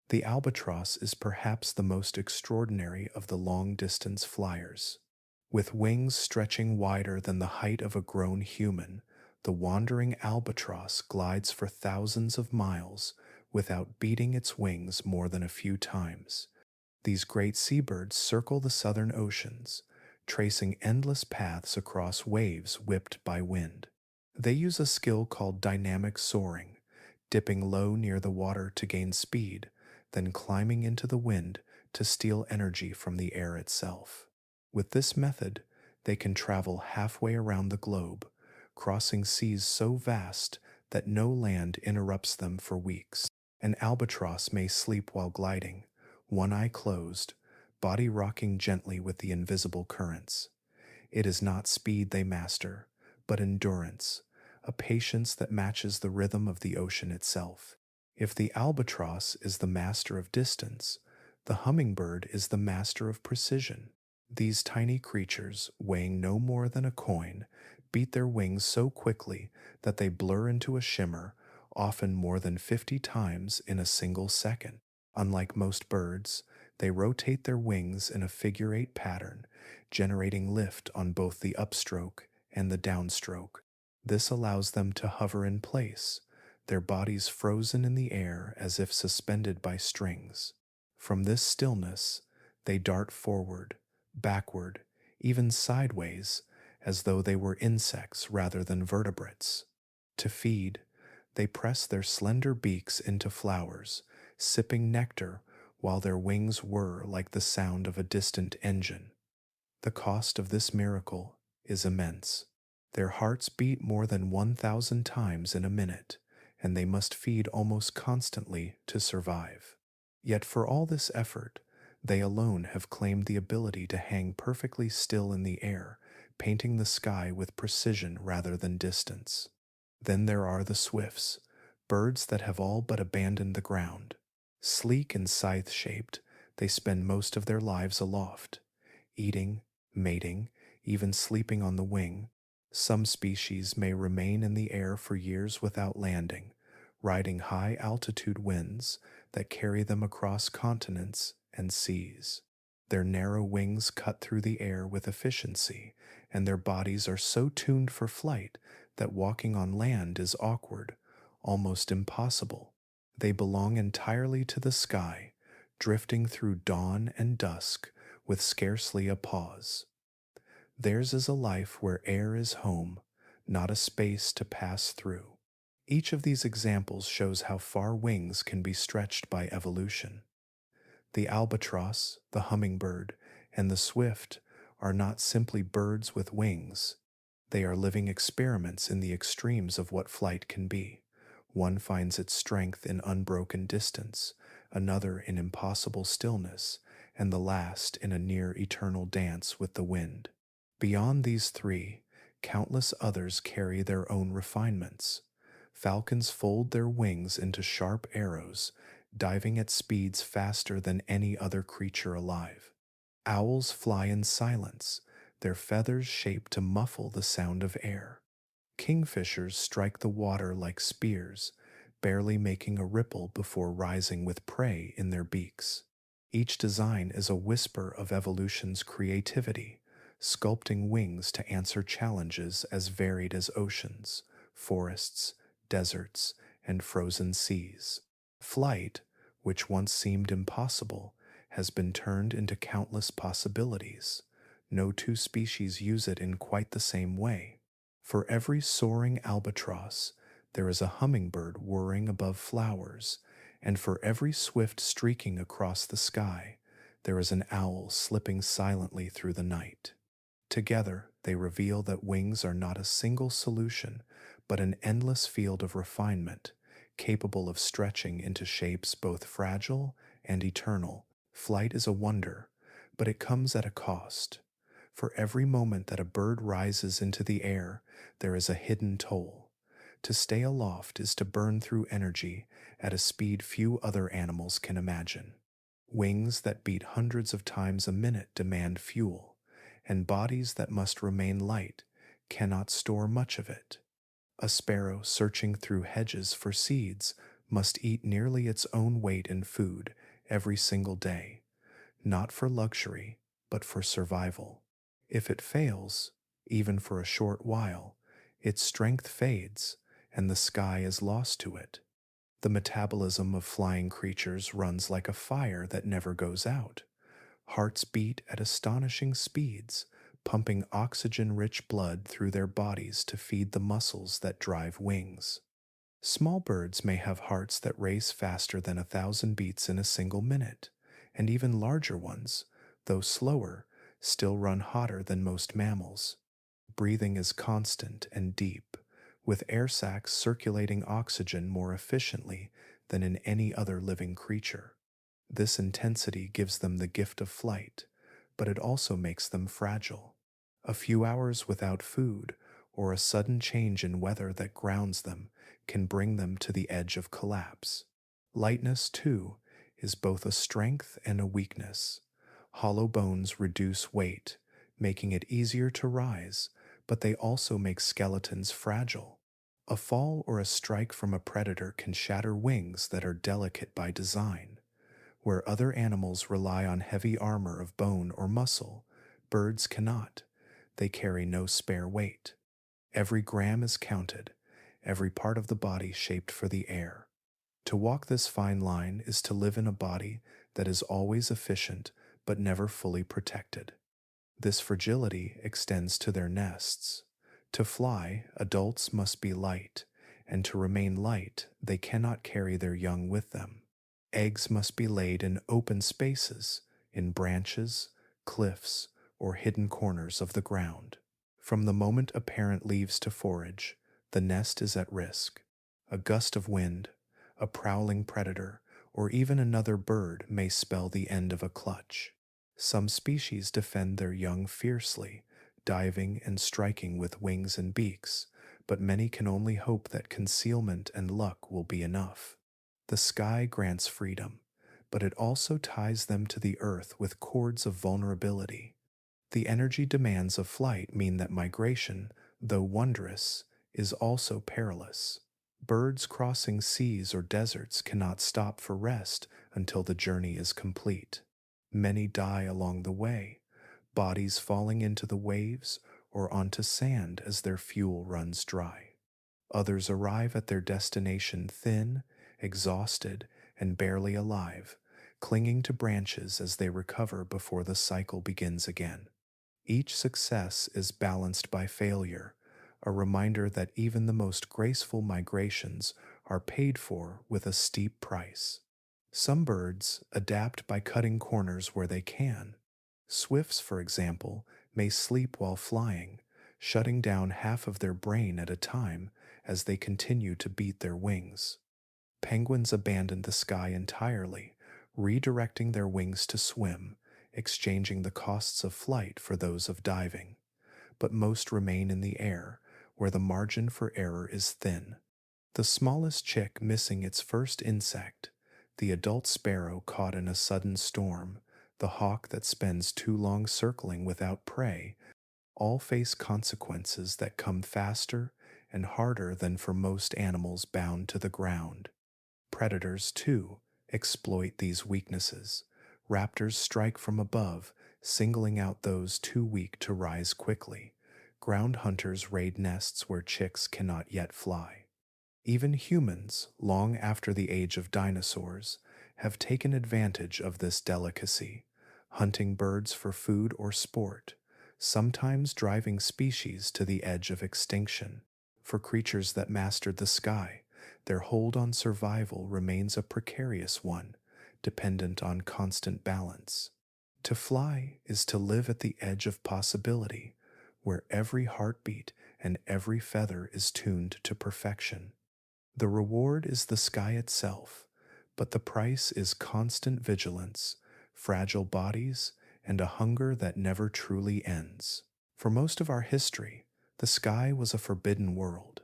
The albatross is perhaps the most extraordinary of the long-distance flyers. With wings stretching wider than the height of a grown human, the wandering albatross glides for thousands of miles without beating its wings more than a few times, These great seabirds circle the southern oceans, tracing endless paths across waves whipped by wind. They use a skill called dynamic soaring, dipping low near the water to gain speed, then climbing into the wind to steal energy from the air itself. With this method, they can travel halfway around the globe, crossing seas so vast that no land interrupts them for weeks. An albatross may sleep while gliding, one eye closed, body rocking gently with the invisible currents. It is not speed they master, but endurance, a patience that matches the rhythm of the ocean itself. If the albatross is the master of distance, the hummingbird is the master of precision. These tiny creatures, weighing no more than a coin, beat their wings so quickly that they blur into a shimmer, often more than 50 times in a single second. Unlike most birds, they rotate their wings in a figure-8 pattern, generating lift on both the upstroke and the downstroke. This allows them to hover in place, their bodies frozen in the air as if suspended by strings. From this stillness, they dart forward, backward, even sideways, as though they were insects rather than vertebrates. To feed, they press their slender beaks into flowers, sipping nectar while their wings whir like the sound of a distant engine. The cost of this miracle is immense. Their hearts beat more than 1,000 times in a minute, and they must feed almost constantly to survive. Yet for all this effort, they alone have claimed the ability to hang perfectly still in the air, painting the sky with precision rather than distance. Then there are the swifts, birds that have all but abandoned the ground. Sleek and scythe-shaped, they spend most of their lives aloft, eating, mating, even sleeping on the wing. Some species may remain in the air for years without landing, riding high-altitude winds that carry them across continents and seas. Their narrow wings cut through the air with efficiency, and their bodies are so tuned for flight that walking on land is awkward, almost impossible. They belong entirely to the sky, drifting through dawn and dusk with scarcely a pause. Theirs is a life where air is home, not a space to pass through. Each of these examples shows how far wings can be stretched by evolution. The albatross, the hummingbird, and the swift are not simply birds with wings. They are living experiments in the extremes of what flight can be. One finds its strength in unbroken distance, another in impossible stillness, and the last in a near eternal dance with the wind. Beyond these three, countless others carry their own refinements. Falcons fold their wings into sharp arrows, diving at speeds faster than any other creature alive. Owls fly in silence, their feathers shaped to muffle the sound of air. Kingfishers strike the water like spears, barely making a ripple before rising with prey in their beaks. Each design is a whisper of evolution's creativity, sculpting wings to answer challenges as varied as oceans, forests, deserts, and frozen seas. Flight, which once seemed impossible, has been turned into countless possibilities. No two species use it in quite the same way. For every soaring albatross, there is a hummingbird whirring above flowers, and for every swift streaking across the sky, there is an owl slipping silently through the night. Together, they reveal that wings are not a single solution, but an endless field of refinement, capable of stretching into shapes both fragile and eternal. Flight is a wonder, but it comes at a cost. For every moment that a bird rises into the air, there is a hidden toll. To stay aloft is to burn through energy at a speed few other animals can imagine. Wings that beat hundreds of times a minute demand fuel, and bodies that must remain light cannot store much of it. A sparrow searching through hedges for seeds must eat nearly its own weight in food every single day, not for luxury, but for survival. If it fails, even for a short while, its strength fades and the sky is lost to it. The metabolism of flying creatures runs like a fire that never goes out. Hearts beat at astonishing speeds, pumping oxygen rich blood through their bodies to feed the muscles that drive wings. Small birds may have hearts that race faster than 1,000 beats in a single minute, and even larger ones, though slower, still run hotter than most mammals. Breathing is constant and deep, with air sacs circulating oxygen more efficiently than in any other living creature. This intensity gives them the gift of flight, but it also makes them fragile. A few hours without food, or a sudden change in weather that grounds them, can bring them to the edge of collapse. Lightness, too, is both a strength and a weakness. Hollow bones reduce weight, making it easier to rise, but they also make skeletons fragile. A fall or a strike from a predator can shatter wings that are delicate by design. Where other animals rely on heavy armor of bone or muscle, birds cannot. They carry no spare weight. Every gram is counted, every part of the body shaped for the air. To walk this fine line is to live in a body that is always efficient but never fully protected. This fragility extends to their nests. To fly, adults must be light, and to remain light, they cannot carry their young with them. Eggs must be laid in open spaces, in branches, cliffs, or hidden corners of the ground. From the moment a parent leaves to forage, the nest is at risk. A gust of wind, a prowling predator, or even another bird may spell the end of a clutch. Some species defend their young fiercely, diving and striking with wings and beaks, but many can only hope that concealment and luck will be enough. The sky grants freedom, but it also ties them to the earth with cords of vulnerability. The energy demands of flight mean that migration, though wondrous, is also perilous. Birds crossing seas or deserts cannot stop for rest until the journey is complete. Many die along the way, bodies falling into the waves or onto sand as their fuel runs dry. Others arrive at their destination thin, exhausted, and barely alive, clinging to branches as they recover before the cycle begins again. Each success is balanced by failure, a reminder that even the most graceful migrations are paid for with a steep price. Some birds adapt by cutting corners where they can. Swifts, for example, may sleep while flying, shutting down half of their brain at a time as they continue to beat their wings. Penguins abandon the sky entirely, redirecting their wings to swim, exchanging the costs of flight for those of diving. But most remain in the air, where the margin for error is thin. The smallest chick missing its first insect, the adult sparrow caught in a sudden storm, the hawk that spends too long circling without prey, all face consequences that come faster and harder than for most animals bound to the ground. Predators, too, exploit these weaknesses. Raptors strike from above, singling out those too weak to rise quickly. Ground hunters raid nests where chicks cannot yet fly. Even humans, long after the age of dinosaurs, have taken advantage of this delicacy, hunting birds for food or sport, sometimes driving species to the edge of extinction. For creatures that mastered the sky, their hold on survival remains a precarious one, dependent on constant balance. To fly is to live at the edge of possibility, where every heartbeat and every feather is tuned to perfection. The reward is the sky itself, but the price is constant vigilance, fragile bodies, and a hunger that never truly ends. For most of our history, the sky was a forbidden world.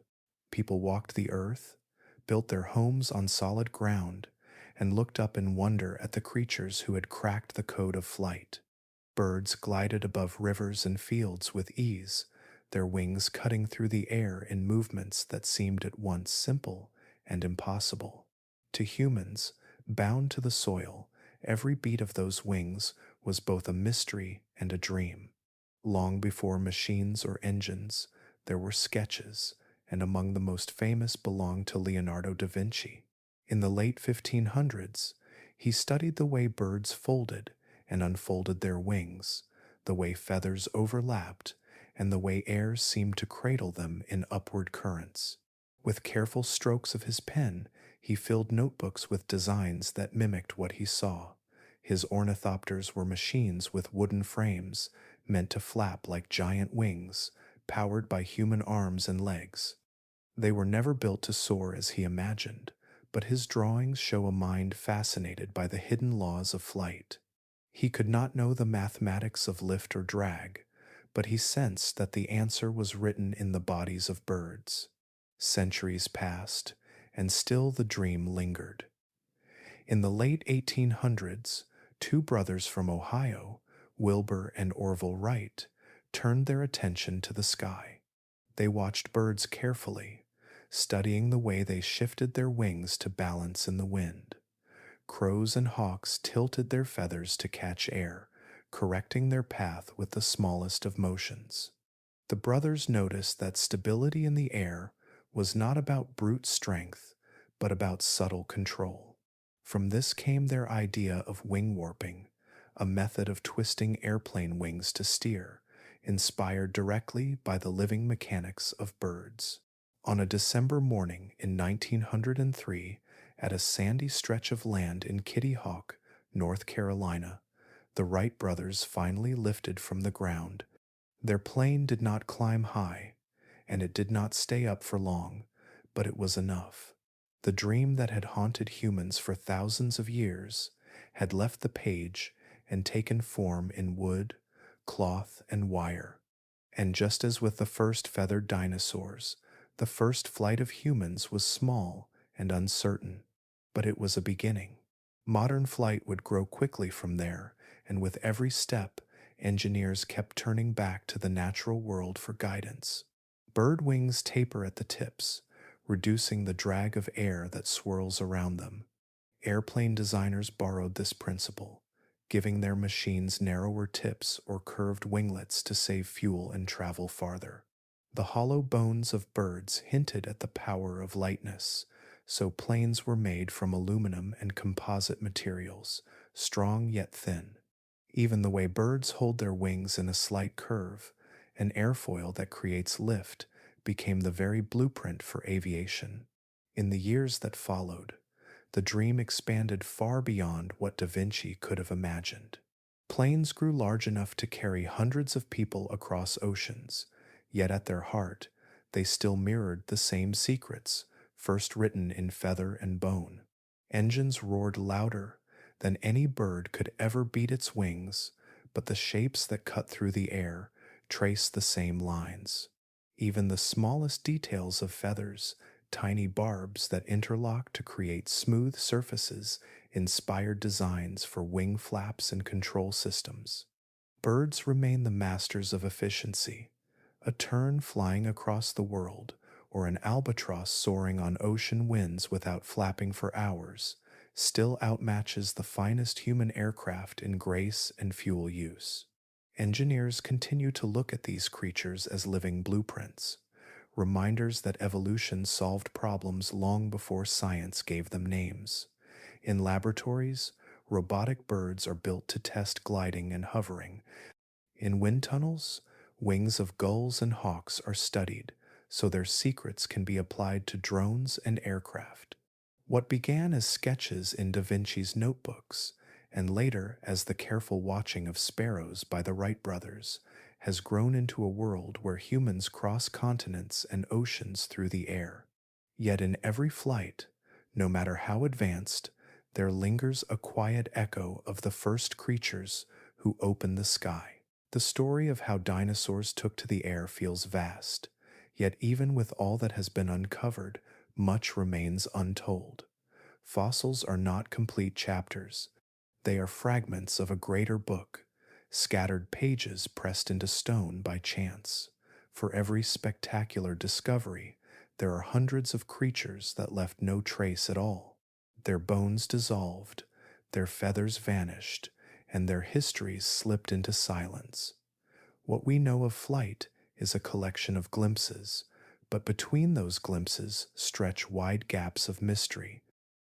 People walked the earth, built their homes on solid ground, and looked up in wonder at the creatures who had cracked the code of flight. Birds glided above rivers and fields with ease, their wings cutting through the air in movements that seemed at once simple and impossible. To humans, bound to the soil, every beat of those wings was both a mystery and a dream. Long before machines or engines, there were sketches, and among the most famous belonged to Leonardo da Vinci. In the late 1500s, he studied the way birds folded and unfolded their wings, the way feathers overlapped, and the way air seemed to cradle them in upward currents. With careful strokes of his pen, he filled notebooks with designs that mimicked what he saw. His ornithopters were machines with wooden frames, meant to flap like giant wings, powered by human arms and legs. They were never built to soar as he imagined, but his drawings show a mind fascinated by the hidden laws of flight. He could not know the mathematics of lift or drag, but he sensed that the answer was written in the bodies of birds. Centuries passed, and still the dream lingered. In the late 1800s, two brothers from Ohio, Wilbur and Orville Wright, turned their attention to the sky. They watched birds carefully, studying the way they shifted their wings to balance in the wind. Crows and hawks tilted their feathers to catch air, correcting their path with the smallest of motions. The brothers noticed that stability in the air was not about brute strength, but about subtle control. From this came their idea of wing warping, a method of twisting airplane wings to steer, inspired directly by the living mechanics of birds. On a December morning in 1903, at a sandy stretch of land in Kitty Hawk, North Carolina, the Wright brothers finally lifted from the ground. Their plane did not climb high, and it did not stay up for long, but it was enough. The dream that had haunted humans for thousands of years had left the page and taken form in wood, cloth, and wire. And just as with the first feathered dinosaurs, the first flight of humans was small and uncertain, but it was a beginning. Modern flight would grow quickly from there, and with every step, engineers kept turning back to the natural world for guidance. Bird wings taper at the tips, reducing the drag of air that swirls around them. Airplane designers borrowed this principle, giving their machines narrower tips or curved winglets to save fuel and travel farther. The hollow bones of birds hinted at the power of lightness, so planes were made from aluminum and composite materials, strong yet thin. Even the way birds hold their wings in a slight curve, an airfoil that creates lift, became the very blueprint for aviation. In the years that followed, the dream expanded far beyond what Da Vinci could have imagined. Planes grew large enough to carry hundreds of people across oceans, yet at their heart, they still mirrored the same secrets, first written in feather and bone. Engines roared louder than any bird could ever beat its wings, but the shapes that cut through the air traced the same lines. Even the smallest details of feathers, tiny barbs that interlocked to create smooth surfaces, inspired designs for wing flaps and control systems. Birds remain the masters of efficiency. A tern flying across the world, or an albatross soaring on ocean winds without flapping for hours, still outmatches the finest human aircraft in grace and fuel use. Engineers continue to look at these creatures as living blueprints, reminders that evolution solved problems long before science gave them names. In laboratories, robotic birds are built to test gliding and hovering. In wind tunnels, wings of gulls and hawks are studied, so their secrets can be applied to drones and aircraft. What began as sketches in Da Vinci's notebooks, and later as the careful watching of sparrows by the Wright brothers, has grown into a world where humans cross continents and oceans through the air. Yet in every flight, no matter how advanced, there lingers a quiet echo of the first creatures who opened the sky. The story of how dinosaurs took to the air feels vast, yet even with all that has been uncovered, much remains untold. Fossils are not complete chapters. They are fragments of a greater book, scattered pages pressed into stone by chance. For every spectacular discovery, there are hundreds of creatures that left no trace at all. Their bones dissolved, their feathers vanished, and their histories slipped into silence. What we know of flight is a collection of glimpses, but between those glimpses stretch wide gaps of mystery.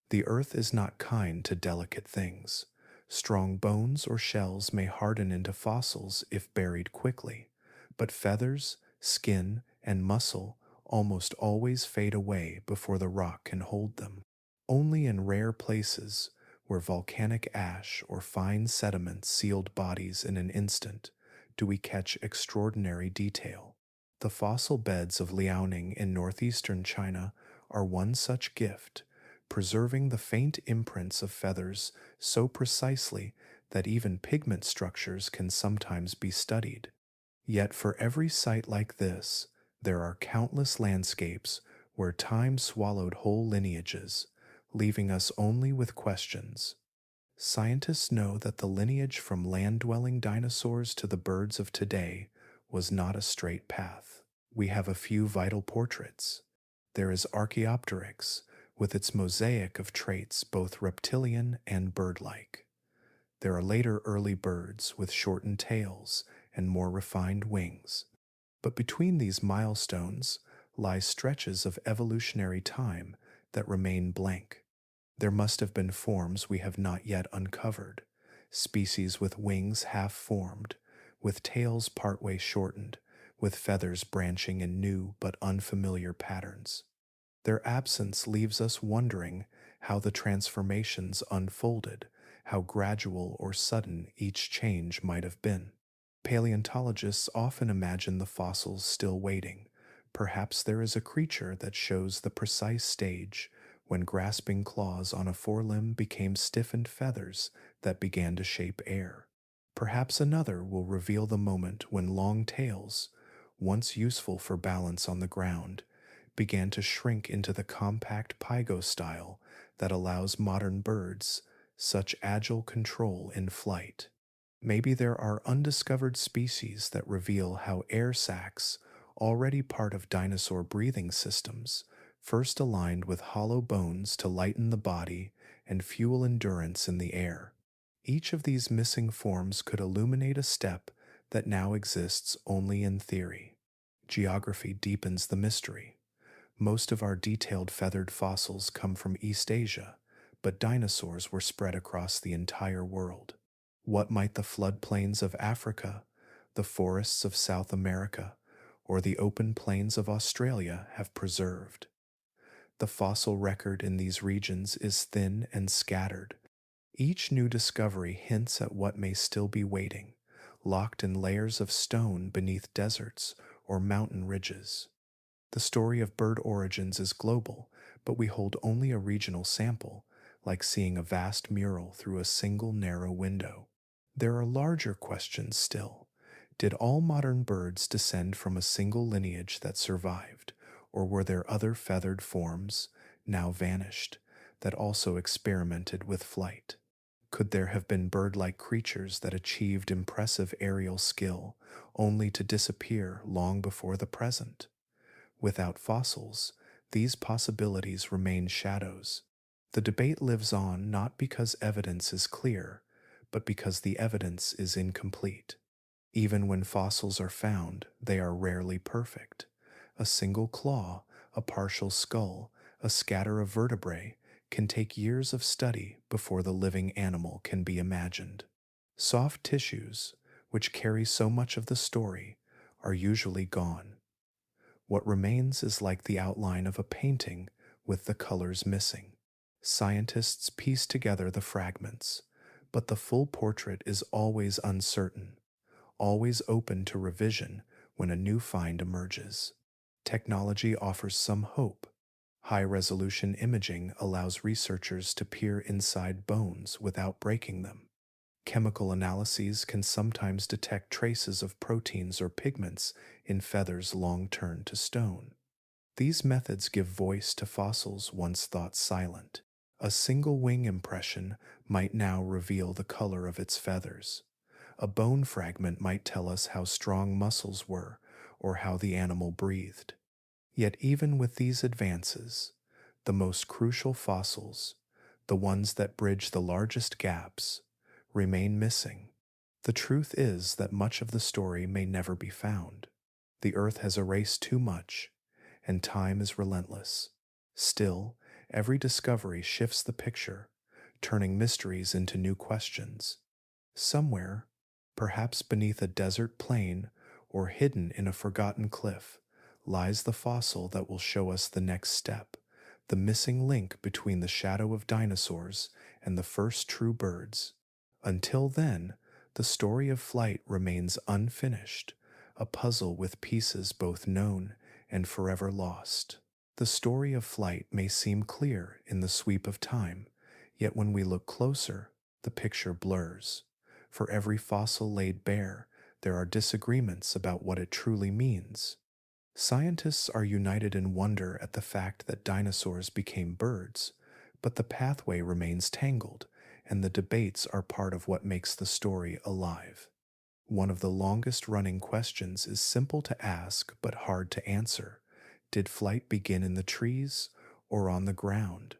The earth is not kind to delicate things, Strong bones or shells may harden into fossils if buried quickly, but feathers, skin, and muscle almost always fade away before the rock can hold them. Only in rare places, where volcanic ash or fine sediment sealed bodies in an instant, do we catch extraordinary detail. The fossil beds of Liaoning in northeastern China are one such gift, preserving the faint imprints of feathers so precisely that even pigment structures can sometimes be studied. Yet for every site like this, there are countless landscapes where time swallowed whole lineages, leaving us only with questions. Scientists know that the lineage from land dwelling dinosaurs to the birds of today was not a straight path. We have a few vital portraits. There is Archaeopteryx, with its mosaic of traits both reptilian and bird like. There are later early birds with shortened tails and more refined wings. But between these milestones lie stretches of evolutionary time that remain blank. There must have been forms we have not yet uncovered, species with wings half formed, with tails partway shortened, with feathers branching in new but unfamiliar patterns. Their absence leaves us wondering how the transformations unfolded, how gradual or sudden each change might have been. Paleontologists often imagine the fossils still waiting. Perhaps there is a creature that shows the precise stage when grasping claws on a forelimb became stiffened feathers that began to shape air. Perhaps another will reveal the moment when long tails, once useful for balance on the ground, began to shrink into the compact pygostyle that allows modern birds such agile control in flight. Maybe there are undiscovered species that reveal how air sacs, already part of dinosaur breathing systems, first aligned with hollow bones to lighten the body and fuel endurance in the air. Each of these missing forms could illuminate a step that now exists only in theory. Geography deepens the mystery. Most of our detailed feathered fossils come from East Asia, but dinosaurs were spread across the entire world. What might the floodplains of Africa, the forests of South America, or the open plains of Australia have preserved? The fossil record in these regions is thin and scattered. Each new discovery hints at what may still be waiting, locked in layers of stone beneath deserts or mountain ridges. The story of bird origins is global, but we hold only a regional sample, like seeing a vast mural through a single narrow window. There are larger questions still. Did all modern birds descend from a single lineage that survived, or were there other feathered forms, now vanished, that also experimented with flight? Could there have been bird-like creatures that achieved impressive aerial skill only to disappear long before the present? Without fossils, these possibilities remain shadows. The debate lives on not because evidence is clear, but because the evidence is incomplete. Even when fossils are found, they are rarely perfect. A single claw, a partial skull, a scatter of vertebrae can take years of study before the living animal can be imagined. Soft tissues, which carry so much of the story, are usually gone. What remains is like the outline of a painting with the colors missing. Scientists piece together the fragments, but the full portrait is always uncertain, always open to revision when a new find emerges. Technology offers some hope. High-resolution imaging allows researchers to peer inside bones without breaking them. Chemical analyses can sometimes detect traces of proteins or pigments in feathers long turned to stone. These methods give voice to fossils once thought silent. A single wing impression might now reveal the color of its feathers. A bone fragment might tell us how strong muscles were or how the animal breathed. Yet even with these advances, the most crucial fossils, the ones that bridge the largest gaps, remain missing. The truth is that much of the story may never be found. The Earth has erased too much, and time is relentless. Still, every discovery shifts the picture, turning mysteries into new questions. Somewhere, perhaps beneath a desert plain or hidden in a forgotten cliff, lies the fossil that will show us the next step, the missing link between the shadow of dinosaurs and the first true birds. Until then, the story of flight remains unfinished, a puzzle with pieces both known and forever lost. The story of flight may seem clear in the sweep of time, yet when we look closer, the picture blurs. For every fossil laid bare, there are disagreements about what it truly means. Scientists are united in wonder at the fact that dinosaurs became birds, but the pathway remains tangled, and the debates are part of what makes the story alive. One of the longest running questions is simple to ask but hard to answer. Did flight begin in the trees or on the ground?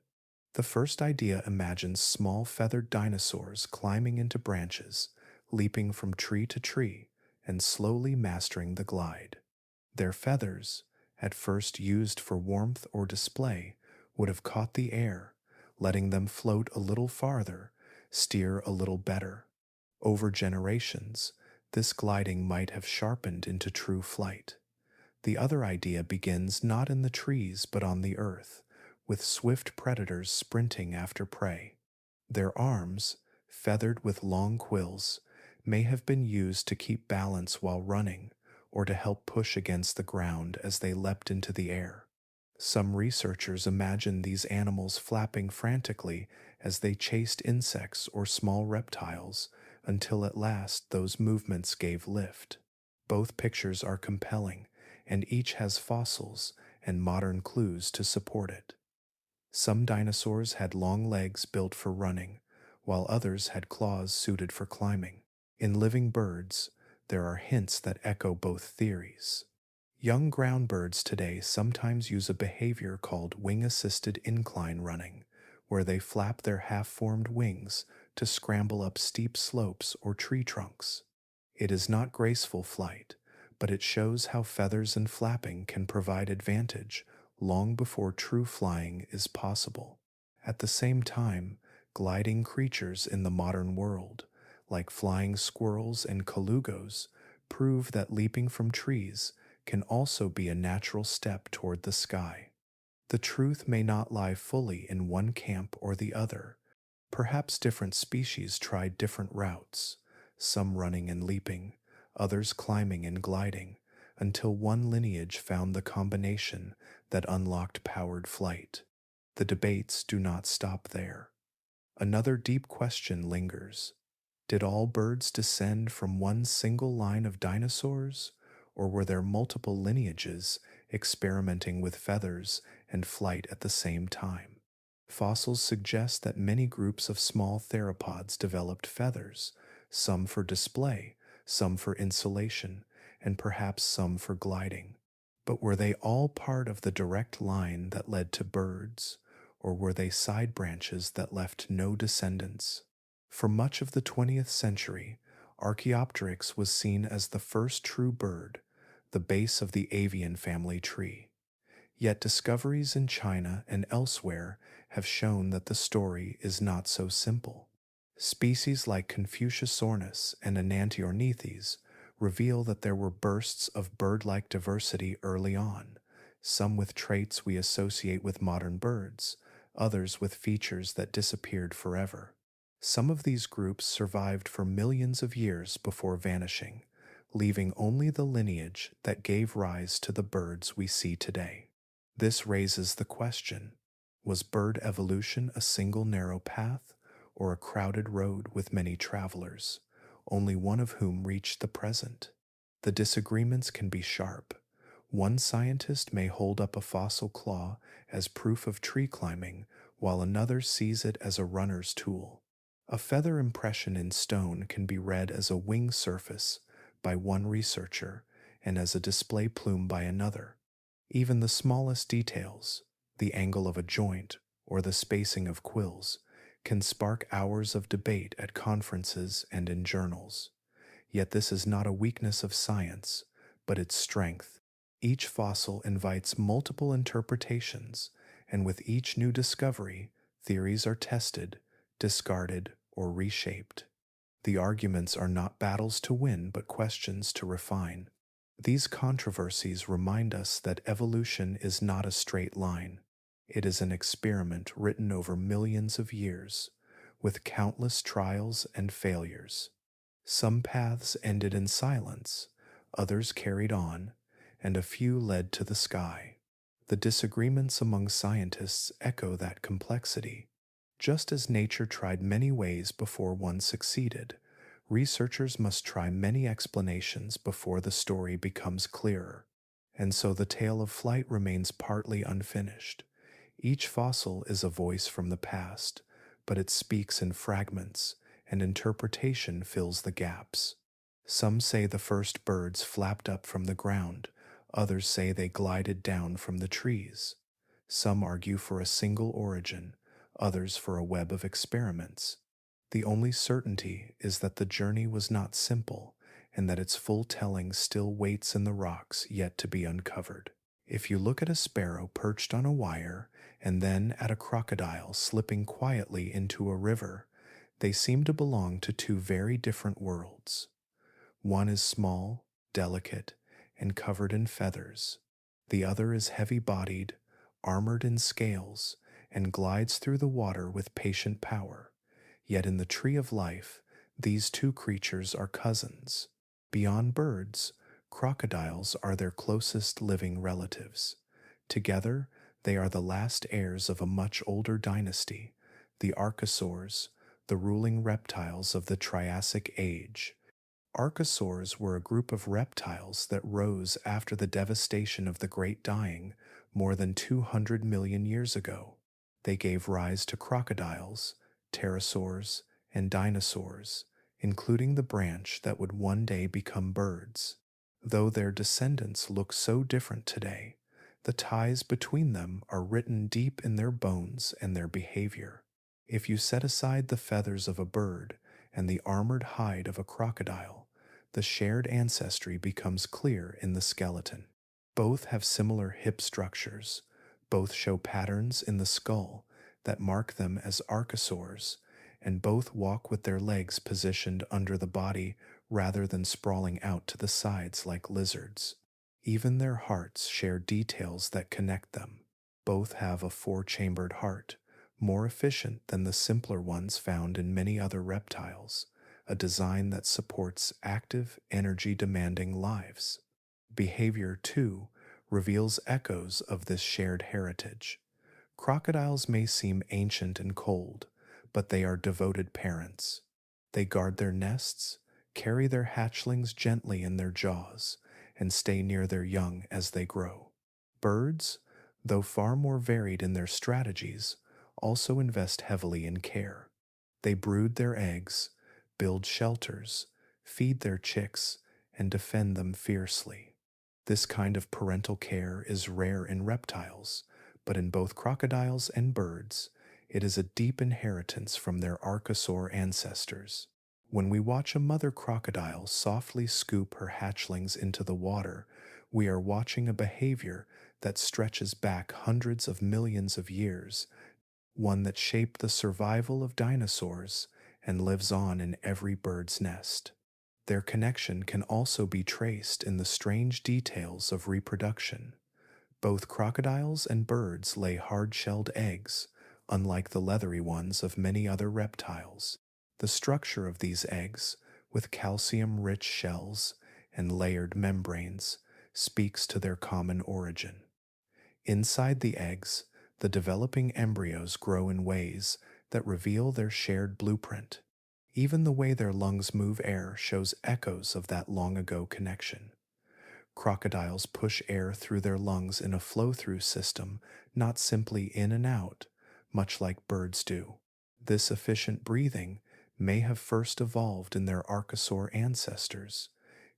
The first idea imagines small feathered dinosaurs climbing into branches, leaping from tree to tree, and slowly mastering the glide. Their feathers, at first used for warmth or display, would have caught the air, letting them float a little farther, steer a little better. Over generations, this gliding might have sharpened into true flight. The other idea begins not in the trees but on the earth, with swift predators sprinting after prey. Their arms, feathered with long quills, may have been used to keep balance while running or to help push against the ground as they leapt into the air. Some researchers imagine these animals flapping frantically as they chased insects or small reptiles until at last those movements gave lift. Both pictures are compelling, and each has fossils and modern clues to support it. Some dinosaurs had long legs built for running, while others had claws suited for climbing. In living birds, there are hints that echo both theories. Young ground birds today sometimes use a behavior called wing-assisted incline running, where they flap their half-formed wings to scramble up steep slopes or tree trunks. It is not graceful flight, but it shows how feathers and flapping can provide advantage long before true flying is possible. At the same time, gliding creatures in the modern world, like flying squirrels and colugos, prove that leaping from trees can also be a natural step toward the sky. The truth may not lie fully in one camp or the other. Perhaps different species tried different routes, some running and leaping, others climbing and gliding, until one lineage found the combination that unlocked powered flight. The debates do not stop there. Another deep question lingers. Did all birds descend from one single line of dinosaurs, or were there multiple lineages experimenting with feathers and flight at the same time? Fossils suggest that many groups of small theropods developed feathers, some for display, some for insulation, and perhaps some for gliding. But were they all part of the direct line that led to birds, or were they side branches that left no descendants? For much of the 20th century, Archaeopteryx was seen as the first true bird, the base of the avian family tree. Yet discoveries in China and elsewhere have shown that the story is not so simple. Species like Confuciusornis and Enantiornithes reveal that there were bursts of bird-like diversity early on, some with traits we associate with modern birds, others with features that disappeared forever. Some of these groups survived for millions of years before vanishing, leaving only the lineage that gave rise to the birds we see today. This raises the question, was bird evolution a single narrow path, or a crowded road with many travelers, only one of whom reached the present? The disagreements can be sharp. One scientist may hold up a fossil claw as proof of tree climbing, while another sees it as a runner's tool. A feather impression in stone can be read as a wing surface by one researcher and as a display plume by another. Even the smallest details, the angle of a joint or the spacing of quills, can spark hours of debate at conferences and in journals. Yet this is not a weakness of science, but its strength. Each fossil invites multiple interpretations, and with each new discovery, theories are tested, discarded, or reshaped. The arguments are not battles to win, but questions to refine. These controversies remind us that evolution is not a straight line. It is an experiment written over millions of years, with countless trials and failures. Some paths ended in silence, others carried on, and a few led to the sky. The disagreements among scientists echo that complexity. Just as nature tried many ways before one succeeded, researchers must try many explanations before the story becomes clearer. And so the tale of flight remains partly unfinished. Each fossil is a voice from the past, but it speaks in fragments, and interpretation fills the gaps. Some say the first birds flapped up from the ground, others say they glided down from the trees. Some argue for a single origin, others for a web of experiments. The only certainty is that the journey was not simple, and that its full telling still waits in the rocks yet to be uncovered. If you look at a sparrow perched on a wire, and then at a crocodile slipping quietly into a river, they seem to belong to two very different worlds. One is small, delicate, and covered in feathers. The other is heavy-bodied, armored in scales, and glides through the water with patient power. Yet in the tree of life, these two creatures are cousins. Beyond birds, crocodiles are their closest living relatives. Together, they are the last heirs of a much older dynasty, the Archosaurs, the ruling reptiles of the Triassic Age. Archosaurs were a group of reptiles that rose after the devastation of the Great Dying more than 200 million years ago. They gave rise to crocodiles, pterosaurs, and dinosaurs, including the branch that would one day become birds. Though their descendants look so different today, the ties between them are written deep in their bones and their behavior. If you set aside the feathers of a bird and the armored hide of a crocodile, the shared ancestry becomes clear in the skeleton. Both have similar hip structures, both show patterns in the skull that mark them as archosaurs, and both walk with their legs positioned under the body rather than sprawling out to the sides like lizards. Even their hearts share details that connect them. Both have a four-chambered heart, more efficient than the simpler ones found in many other reptiles, a design that supports active, energy-demanding lives. Behavior, too, reveals echoes of this shared heritage. Crocodiles may seem ancient and cold, but they are devoted parents. They guard their nests, carry their hatchlings gently in their jaws, and stay near their young as they grow. Birds, though far more varied in their strategies, also invest heavily in care. They brood their eggs, build shelters, feed their chicks, and defend them fiercely. This kind of parental care is rare in reptiles, but in both crocodiles and birds, it is a deep inheritance from their archosaur ancestors. When we watch a mother crocodile softly scoop her hatchlings into the water, we are watching a behavior that stretches back hundreds of millions of years, one that shaped the survival of dinosaurs and lives on in every bird's nest. Their connection can also be traced in the strange details of reproduction. Both crocodiles and birds lay hard-shelled eggs, unlike the leathery ones of many other reptiles. The structure of these eggs, with calcium-rich shells and layered membranes, speaks to their common origin. Inside the eggs, the developing embryos grow in ways that reveal their shared blueprint. Even the way their lungs move air shows echoes of that long-ago connection. Crocodiles push air through their lungs in a flow-through system, not simply in and out, much like birds do. This efficient breathing may have first evolved in their archosaur ancestors,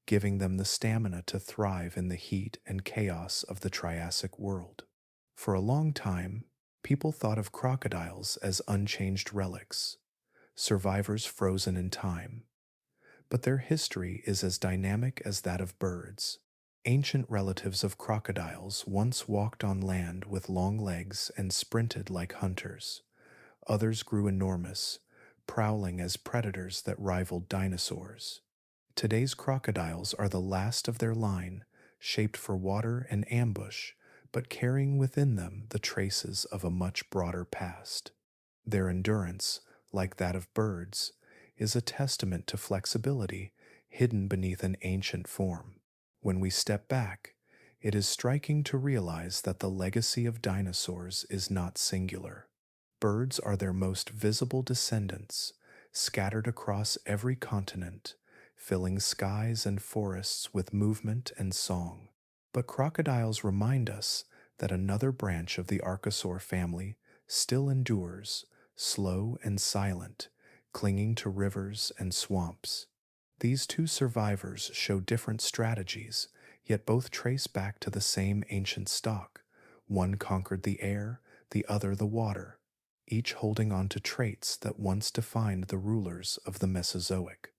giving them the stamina to thrive in the heat and chaos of the Triassic world. For a long time, people thought of crocodiles as unchanged relics, survivors frozen in time. But their history is as dynamic as that of birds. Ancient relatives of crocodiles once walked on land with long legs and sprinted like hunters. Others grew enormous, prowling as predators that rivaled dinosaurs. Today's crocodiles are the last of their line, shaped for water and ambush, but carrying within them the traces of a much broader past. Their endurance, like that of birds, is a testament to flexibility hidden beneath an ancient form. When we step back, it is striking to realize that the legacy of dinosaurs is not singular. Birds are their most visible descendants, scattered across every continent, filling skies and forests with movement and song. But crocodiles remind us that another branch of the archosaur family still endures, slow and silent, clinging to rivers and swamps. These two survivors show different strategies, yet both trace back to the same ancient stock. One conquered the air, the other the water, each holding on to traits that once defined the rulers of the Mesozoic.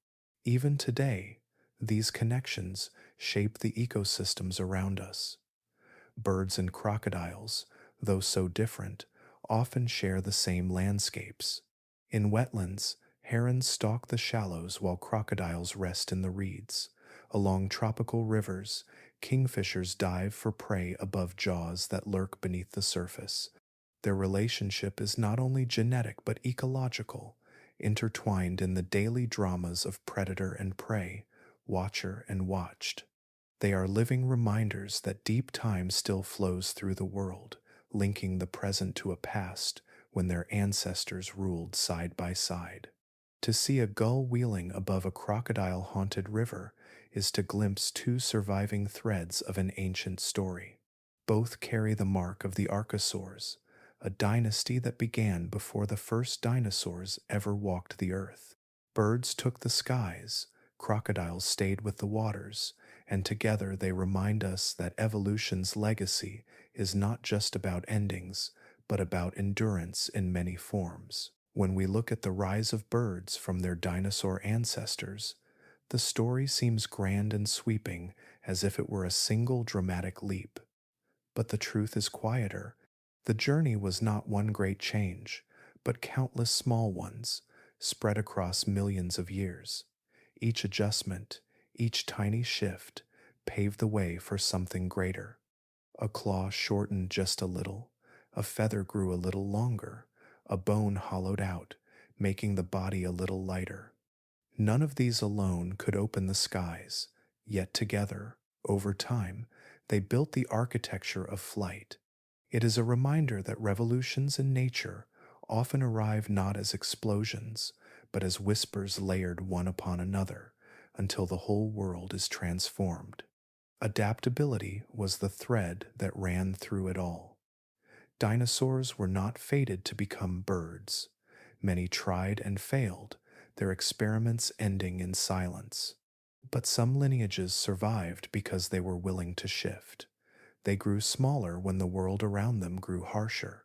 Even today, these connections shape the ecosystems around us. Birds and crocodiles, though so different, often share the same landscapes. In wetlands, herons stalk the shallows while crocodiles rest in the reeds. Along tropical rivers, kingfishers dive for prey above jaws that lurk beneath the surface. Their relationship is not only genetic but ecological, intertwined in the daily dramas of predator and prey, watcher and watched. They are living reminders that deep time still flows through the world, linking the present to a past when their ancestors ruled side by side. To see a gull wheeling above a crocodile-haunted river is to glimpse two surviving threads of an ancient story. Both carry the mark of the archosaurs, a dynasty that began before the first dinosaurs ever walked the earth. Birds took the skies, crocodiles stayed with the waters, and together they remind us that evolution's legacy is not just about endings, but about endurance in many forms. When we look at the rise of birds from their dinosaur ancestors, the story seems grand and sweeping, as if it were a single dramatic leap. But the truth is quieter. The journey was not one great change, but countless small ones, spread across millions of years. Each adjustment, each tiny shift, paved the way for something greater. A claw shortened just a little, a feather grew a little longer, a bone hollowed out, making the body a little lighter. None of these alone could open the skies, yet together, over time, they built the architecture of flight. It is a reminder that revolutions in nature often arrive not as explosions, but as whispers layered one upon another, until the whole world is transformed. Adaptability was the thread that ran through it all. Dinosaurs were not fated to become birds. Many tried and failed, their experiments ending in silence. But some lineages survived because they were willing to shift. They grew smaller when the world around them grew harsher.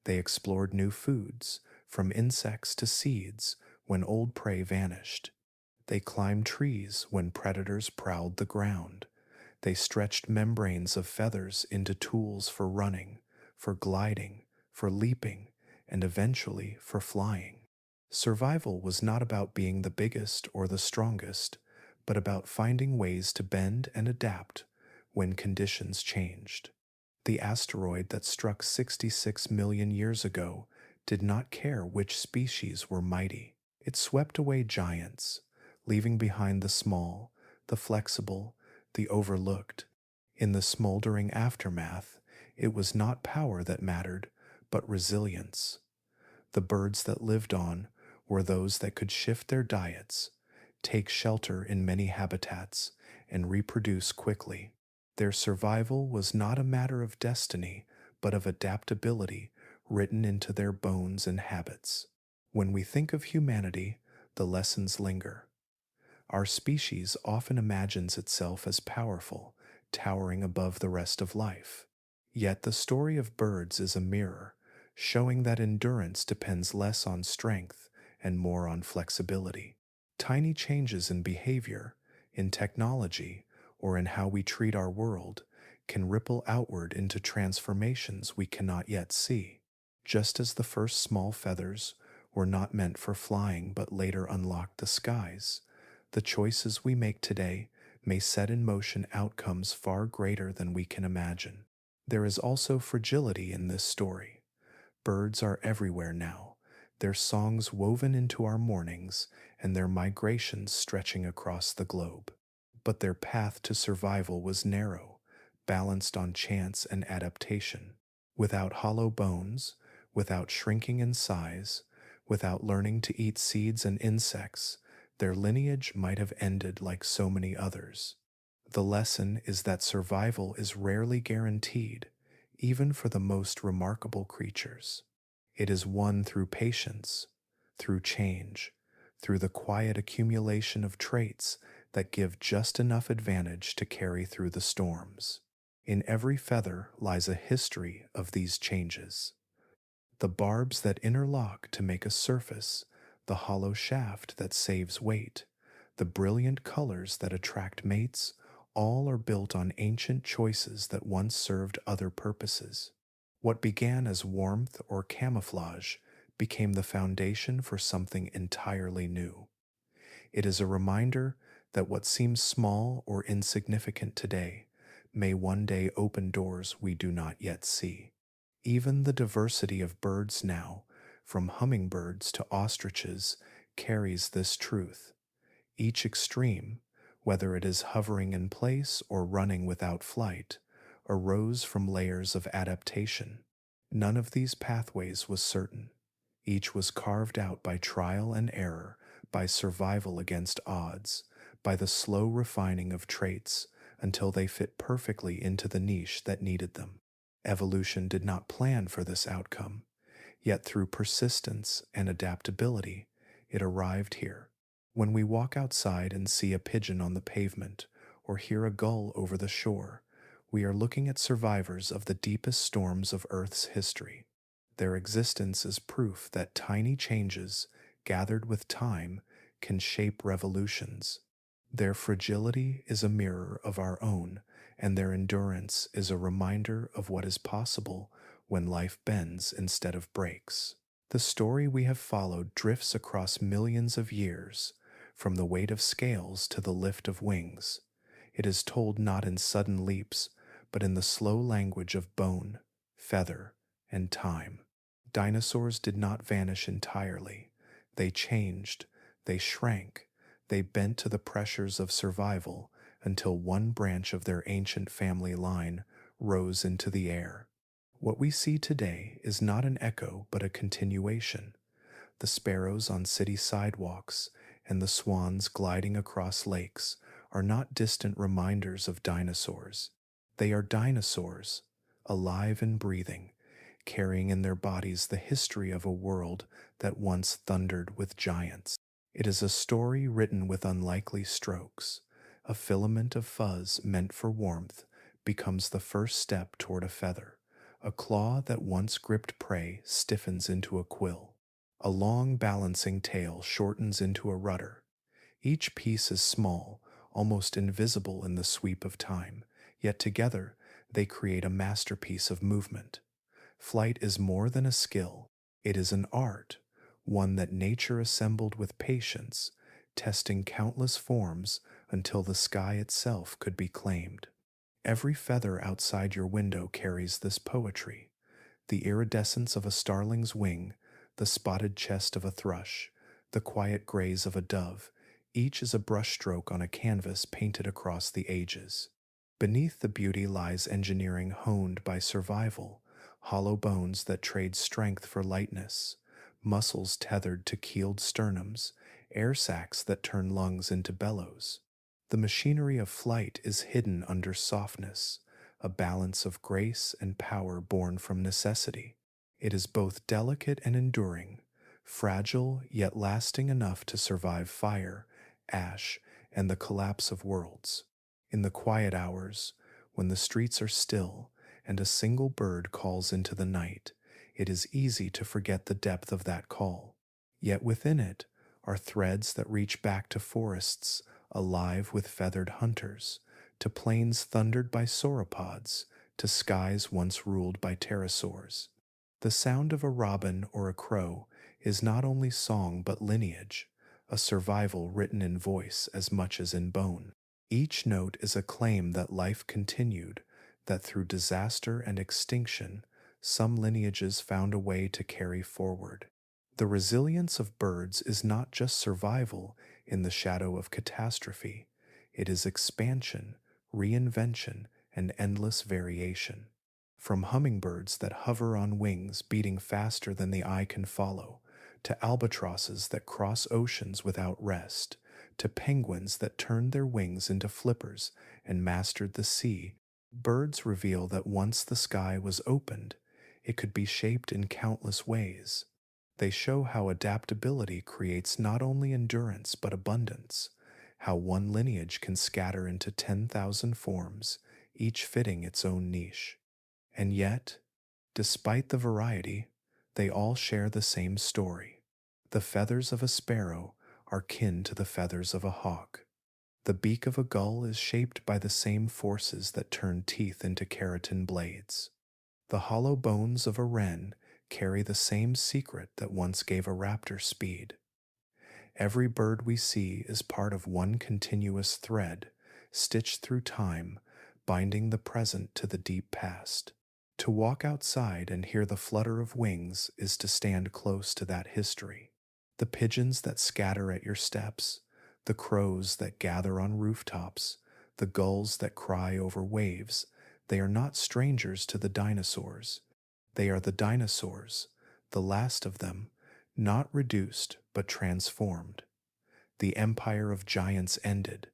They explored new foods, from insects to seeds, when old prey vanished. They climbed trees when predators prowled the ground. They stretched membranes of feathers into tools for running, for gliding, for leaping, and eventually for flying. Survival was not about being the biggest or the strongest, but about finding ways to bend and adapt when conditions changed. The asteroid that struck 66 million years ago did not care which species were mighty. It swept away giants, leaving behind the small, the flexible, the overlooked. In the smoldering aftermath, it was not power that mattered, but resilience. The birds that lived on were those that could shift their diets, take shelter in many habitats, and reproduce quickly. Their survival was not a matter of destiny, but of adaptability written into their bones and habits. When we think of humanity, the lessons linger. Our species often imagines itself as powerful, towering above the rest of life. Yet the story of birds is a mirror, showing that endurance depends less on strength and more on flexibility. Tiny changes in behavior, in technology, or in how we treat our world can ripple outward into transformations we cannot yet see. Just as the first small feathers were not meant for flying but later unlocked the skies. The choices we make today may set in motion outcomes far greater than we can imagine. There is also fragility in this story. Birds are everywhere now, their songs woven into our mornings and their migrations stretching across the globe. But their path to survival was narrow, balanced on chance and adaptation. Without hollow bones, without shrinking in size, without learning to eat seeds and insects, their lineage might have ended like so many others. The lesson is that survival is rarely guaranteed, even for the most remarkable creatures. It is won through patience, through change, through the quiet accumulation of traits that give just enough advantage to carry through the storms. In every feather lies a history of these changes. The barbs that interlock to make a surface, the hollow shaft that saves weight, the brilliant colors that attract mates, all are built on ancient choices that once served other purposes. What began as warmth or camouflage became the foundation for something entirely new. It is a reminder that what seems small or insignificant today may one day open doors we do not yet see. Even the diversity of birds now, from hummingbirds to ostriches, carries this truth. Each extreme, whether it is hovering in place or running without flight, arose from layers of adaptation. None of these pathways was certain. Each was carved out by trial and error, by survival against odds, by the slow refining of traits until they fit perfectly into the niche that needed them. Evolution did not plan for this outcome, yet through persistence and adaptability, it arrived here. When we walk outside and see a pigeon on the pavement or hear a gull over the shore, we are looking at survivors of the deepest storms of Earth's history. Their existence is proof that tiny changes, gathered with time, can shape revolutions. Their fragility is a mirror of our own, and their endurance is a reminder of what is possible when life bends instead of breaks. The story we have followed drifts across millions of years, from the weight of scales to the lift of wings. It is told not in sudden leaps, but in the slow language of bone, feather, and time. Dinosaurs did not vanish entirely. They changed, they shrank, they bent to the pressures of survival until one branch of their ancient family line rose into the air. What we see today is not an echo but a continuation. The sparrows on city sidewalks and the swans gliding across lakes are not distant reminders of dinosaurs. They are dinosaurs, alive and breathing, carrying in their bodies the history of a world that once thundered with giants. It is a story written with unlikely strokes. A filament of fuzz meant for warmth becomes the first step toward a feather. A claw that once gripped prey stiffens into a quill. A long balancing tail shortens into a rudder. Each piece is small, almost invisible in the sweep of time, yet together they create a masterpiece of movement. Flight is more than a skill, it is an art, one that nature assembled with patience, testing countless forms until the sky itself could be claimed. Every feather outside your window carries this poetry. The iridescence of a starling's wing, the spotted chest of a thrush, the quiet graze of a dove, each is a brushstroke on a canvas painted across the ages. Beneath the beauty lies engineering honed by survival, hollow bones that trade strength for lightness, muscles tethered to keeled sternums, air sacs that turn lungs into bellows. The machinery of flight is hidden under softness, a balance of grace and power born from necessity. It is both delicate and enduring, fragile yet lasting enough to survive fire, ash, and the collapse of worlds. In the quiet hours, when the streets are still and a single bird calls into the night, it is easy to forget the depth of that call. Yet within it are threads that reach back to forests alive with feathered hunters, to plains thundered by sauropods, to skies once ruled by pterosaurs. The sound of a robin or a crow is not only song but lineage, a survival written in voice as much as in bone. Each note is a claim that life continued, that through disaster and extinction, some lineages found a way to carry forward. The resilience of birds is not just survival in the shadow of catastrophe, it is expansion, reinvention, and endless variation. From hummingbirds that hover on wings beating faster than the eye can follow, to albatrosses that cross oceans without rest, to penguins that turned their wings into flippers and mastered the sea, birds reveal that once the sky was opened, it could be shaped in countless ways. They show how adaptability creates not only endurance but abundance, how one lineage can scatter into 10,000 forms, each fitting its own niche. And yet, despite the variety, they all share the same story. The feathers of a sparrow are kin to the feathers of a hawk. The beak of a gull is shaped by the same forces that turn teeth into keratin blades. The hollow bones of a wren carry the same secret that once gave a raptor speed. Every bird we see is part of one continuous thread, stitched through time, binding the present to the deep past. To walk outside and hear the flutter of wings is to stand close to that history. The pigeons that scatter at your steps, the crows that gather on rooftops, the gulls that cry over waves, they are not strangers to the dinosaurs. They are the dinosaurs, the last of them, not reduced but transformed. The empire of giants ended,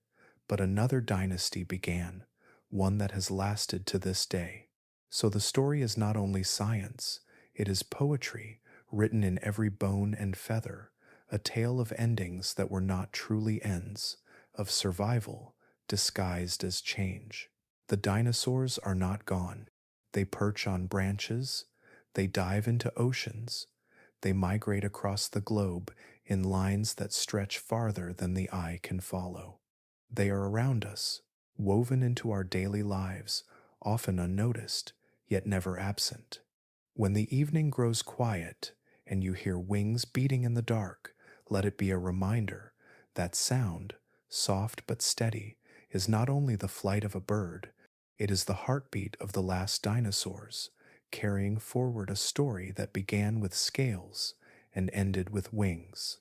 but another dynasty began, one that has lasted to this day. So the story is not only science, it is poetry written in every bone and feather, a tale of endings that were not truly ends, of survival disguised as change. The dinosaurs are not gone. They perch on branches, they dive into oceans, they migrate across the globe in lines that stretch farther than the eye can follow. They are around us, woven into our daily lives, often unnoticed, yet never absent. When the evening grows quiet and you hear wings beating in the dark, let it be a reminder that sound, soft but steady, is not only the flight of a bird, it is the heartbeat of the last dinosaurs, carrying forward a story that began with scales and ended with wings.